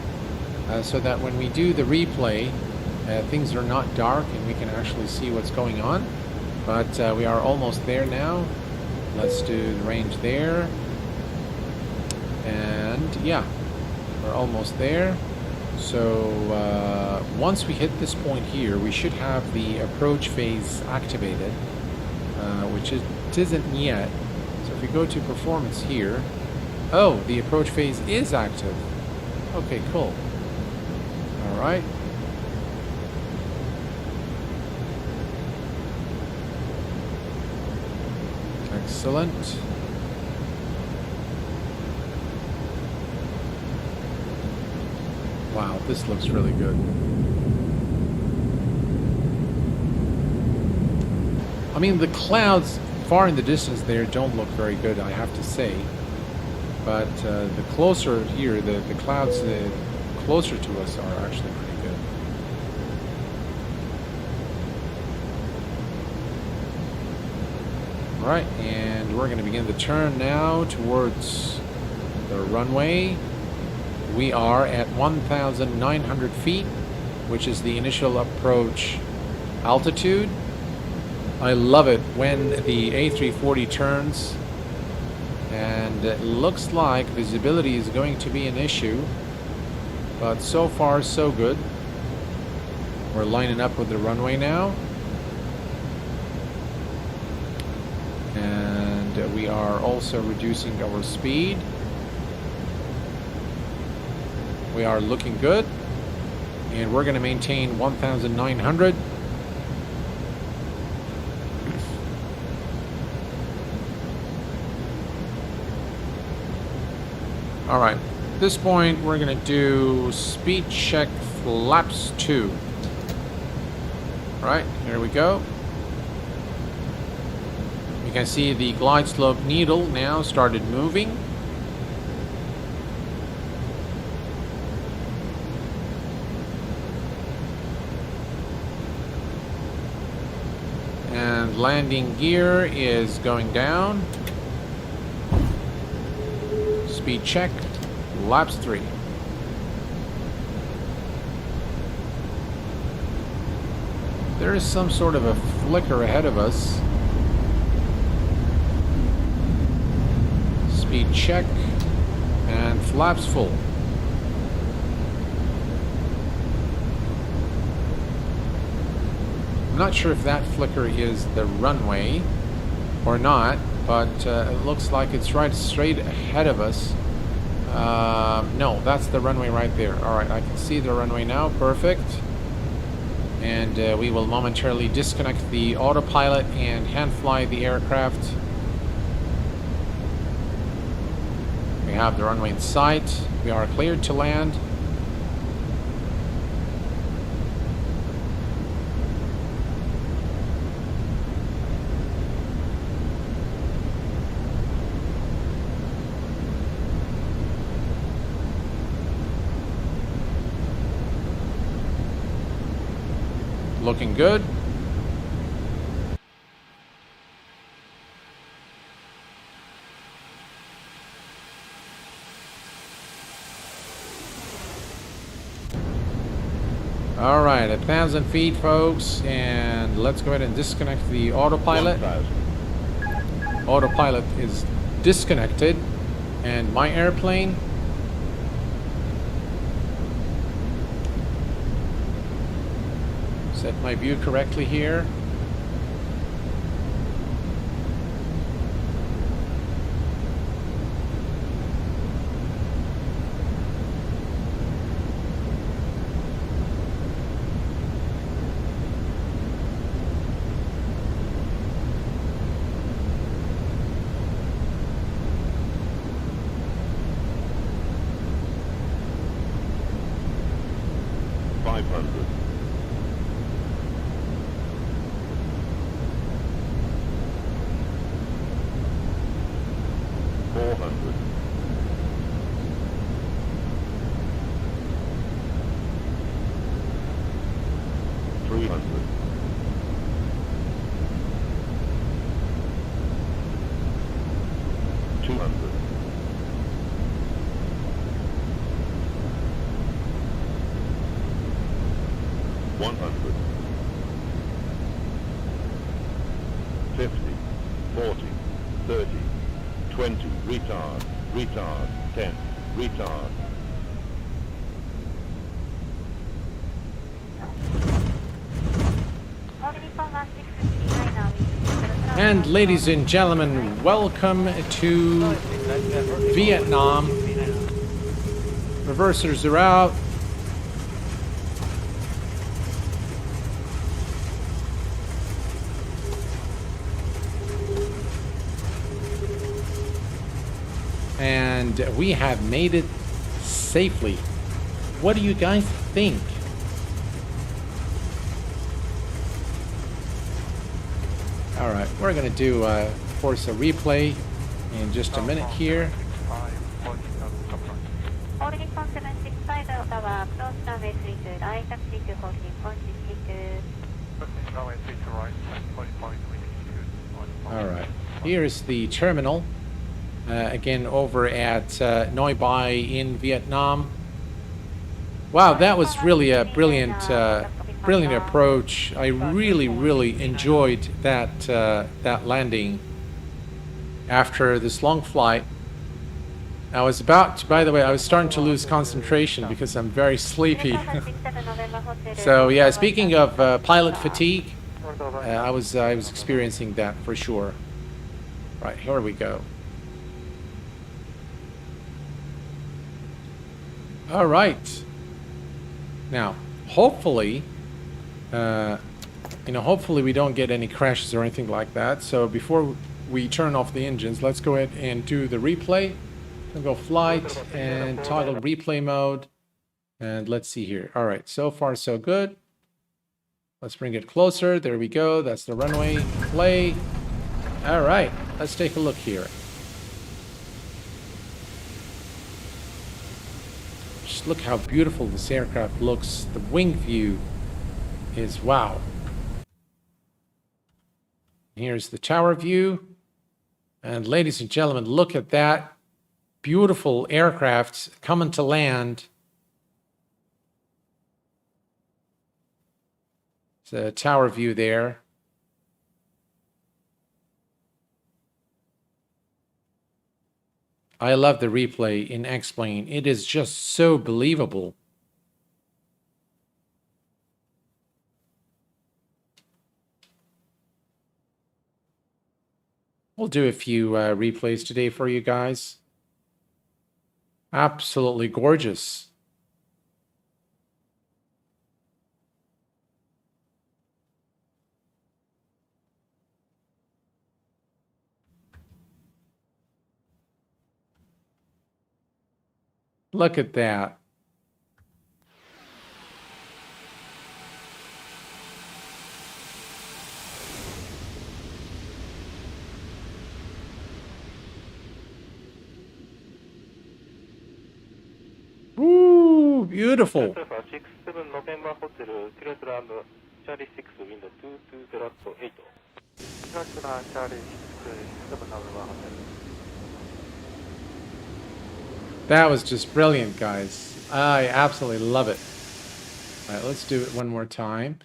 Speaker 1: so that when we do the replay, things are not dark and we can actually see what's going on. But we are almost there now. Let's do the range there. And yeah, we're almost there. So once we hit this point here, we should have the approach phase activated, which it isn't yet. So if we go to performance here, oh, the approach phase is active. Okay, cool. All right. Excellent. Wow, this looks really good. I mean, the clouds far in the distance there don't look very good, I have to say. But the closer here, the clouds closer to us are actually pretty good. Alright, and we're going to begin the turn now towards the runway. We are at 1,900 feet, which is the initial approach altitude. I love it when the A340 turns, and it looks like visibility is going to be an issue, but so far so good. We're lining up with the runway now, and we are also reducing our speed. We are looking good, and we're going to maintain 1,900. All right, at this point we're going to do speed check flaps 2. All right, here we go. You can see the glide slope needle now started moving. And landing gear is going down. Speed check, laps 3. There is some sort of a flicker ahead of us. Speed check, and flaps full. I'm not sure if that flicker is the runway or not, but it looks like it's right straight ahead of us. No, that's the runway right there. All right, I can see the runway now. Perfect. And we will momentarily disconnect the autopilot and hand fly the aircraft. We have the runway in sight. We are cleared to land. Looking good. All right, 1,000 feet, folks, and let's go ahead and disconnect the autopilot.
Speaker 2: 1,000.
Speaker 1: Autopilot is disconnected, and my airplane set my view correctly here.
Speaker 2: Retard, 10, retard.
Speaker 1: And ladies and gentlemen, welcome to Vietnam. Reversers are out. And we have made it safely. What do you guys think? All right, we're gonna do of course a replay in just a minute here. All right, here's the terminal. Again, over at Noi Bai in Vietnam. Wow, that was really a brilliant approach. I really enjoyed that landing after this long flight. I was about to, by the way, I was starting to lose concentration because I'm very sleepy. So yeah, speaking of pilot fatigue, I was experiencing that for sure. Right, here we go. All right. Now, hopefully, hopefully we don't get any crashes or anything like that. So before we turn off the engines, let's go ahead and do the replay. We'll go flight and toggle replay mode. And let's see here. All right, so far so good. Let's bring it closer. There we go. That's the runway. Play. All right, let's take a look here. Just look how beautiful this aircraft looks. The wing view is wow. Here's the tower view. And ladies and gentlemen, look at that beautiful aircraft coming to land. It's a tower view there. I love the replay in xplane. It is just so believable. We'll do a few replays today for you guys. Absolutely gorgeous. Look at that. Woo, beautiful.
Speaker 2: 67 November Hotel, Trident Charlie 6 window 22008. Trident Charlie 67 November Hotel.
Speaker 1: That was just brilliant, guys. I absolutely love it. All right, let's do it one more time.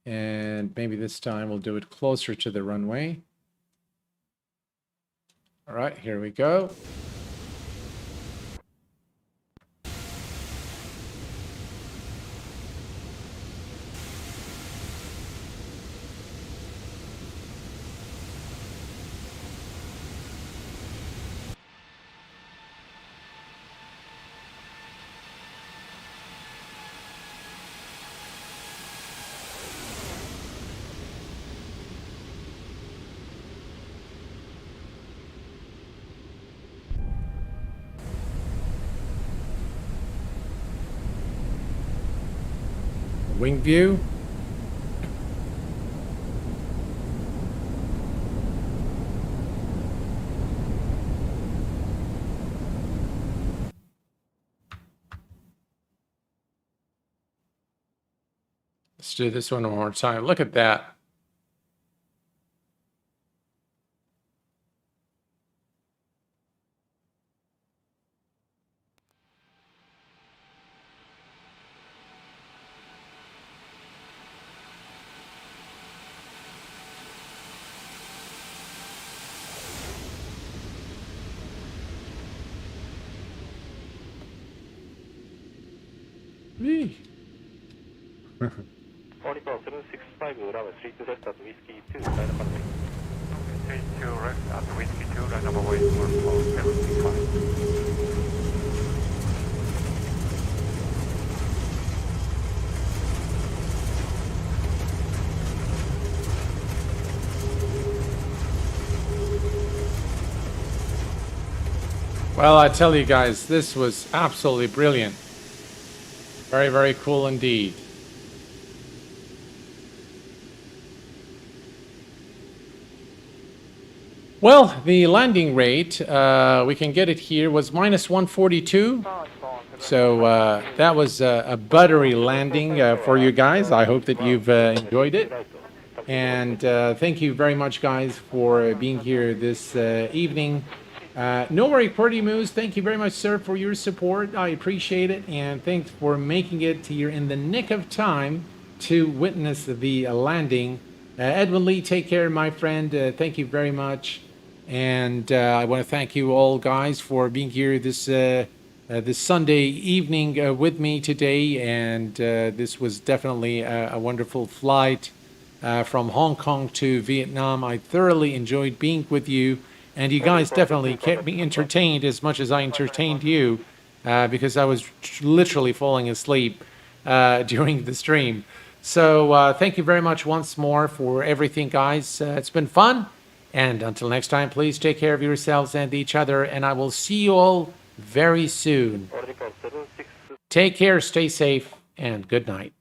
Speaker 1: And maybe this time we'll do it closer to the runway. All right, here we go. Wing view. Let's do this one more time. Look at that. Whee.
Speaker 2: Only for 765 runway 32 left at Whiskey 2, line number 3. 32 left at Whiskey 2, line number 1 for 765.
Speaker 1: Well, I tell you guys, this was absolutely brilliant. Very, very cool indeed. Well, the landing rate, we can get it here, was minus 142. So that was a buttery landing for you guys. I hope that you've enjoyed it. And thank you very much, guys, for being here this evening. No recording moves. Thank you very much, sir, for your support. I appreciate it. And thanks for making it here in the nick of time to witness the landing. Edwin Lee, take care, my friend. Thank you very much. And I want to thank you all, guys, for being here this Sunday evening with me today. And this was definitely a wonderful flight from Hong Kong to Vietnam. I thoroughly enjoyed being with you. And you guys definitely kept me entertained as much as I entertained you, because I was literally falling asleep during the stream. So thank you very much once more for everything, guys. It's been fun. And until next time, please take care of yourselves and each other. And I will see you all very soon. Take care, stay safe, and good night.